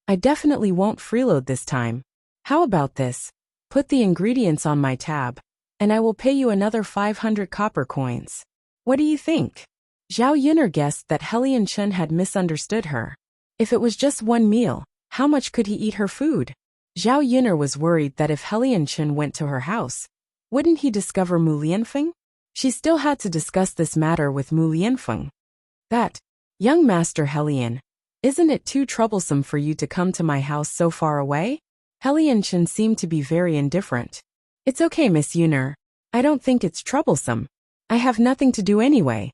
I definitely won't freeload this time. How about this? Put the ingredients on my tab. and I will pay you another 500 copper coins. What do you think? Zhao Yun'er guessed that Helian Chen had misunderstood her. If it was just one meal, how much could he eat her food? Zhao Yun'er was worried that if Helian Chen went to her house, wouldn't he discover Mu Lianfeng? She still had to discuss this matter with Mu Lianfeng. That, young Master Helian, isn't it too troublesome for you to come to my house so far away? Helian Chen seemed to be very indifferent. It's okay, Miss Yun'er. I don't think it's troublesome. I have nothing to do anyway.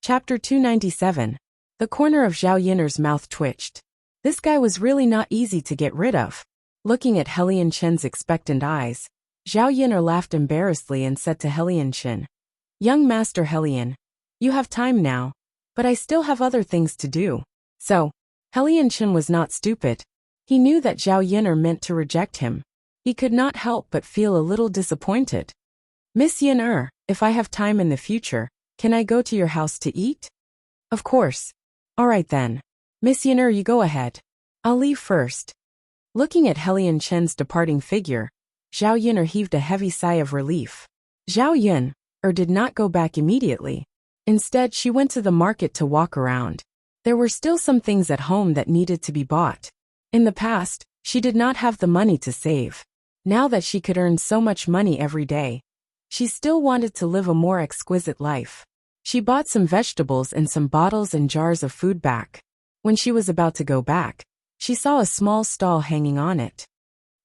Chapter 297. The corner of Zhao Yun'er's mouth twitched. This guy was really not easy to get rid of. Looking at Helian Chen's expectant eyes, Zhao Yun'er laughed embarrassedly and said to Helian Chen, Young Master Helian, you have time now, but I still have other things to do. So, Helian Chen was not stupid. He knew that Zhao Yun'er meant to reject him. He could not help but feel a little disappointed. Miss Yun'er, if I have time in the future, can I go to your house to eat? Of course. All right then. Miss Yun'er, you go ahead. I'll leave first. Looking at Helian Chen's departing figure, Zhao Yun'er heaved a heavy sigh of relief. Zhao Yun'er did not go back immediately. Instead, she went to the market to walk around. There were still some things at home that needed to be bought. In the past, she did not have the money to save. Now that she could earn so much money every day, she still wanted to live a more exquisite life. She bought some vegetables and some bottles and jars of food back. When she was about to go back, she saw a small stall hanging on it.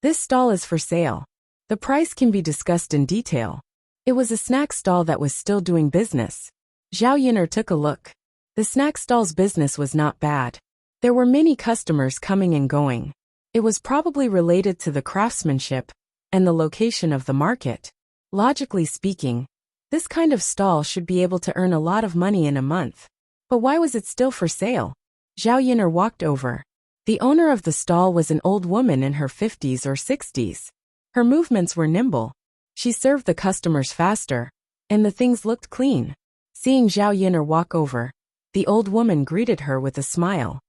This stall is for sale. The price can be discussed in detail. It was a snack stall that was still doing business. Zhao Yun'er took a look. The snack stall's business was not bad. There were many customers coming and going. It was probably related to the craftsmanship and the location of the market. Logically speaking, this kind of stall should be able to earn a lot of money in a month. But why was it still for sale? Zhao Yun'er walked over. The owner of the stall was an old woman in her 50s or 60s. Her movements were nimble. She served the customers faster, and the things looked clean. Seeing Zhao Yun'er walk over, the old woman greeted her with a smile.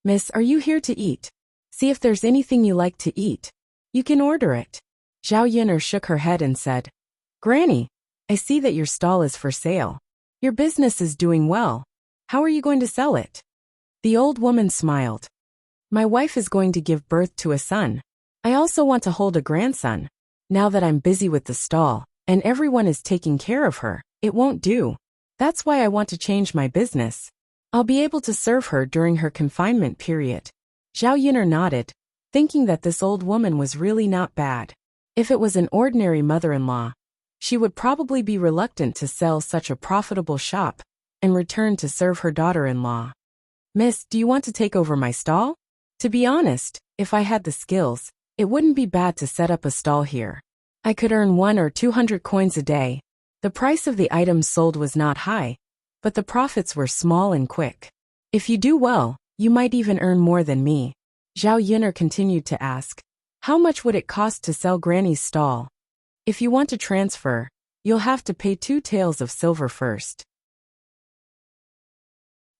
Miss, are you here to eat? See if there's anything you like to eat. You can order it. Zhao Yun'er shook her head and said, Granny, I see that your stall is for sale. Your business is doing well. How are you going to sell it? The old woman smiled. My wife is going to give birth to a son. I also want to hold a grandson. Now that I'm busy with the stall, and everyone is taking care of her, it won't do. That's why I want to change my business. I'll be able to serve her during her confinement period. Zhao Yun'er nodded, thinking that this old woman was really not bad. If it was an ordinary mother-in-law, she would probably be reluctant to sell such a profitable shop and return to serve her daughter-in-law. Miss, do you want to take over my stall? To be honest, if I had the skills, it wouldn't be bad to set up a stall here. I could earn 100 or 200 coins a day. The price of the items sold was not high, but the profits were small and quick. If you do well, you might even earn more than me. Zhao Yun'er continued to ask, how much would it cost to sell Granny's stall? If you want to transfer, you'll have to pay 2 taels of silver first.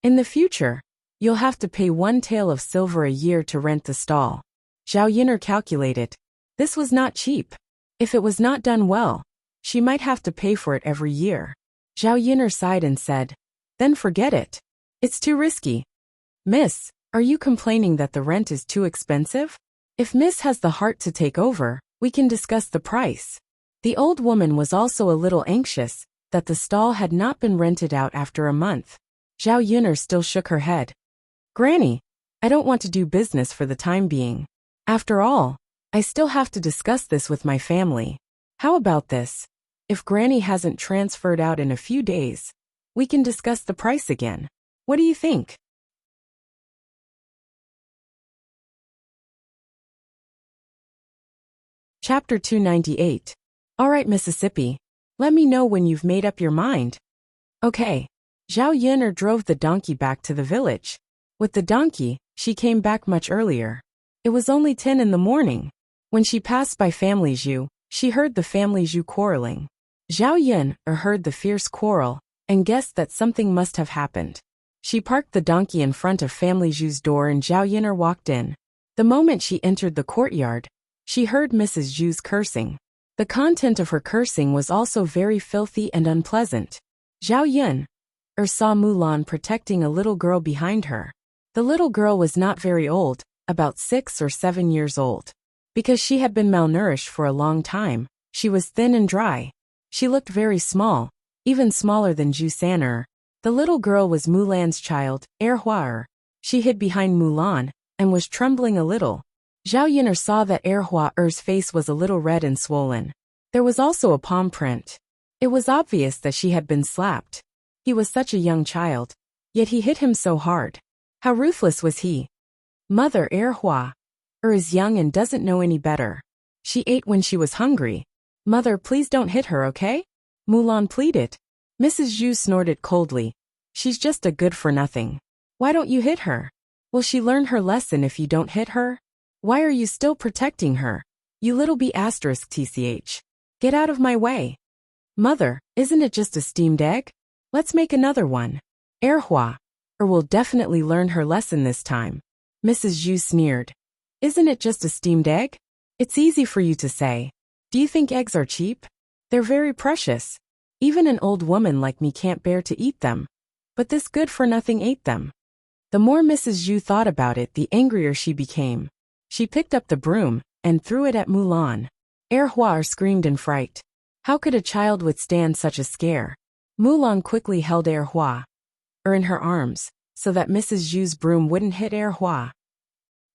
In the future, you'll have to pay 1 tael of silver a year to rent the stall. Zhao Yun'er calculated. This was not cheap. If it was not done well, she might have to pay for it every year. Zhao Yun'er sighed and said, then forget it. It's too risky. Miss, are you complaining that the rent is too expensive? If Miss has the heart to take over, we can discuss the price. The old woman was also a little anxious that the stall had not been rented out after a month. Zhao Yun'er still shook her head. Granny, I don't want to do business for the time being. After all, I still have to discuss this with my family. How about this? If Granny hasn't transferred out in a few days, we can discuss the price again. What do you think? Chapter 298. All right, Mississippi. Let me know when you've made up your mind. Okay. Zhao Yun'er drove the donkey back to the village. With the donkey, she came back much earlier. It was only 10 in the morning. When she passed by Family Zhu, she heard the Family Zhu quarreling. Zhao Yun'er heard the fierce quarrel and guessed that something must have happened. She parked the donkey in front of Family Zhu's door and Zhao Yun'er walked in. The moment she entered the courtyard, she heard Mrs. Zhu's cursing. The content of her cursing was also very filthy and unpleasant. Zhao Yun saw Mulan protecting a little girl behind her. The little girl was not very old, about 6 or 7 years old. Because she had been malnourished for a long time, she was thin and dry. She looked very small, even smaller than Zhu San'er. The little girl was Mulan's child, Hua. She hid behind Mulan and was trembling a little. Zhao Yun'er saw that Hua's face was a little red and swollen. There was also a palm print. It was obvious that she had been slapped. He was such a young child, yet he hit him so hard. How ruthless was he? Mother Hua is young and doesn't know any better. She ate when she was hungry. Mother, please don't hit her, okay? Mulan pleaded. Mrs. Zhu snorted coldly. She's just a good-for-nothing. Why don't you hit her? Will she learn her lesson if you don't hit her? Why are you still protecting her? You little b***tch. Get out of my way. Mother, isn't it just a steamed egg? Let's make another one. Hua will definitely learn her lesson this time. Mrs. Zhu sneered. Isn't it just a steamed egg? It's easy for you to say. Do you think eggs are cheap? They're very precious. Even an old woman like me can't bear to eat them. But this good-for-nothing ate them. The more Mrs. Zhu thought about it, the angrier she became. She picked up the broom and threw it at Mulan. Hua screamed in fright. How could a child withstand such a scare? Mulan quickly held Hua in her arms, so that Mrs. Zhu's broom wouldn't hit Hua.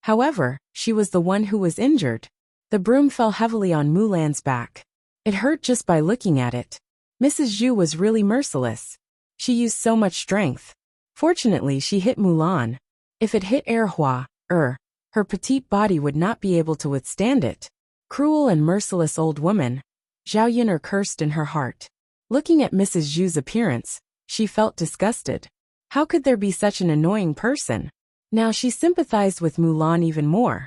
However, she was the one who was injured. The broom fell heavily on Mulan's back. It hurt just by looking at it. Mrs. Zhu was really merciless. She used so much strength. Fortunately, she hit Mulan. If it hit Hua, her petite body would not be able to withstand it. Cruel and merciless old woman. Zhao Yun'er cursed in her heart. Looking at Mrs. Zhu's appearance, she felt disgusted. How could there be such an annoying person? Now she sympathized with Mulan even more.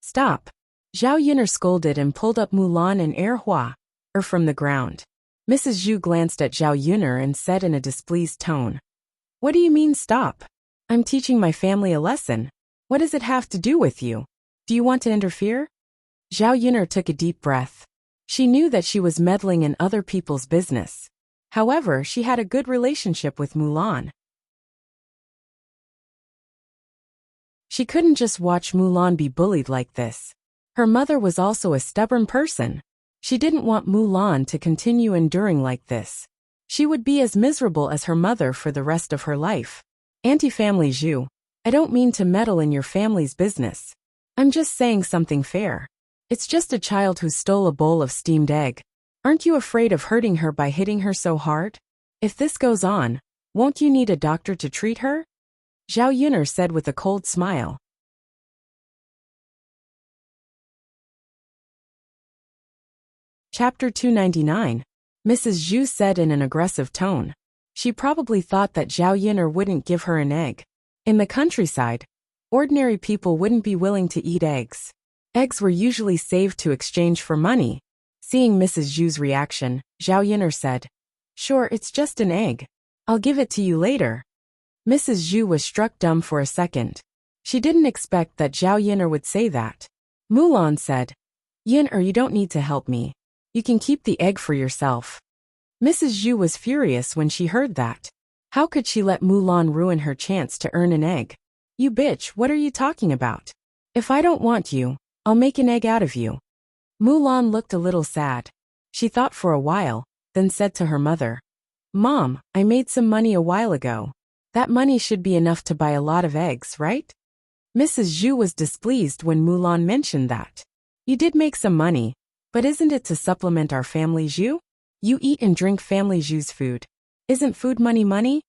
Stop. Zhao Yun'er scolded and pulled up Mulan and Hua from the ground. Mrs. Zhu glanced at Zhao Yun'er and said in a displeased tone. What do you mean stop? I'm teaching my family a lesson. What does it have to do with you? Do you want to interfere? Zhao Yun'er took a deep breath. She knew that she was meddling in other people's business. However, she had a good relationship with Mulan. She couldn't just watch Mulan be bullied like this. Her mother was also a stubborn person. She didn't want Mulan to continue enduring like this. She would be as miserable as her mother for the rest of her life. Anti-family Zhu, I don't mean to meddle in your family's business. I'm just saying something fair. It's just a child who stole a bowl of steamed egg. Aren't you afraid of hurting her by hitting her so hard? If this goes on, won't you need a doctor to treat her? Zhao Yun'er said with a cold smile. Chapter 299. Mrs. Zhu said in an aggressive tone. She probably thought that Zhao Yun'er wouldn't give her an egg. In the countryside, ordinary people wouldn't be willing to eat eggs. Eggs were usually saved to exchange for money. Seeing Mrs. Zhu's reaction, Zhao Yun'er said, Sure, it's just an egg. I'll give it to you later. Mrs. Zhu was struck dumb for a second. She didn't expect that Zhao Yun'er would say that. Mulan said, Yun'er, you don't need to help me. You can keep the egg for yourself. Mrs. Zhu was furious when she heard that. How could she let Mulan ruin her chance to earn an egg? You bitch, what are you talking about? If I don't want you, I'll make an egg out of you. Mulan looked a little sad. She thought for a while, then said to her mother, Mom, I made some money a while ago. That money should be enough to buy a lot of eggs, right? Mrs. Zhu was displeased when Mulan mentioned that. You did make some money, but isn't it to supplement our family Zhu? You eat and drink family Zhu's food. Isn't food money money?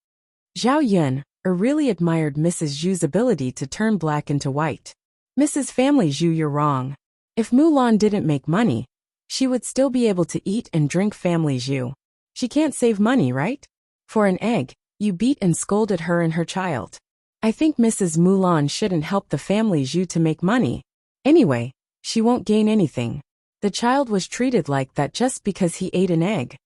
Zhao Yun really admired Mrs. Zhu's ability to turn black into white. Mrs. Family Zhu, you're wrong. If Mulan didn't make money, she would still be able to eat and drink family Zhu. She can't save money, right? For an egg, you beat and scolded her and her child. I think Mrs. Mulan shouldn't help the family Zhu to make money. Anyway, she won't gain anything. The child was treated like that just because he ate an egg.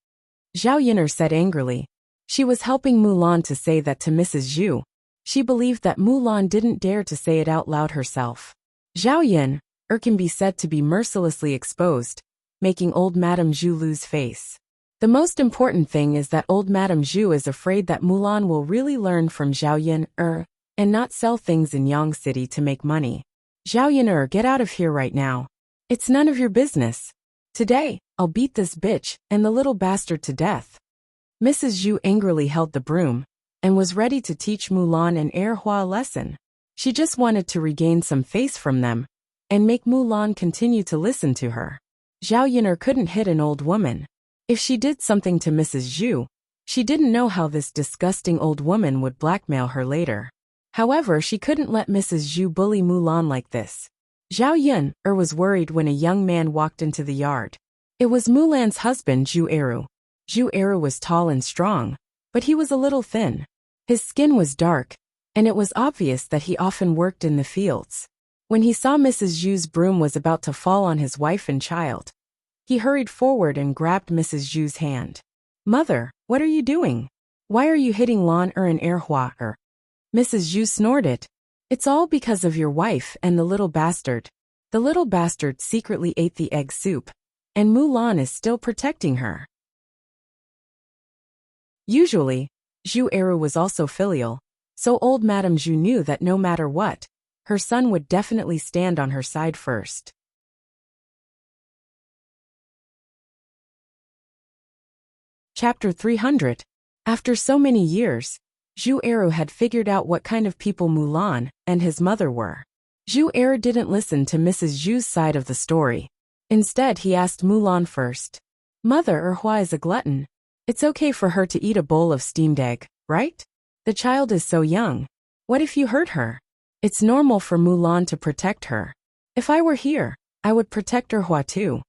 Zhao Yun'er said angrily. She was helping Mulan to say that to Mrs. Zhu. She believed that Mulan didn't dare to say it out loud herself. Zhao Yin can be said to be mercilessly exposed, making old Madame Zhu lose face. The most important thing is that old Madame Zhu is afraid that Mulan will really learn from Zhao Yin and not sell things in Yang City to make money. Zhao Yin get out of here right now. It's none of your business. Today, I'll beat this bitch and the little bastard to death. Mrs. Zhu angrily held the broom and was ready to teach Mulan an erhua lesson. She just wanted to regain some face from them and make Mulan continue to listen to her. Zhao Yin couldn't hit an old woman. If she did something to Mrs. Zhu, she didn't know how this disgusting old woman would blackmail her later. However, she couldn't let Mrs. Zhu bully Mulan like this. Zhao Yin was worried when a young man walked into the yard. It was Mulan's husband, Zhu Eru. Zhu Eru was tall and strong, but he was a little thin. His skin was dark, and it was obvious that he often worked in the fields. When he saw Mrs. Zhu's broom was about to fall on his wife and child, he hurried forward and grabbed Mrs. Zhu's hand. "Mother, what are you doing? Why are you hitting Lan and erhua? Mrs. Zhu snorted. "It's all because of your wife and the little bastard. The little bastard secretly ate the egg soup, and Mulan is still protecting her." Usually, Zhu Eru was also filial, so old Madame Zhu knew that no matter what, her son would definitely stand on her side first. Chapter 300. After so many years, Zhu Eru had figured out what kind of people Mulan and his mother were. Zhu Eru didn't listen to Mrs. Zhu's side of the story. Instead, he asked Mulan first. "Mother Erhua is a glutton. It's okay for her to eat a bowl of steamed egg, right? The child is so young. What if you hurt her? It's normal for Mulan to protect her. If I were here, I would protect Erhua too.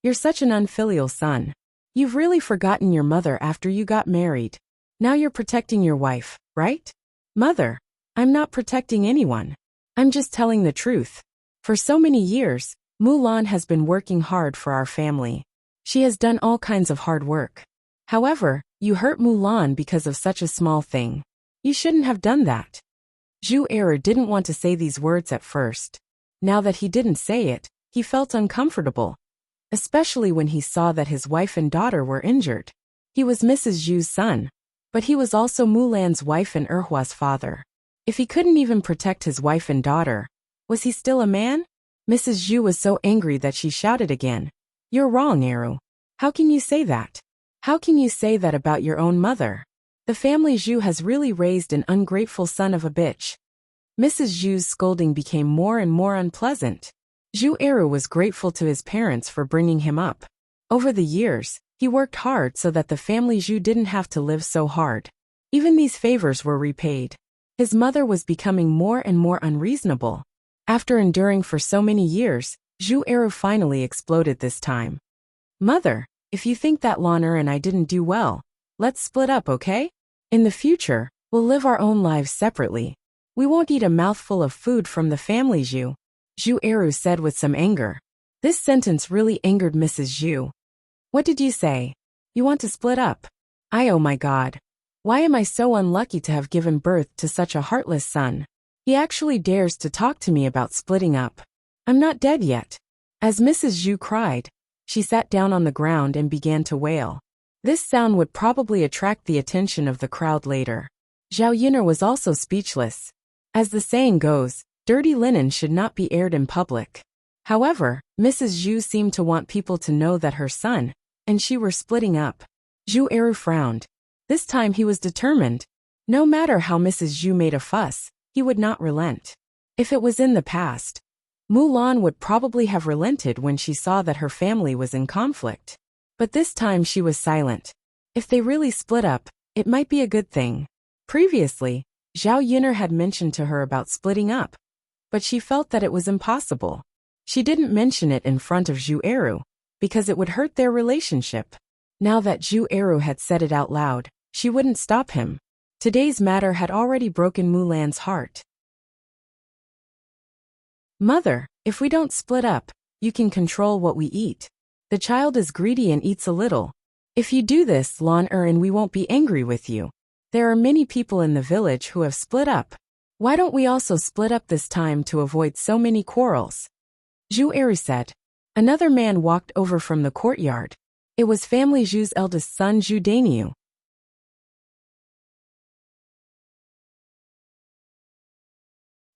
You're such an unfilial son. You've really forgotten your mother after you got married. Now you're protecting your wife, right?" "Mother, I'm not protecting anyone. I'm just telling the truth. For so many years, Mulan has been working hard for our family. She has done all kinds of hard work. However, you hurt Mulan because of such a small thing. You shouldn't have done that." Zhu Eru didn't want to say these words at first. Now that he didn't say it, he felt uncomfortable, especially when he saw that his wife and daughter were injured. He was Mrs. Zhu's son, but he was also Mulan's wife and Erhua's father. If he couldn't even protect his wife and daughter, was he still a man? Mrs. Zhu was so angry that she shouted again. "You're wrong, Eru. How can you say that? How can you say that about your own mother? The family Zhu has really raised an ungrateful son of a bitch." Mrs. Zhu's scolding became more and more unpleasant. Zhu Eru was grateful to his parents for bringing him up. Over the years, he worked hard so that the family Zhu didn't have to live so hard. Even these favors were repaid. His mother was becoming more and more unreasonable. After enduring for so many years, Zhu Eru finally exploded this time. "Mother, if you think that Lan and I didn't do well, let's split up, okay? In the future, we'll live our own lives separately. We won't eat a mouthful of food from the family Zhu," Zhu Eru said with some anger. This sentence really angered Mrs. Zhu. "What did you say? You want to split up? Oh my God. Why am I so unlucky to have given birth to such a heartless son? He actually dares to talk to me about splitting up. I'm not dead yet." As Mrs. Zhu cried, she sat down on the ground and began to wail. This sound would probably attract the attention of the crowd later. Zhao Yin was also speechless. As the saying goes, dirty linen should not be aired in public. However, Mrs. Zhu seemed to want people to know that her son and she were splitting up. Zhu Eru frowned. This time he was determined. No matter how Mrs. Zhu made a fuss, he would not relent. If it was in the past, Mulan would probably have relented when she saw that her family was in conflict. But this time she was silent. If they really split up, it might be a good thing. Previously, Zhao Yin'er had mentioned to her about splitting up, but she felt that it was impossible. She didn't mention it in front of Zhu Eru, because it would hurt their relationship. Now that Zhu Eru had said it out loud, she wouldn't stop him. Today's matter had already broken Mulan's heart. "Mother, if we don't split up, you can control what we eat. The child is greedy and eats a little. If you do this, Lan and we won't be angry with you. There are many people in the village who have split up. Why don't we also split up this time to avoid so many quarrels? Zhu Eru said. Another man walked over from the courtyard. It was family Zhu's eldest son Zhu Daniu.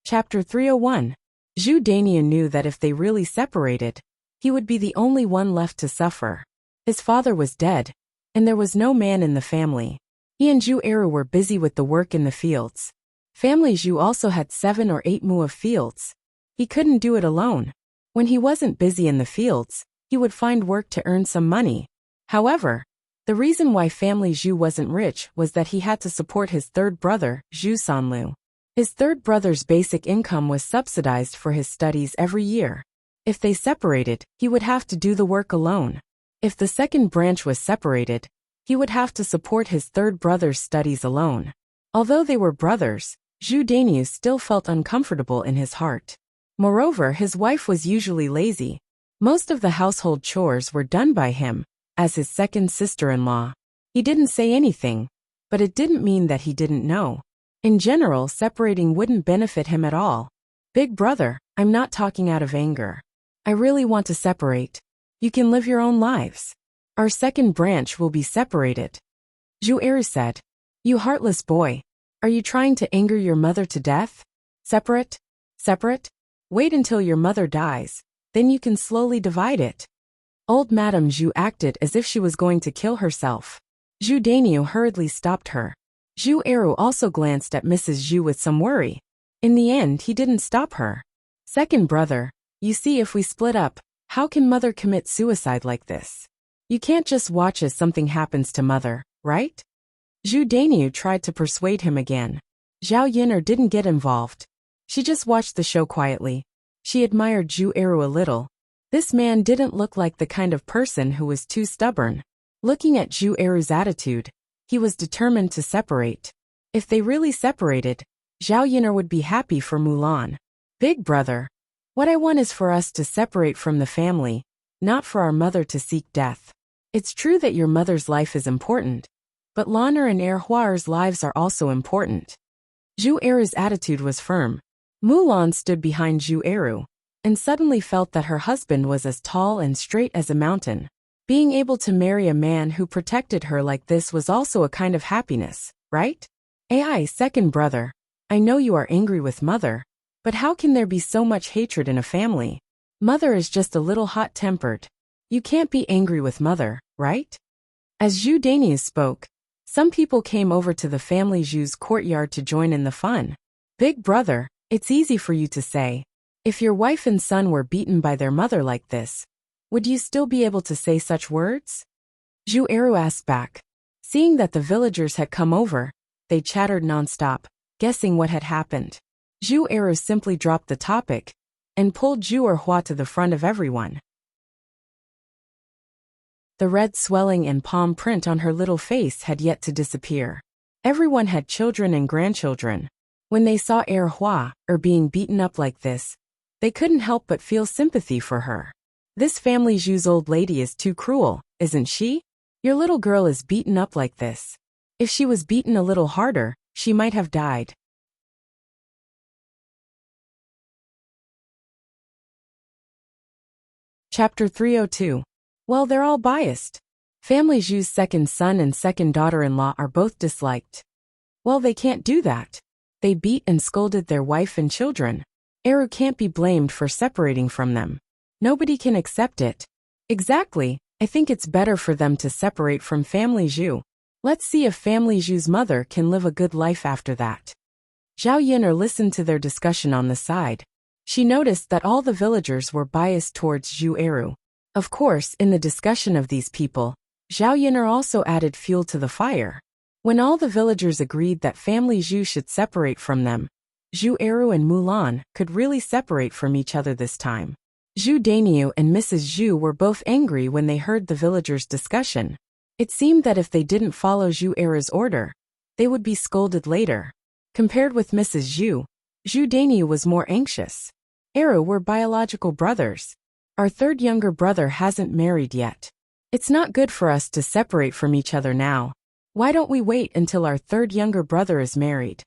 Chapter 301. Zhu Daniu knew that if they really separated, he would be the only one left to suffer. His father was dead, and there was no man in the family. He and Zhu Eru were busy with the work in the fields. Family Zhu also had 7 or 8 mu of fields. He couldn't do it alone. When he wasn't busy in the fields, he would find work to earn some money. However, the reason why family Zhu wasn't rich was that he had to support his third brother, Zhu Sanlu. His third brother's basic income was subsidized for his studies every year. If they separated, he would have to do the work alone. If the second branch was separated, he would have to support his third brother's studies alone. Although they were brothers, Zhu Daniu still felt uncomfortable in his heart. Moreover, his wife was usually lazy. Most of the household chores were done by him, as his second sister-in-law. He didn't say anything, but it didn't mean that he didn't know. In general, separating wouldn't benefit him at all. Big brother, I'm not talking out of anger. I really want to separate. You can live your own lives. Our second branch will be separated. Zhu Eru said. You heartless boy. Are you trying to anger your mother to death? Separate? Separate? Wait until your mother dies, then you can slowly divide it. Old Madame Zhu acted as if she was going to kill herself. Zhu Daniu hurriedly stopped her. Zhu Eru also glanced at Mrs. Zhu with some worry. In the end, he didn't stop her. Second brother, you see, if we split up, how can mother commit suicide like this? You can't just watch as something happens to mother, right? Zhu Daniu tried to persuade him again. Zhao Yin'er didn't get involved. She just watched the show quietly. She admired Zhu Eru a little. This man didn't look like the kind of person who was too stubborn. Looking at Zhu Eru's attitude, he was determined to separate. If they really separated, Zhao Yin'er would be happy for Mulan. Big brother, what I want is for us to separate from the family, not for our mother to seek death. It's true that your mother's life is important, but Lan'er and Erhua's lives are also important. Zhu Eru's attitude was firm. Mulan stood behind Zhu Eru, and suddenly felt that her husband was as tall and straight as a mountain. Being able to marry a man who protected her like this was also a kind of happiness, right? AI second brother, I know you are angry with mother, but how can there be so much hatred in a family? Mother is just a little hot-tempered. You can't be angry with mother, right? As Zhu Daniu spoke, some people came over to the family Zhu's courtyard to join in the fun. Big brother, it's easy for you to say. If your wife and son were beaten by their mother like this, would you still be able to say such words? Zhu Eru asked back. Seeing that the villagers had come over, they chattered non-stop, guessing what had happened. Zhu Eru simply dropped the topic and pulled Zhu Erhua to the front of everyone. The red swelling and palm print on her little face had yet to disappear. Everyone had children and grandchildren. When they saw Erhua being beaten up like this, they couldn't help but feel sympathy for her. This family Zhu's old lady is too cruel, isn't she? Your little girl is beaten up like this. If she was beaten a little harder, she might have died. Chapter 302. Well, they're all biased. Family Zhu's second son and second daughter-in-law are both disliked. Well, they can't do that. They beat and scolded their wife and children. Eru can't be blamed for separating from them. Nobody can accept it. Exactly, I think it's better for them to separate from family Zhu. Let's see if family Zhu's mother can live a good life after that. Zhao Yin'er listened to their discussion on the side. She noticed that all the villagers were biased towards Zhu Eru. Of course, in the discussion of these people, Zhao Yin'er also added fuel to the fire. When all the villagers agreed that family Zhu should separate from them, Zhu Eru and Mulan could really separate from each other this time. Zhu Daniu and Mrs. Zhu were both angry when they heard the villagers' discussion. It seemed that if they didn't follow Zhu Eru's order, they would be scolded later. Compared with Mrs. Zhu, Zhu Daniu was more anxious. Eru were biological brothers. Our third younger brother hasn't married yet. It's not good for us to separate from each other now. Why don't we wait until our third younger brother is married?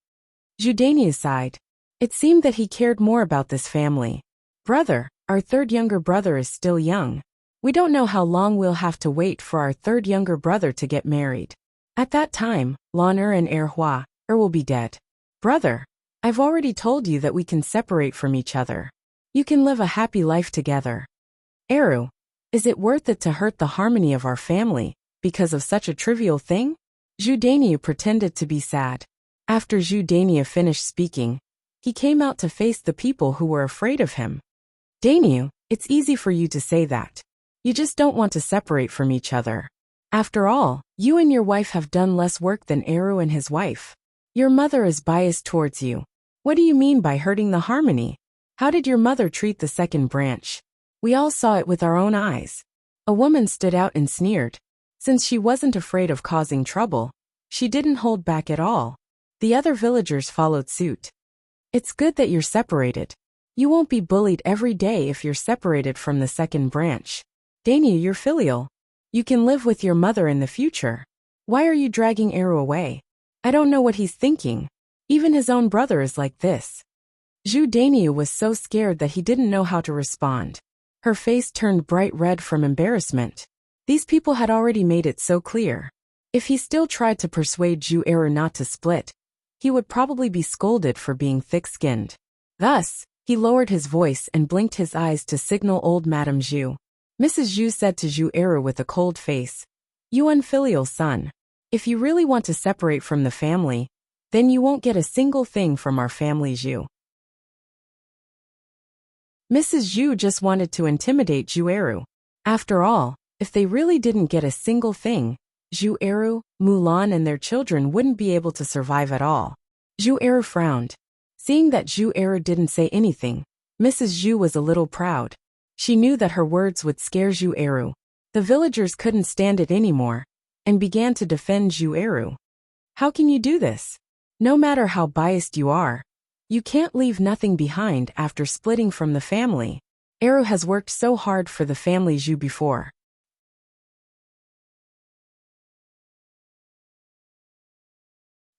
Judania sighed. It seemed that he cared more about this family. Brother, our third younger brother is still young. We don't know how long we'll have to wait for our third younger brother to get married. At that time, Lan and Hua will be dead. Brother, I've already told you that we can separate from each other. You can live a happy life together. Eru, is it worth it to hurt the harmony of our family because of such a trivial thing? Judania pretended to be sad. After Judania finished speaking, he came out to face the people who were afraid of him. Daniu, it's easy for you to say that. You just don't want to separate from each other. After all, you and your wife have done less work than Eru and his wife. Your mother is biased towards you. What do you mean by hurting the harmony? How did your mother treat the second branch? We all saw it with our own eyes. A woman stood out and sneered. Since she wasn't afraid of causing trouble, she didn't hold back at all. The other villagers followed suit. It's good that you're separated. You won't be bullied every day if you're separated from the second branch. Dania, you're filial. You can live with your mother in the future. Why are you dragging Eru away? I don't know what he's thinking. Even his own brother is like this. Judania was so scared that he didn't know how to respond. Her face turned bright red from embarrassment. These people had already made it so clear. If he still tried to persuade Eru not to split, he would probably be scolded for being thick-skinned. Thus, he lowered his voice and blinked his eyes to signal old Madame Zhu. Mrs. Zhu said to Eru with a cold face, "You unfilial son. If you really want to separate from the family, then you won't get a single thing from our family, Zhu." Mrs. Zhu just wanted to intimidate Eru. After all, if they really didn't get a single thing, Eru, Mulan and their children wouldn't be able to survive at all. Eru frowned. Seeing that Eru didn't say anything, Mrs. Zhu was a little proud. She knew that her words would scare Eru. The villagers couldn't stand it anymore, and began to defend Eru. How can you do this? No matter how biased you are, you can't leave nothing behind after splitting from the family. Eru has worked so hard for the family Zhu before.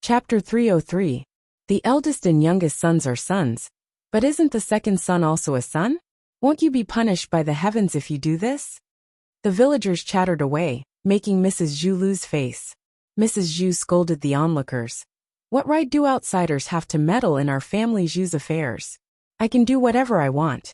Chapter 303. The eldest and youngest sons are sons, but isn't the second son also a son? Won't you be punished by the heavens if you do this? The villagers chattered away, making Mrs. Zhu lose face. Mrs. Zhu scolded the onlookers. What right do outsiders have to meddle in our family Zhu's affairs? I can do whatever I want.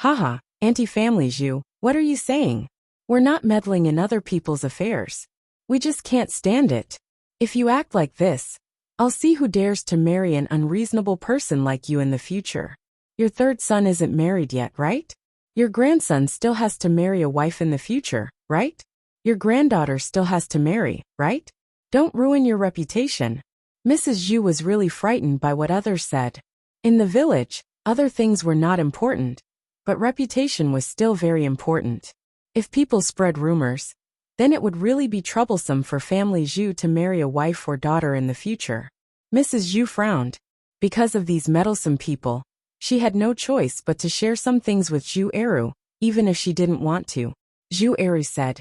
Haha, anti-family Zhu, what are you saying? We're not meddling in other people's affairs. We just can't stand it. If you act like this, I'll see who dares to marry an unreasonable person like you in the future. Your third son isn't married yet, right? Your grandson still has to marry a wife in the future, right? Your granddaughter still has to marry, right? Don't ruin your reputation. Mrs. Zhu was really frightened by what others said. In the village, other things were not important, but reputation was still very important. If people spread rumors, then it would really be troublesome for family Zhu to marry a wife or daughter in the future. Mrs. Zhu frowned. Because of these meddlesome people, she had no choice but to share some things with Eru, even if she didn't want to. Eru said,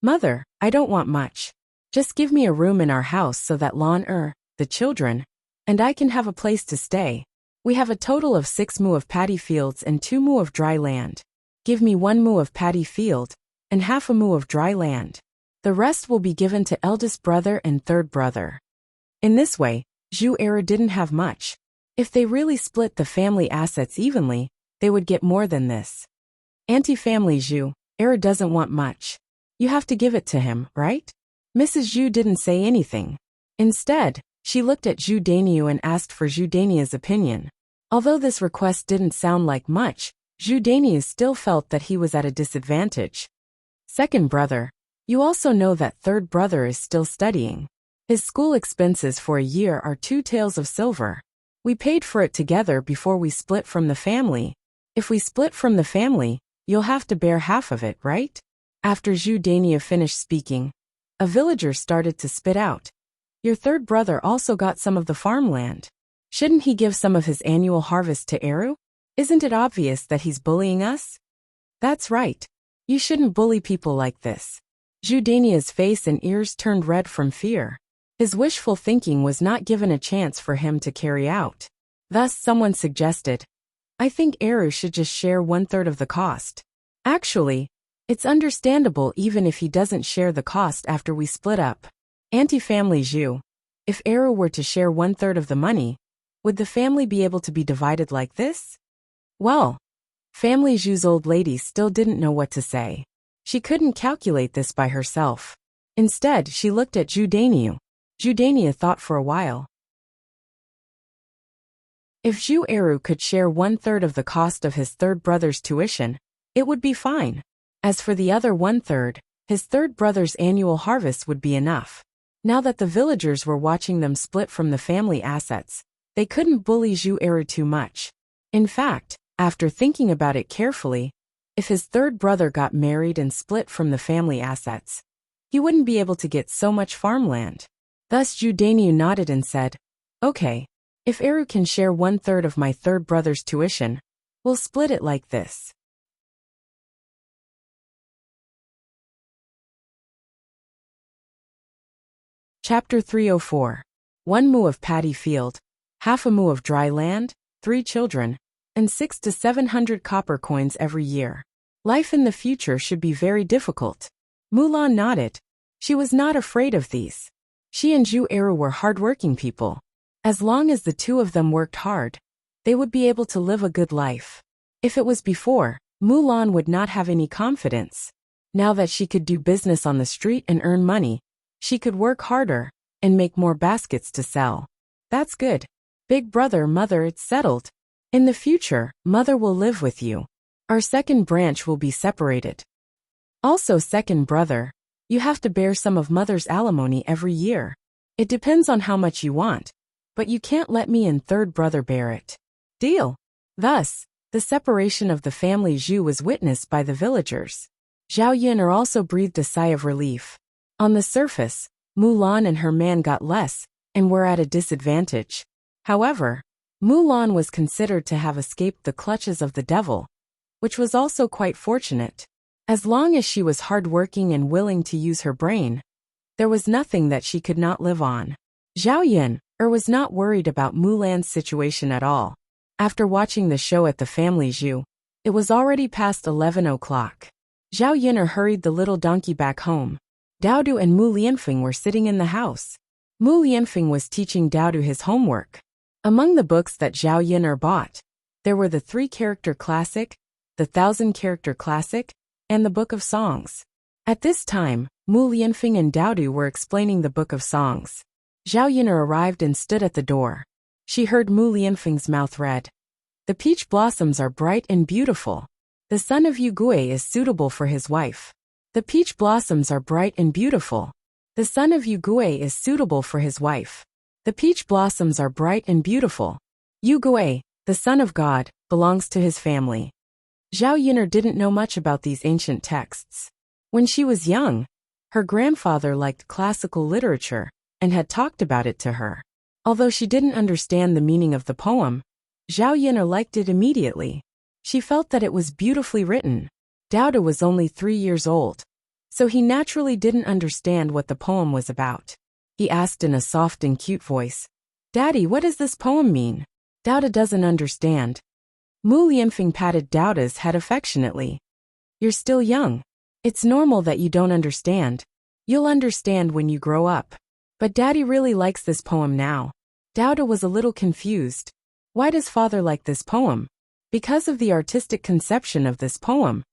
"Mother, I don't want much. Just give me a room in our house so that Lan, the children, and I can have a place to stay. We have a total of 6 mu of paddy fields and 2 mu of dry land. Give me 1 mu of paddy field, and half a mu of dry land. The rest will be given to eldest brother and third brother." In this way, Eru didn't have much. If they really split the family assets evenly, they would get more than this. Anti-family Eru doesn't want much. You have to give it to him, right? Mrs. Zhu didn't say anything. Instead, she looked at Zhu Daniu and asked for Zhu Dania's opinion. Although this request didn't sound like much, Zhu Daniu still felt that he was at a disadvantage. Second brother, you also know that third brother is still studying. His school expenses for a year are 2 taels of silver. We paid for it together before we split from the family. If we split from the family, you'll have to bear half of it, right? After Zhu Dania finished speaking, a villager started to spit out. Your third brother also got some of the farmland. Shouldn't he give some of his annual harvest to Eru? Isn't it obvious that he's bullying us? That's right. You shouldn't bully people like this. Zhu Dania's face and ears turned red from fear. His wishful thinking was not given a chance for him to carry out. Thus someone suggested, I think Eru should just share 1/3 of the cost. Actually, it's understandable even if he doesn't share the cost after we split up. Anti-family Zhu. If Eru were to share 1/3 of the money, would the family be able to be divided like this? Well, family Zhu's old lady still didn't know what to say. She couldn't calculate this by herself. Instead, she looked at Zhu Daniu. Zhu Daniu thought for a while. If Zhu Eru could share 1/3 of the cost of his third brother's tuition, it would be fine. As for the other 1/3, his third brother's annual harvest would be enough. Now that the villagers were watching them split from the family assets, they couldn't bully Zhu Eru too much. In fact, after thinking about it carefully, if his third brother got married and split from the family assets, he wouldn't be able to get so much farmland. Thus Zhu Daniu nodded and said, Okay, if Eru can share 1/3 of my third brother's tuition, we'll split it like this. Chapter 304. 1 mu of paddy field, half a mu of dry land, 3 children, and 600 to 700 copper coins every year. Life in the future should be very difficult. Mulan nodded. She was not afraid of these. She and Zhu Eru were hard-working people. As long as the two of them worked hard, they would be able to live a good life. If it was before, Mulan would not have any confidence. Now that she could do business on the street and earn money, she could work harder and make more baskets to sell. That's good. Big brother, mother, it's settled. In the future, mother will live with you. Our second branch will be separated. Also, second brother, you have to bear some of mother's alimony every year. It depends on how much you want, but you can't let me and third brother bear it. Deal. Thus, the separation of the family Zhu was witnessed by the villagers. Zhao Yun'er also breathed a sigh of relief. On the surface, Mulan and her man got less and were at a disadvantage. However, Mulan was considered to have escaped the clutches of the devil, which was also quite fortunate. As long as she was hardworking and willing to use her brain, there was nothing that she could not live on. Zhao Yun'er was not worried about Mulan's situation at all. After watching the show at the family Zhu, it was already past 11 o'clock. Zhao Yun'er hurried the little donkey back home. Daodu and Mu Lianfeng were sitting in the house. Mu Lianfeng was teaching Daodu his homework. Among the books that Zhao Yun'er bought, there were the 3-character classic, the 1,000-character classic, and the Book of Songs. At this time, Mu Lianfeng and Daodu were explaining the Book of Songs. Zhao Yun'er arrived and stood at the door. She heard Mu Lianfeng's mouth read. The peach blossoms are bright and beautiful. The son of Yu Gui is suitable for his wife. The peach blossoms are bright and beautiful. The son of Yu Gui is suitable for his wife. The peach blossoms are bright and beautiful. Yu Gui, the son of God, belongs to his family. Zhao Yun'er didn't know much about these ancient texts. When she was young, her grandfather liked classical literature and had talked about it to her. Although she didn't understand the meaning of the poem, Zhao Yun'er liked it immediately. She felt that it was beautifully written. Daodu was only 3 years old, so he naturally didn't understand what the poem was about. He asked in a soft and cute voice, Daddy, what does this poem mean? Daodu doesn't understand. Mu Lianfeng patted Daodu's head affectionately. You're still young. It's normal that you don't understand. You'll understand when you grow up. But Daddy really likes this poem now. Daodu was a little confused. Why does father like this poem? Because of the artistic conception of this poem.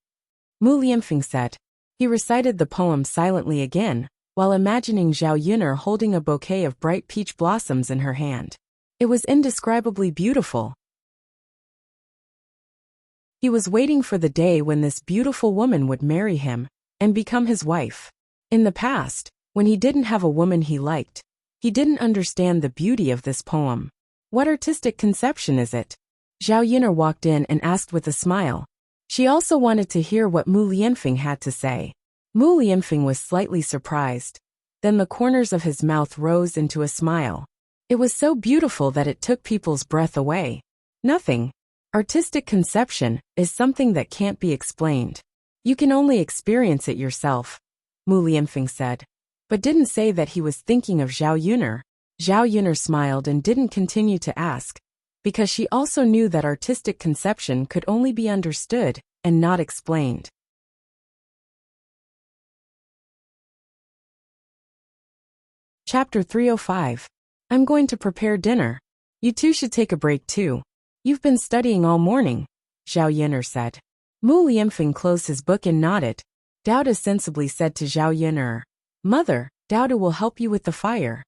Mu Lianfeng said. He recited the poem silently again, while imagining Zhao Yun'er holding a bouquet of bright peach blossoms in her hand. It was indescribably beautiful. He was waiting for the day when this beautiful woman would marry him and become his wife. In the past, when he didn't have a woman he liked, he didn't understand the beauty of this poem. What artistic conception is it? Zhao Yun'er walked in and asked with a smile. She also wanted to hear what Mu Lianfeng had to say. Mu Lianfeng was slightly surprised. Then the corners of his mouth rose into a smile. It was so beautiful that it took people's breath away. Nothing. Artistic conception is something that can't be explained. You can only experience it yourself, Mu Lianfeng said. but didn't say that he was thinking of Zhao Yuner. Zhao Yuner smiled and didn't continue to ask, because she also knew that artistic conception could only be understood and not explained. Chapter 305. I'm going to prepare dinner. You two should take a break too. You've been studying all morning, Zhao Yuner said. Mu Lianfeng closed his book and nodded. Douda sensibly said to Zhao Yuner, Mother, Douda will help you with the fire.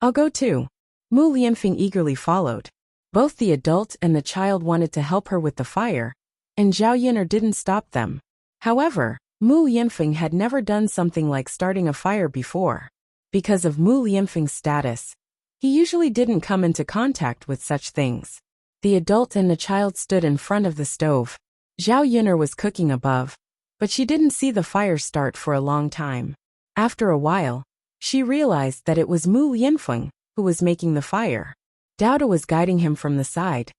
I'll go too. Mu Lianfeng eagerly followed. Both the adult and the child wanted to help her with the fire, and Zhao Yuner didn't stop them. However, Mu Lianfeng had never done something like starting a fire before. Because of Mu Lianfeng's status, he usually didn't come into contact with such things. The adult and the child stood in front of the stove. Zhao Yuner was cooking above, but she didn't see the fire start for a long time. After a while, she realized that it was Mu Lianfeng who was making the fire. Douda was guiding him from the side.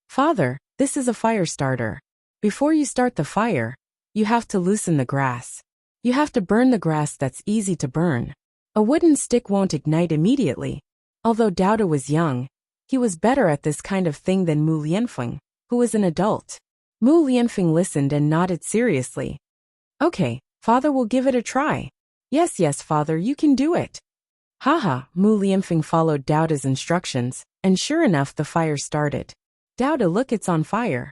Father, this is a fire starter. Before you start the fire, you have to loosen the grass. You have to burn the grass that's easy to burn. A wooden stick won't ignite immediately. Although Douda was young, he was better at this kind of thing than Mu Lianfeng, who was an adult. Mu Lianfeng listened and nodded seriously. Okay, Father will give it a try. Yes, Father, you can do it. Haha, Mu Lianfeng followed Douda's instructions, and sure enough the fire started. Douda, look, it's on fire.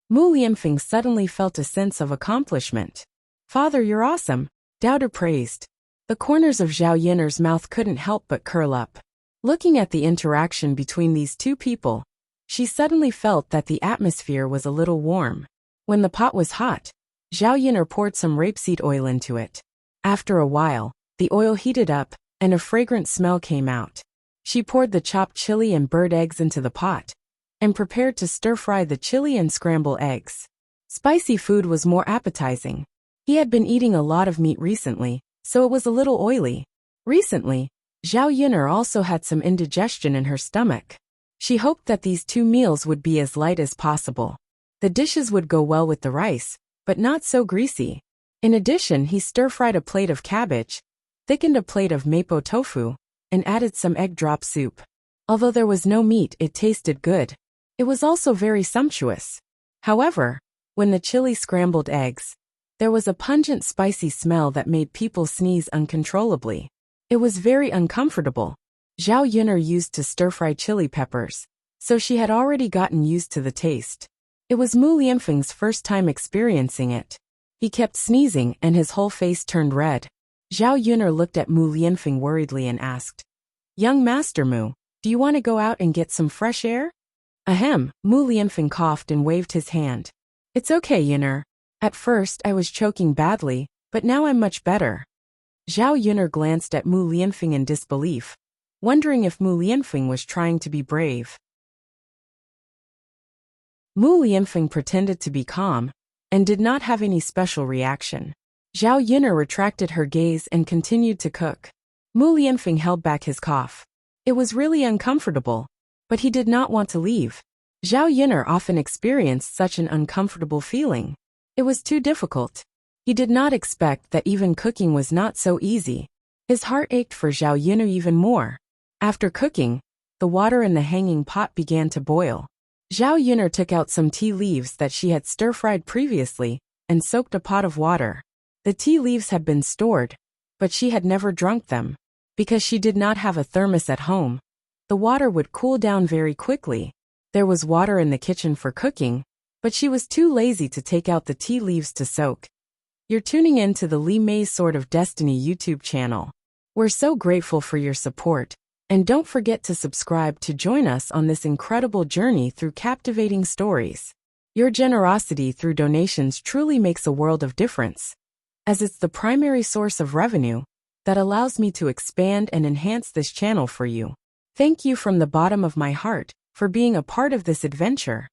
Mu Lianfeng suddenly felt a sense of accomplishment. Father, you're awesome, Douda praised. The corners of Zhao Yuner's mouth couldn't help but curl up. Looking at the interaction between these two people, she suddenly felt that the atmosphere was a little warm. When the pot was hot, Zhao Yuner poured some rapeseed oil into it. After a while, the oil heated up, and a fragrant smell came out. She poured the chopped chili and bird eggs into the pot, and prepared to stir-fry the chili and scramble eggs. Spicy food was more appetizing. He had been eating a lot of meat recently, so it was a little oily. Recently, Zhao Yuner also had some indigestion in her stomach. She hoped that these two meals would be as light as possible. The dishes would go well with the rice, but not so greasy. In addition, he stir-fried a plate of cabbage, thickened a plate of mapo tofu, and added some egg drop soup. Although there was no meat, it tasted good. It was also very sumptuous. However, when the chili scrambled eggs, there was a pungent spicy smell that made people sneeze uncontrollably. It was very uncomfortable. Zhao Yuner used to stir-fry chili peppers, so she had already gotten used to the taste. It was Mu Lianfeng's first time experiencing it. He kept sneezing and his whole face turned red. Zhao Yuner looked at Mu Lianfeng worriedly and asked, Young Master Mu, do you want to go out and get some fresh air? Ahem, Mu Lianfeng coughed and waved his hand. It's okay, Yuner. At first I was choking badly, but now I'm much better. Zhao Yuner glanced at Mu Lianfeng in disbelief, wondering if Mu Lianfeng was trying to be brave. Mu Lianfeng pretended to be calm, and did not have any special reaction. Zhao Yuner retracted her gaze and continued to cook. Mu Lianfeng held back his cough. It was really uncomfortable, but he did not want to leave. Zhao Yuner often experienced such an uncomfortable feeling. It was too difficult. He did not expect that even cooking was not so easy. His heart ached for Zhao Yuner even more. After cooking, the water in the hanging pot began to boil. Zhao Yuner took out some tea leaves that she had stir-fried previously and soaked a pot of water. The tea leaves had been stored, but she had never drunk them. Because she did not have a thermos at home, the water would cool down very quickly. There was water in the kitchen for cooking, but she was too lazy to take out the tea leaves to soak. You're tuning in to the Li Mei's Sword of Destiny YouTube channel. We're so grateful for your support. And don't forget to subscribe to join us on this incredible journey through captivating stories. Your generosity through donations truly makes a world of difference, as it's the primary source of revenue that allows me to expand and enhance this channel for you. Thank you from the bottom of my heart for being a part of this adventure.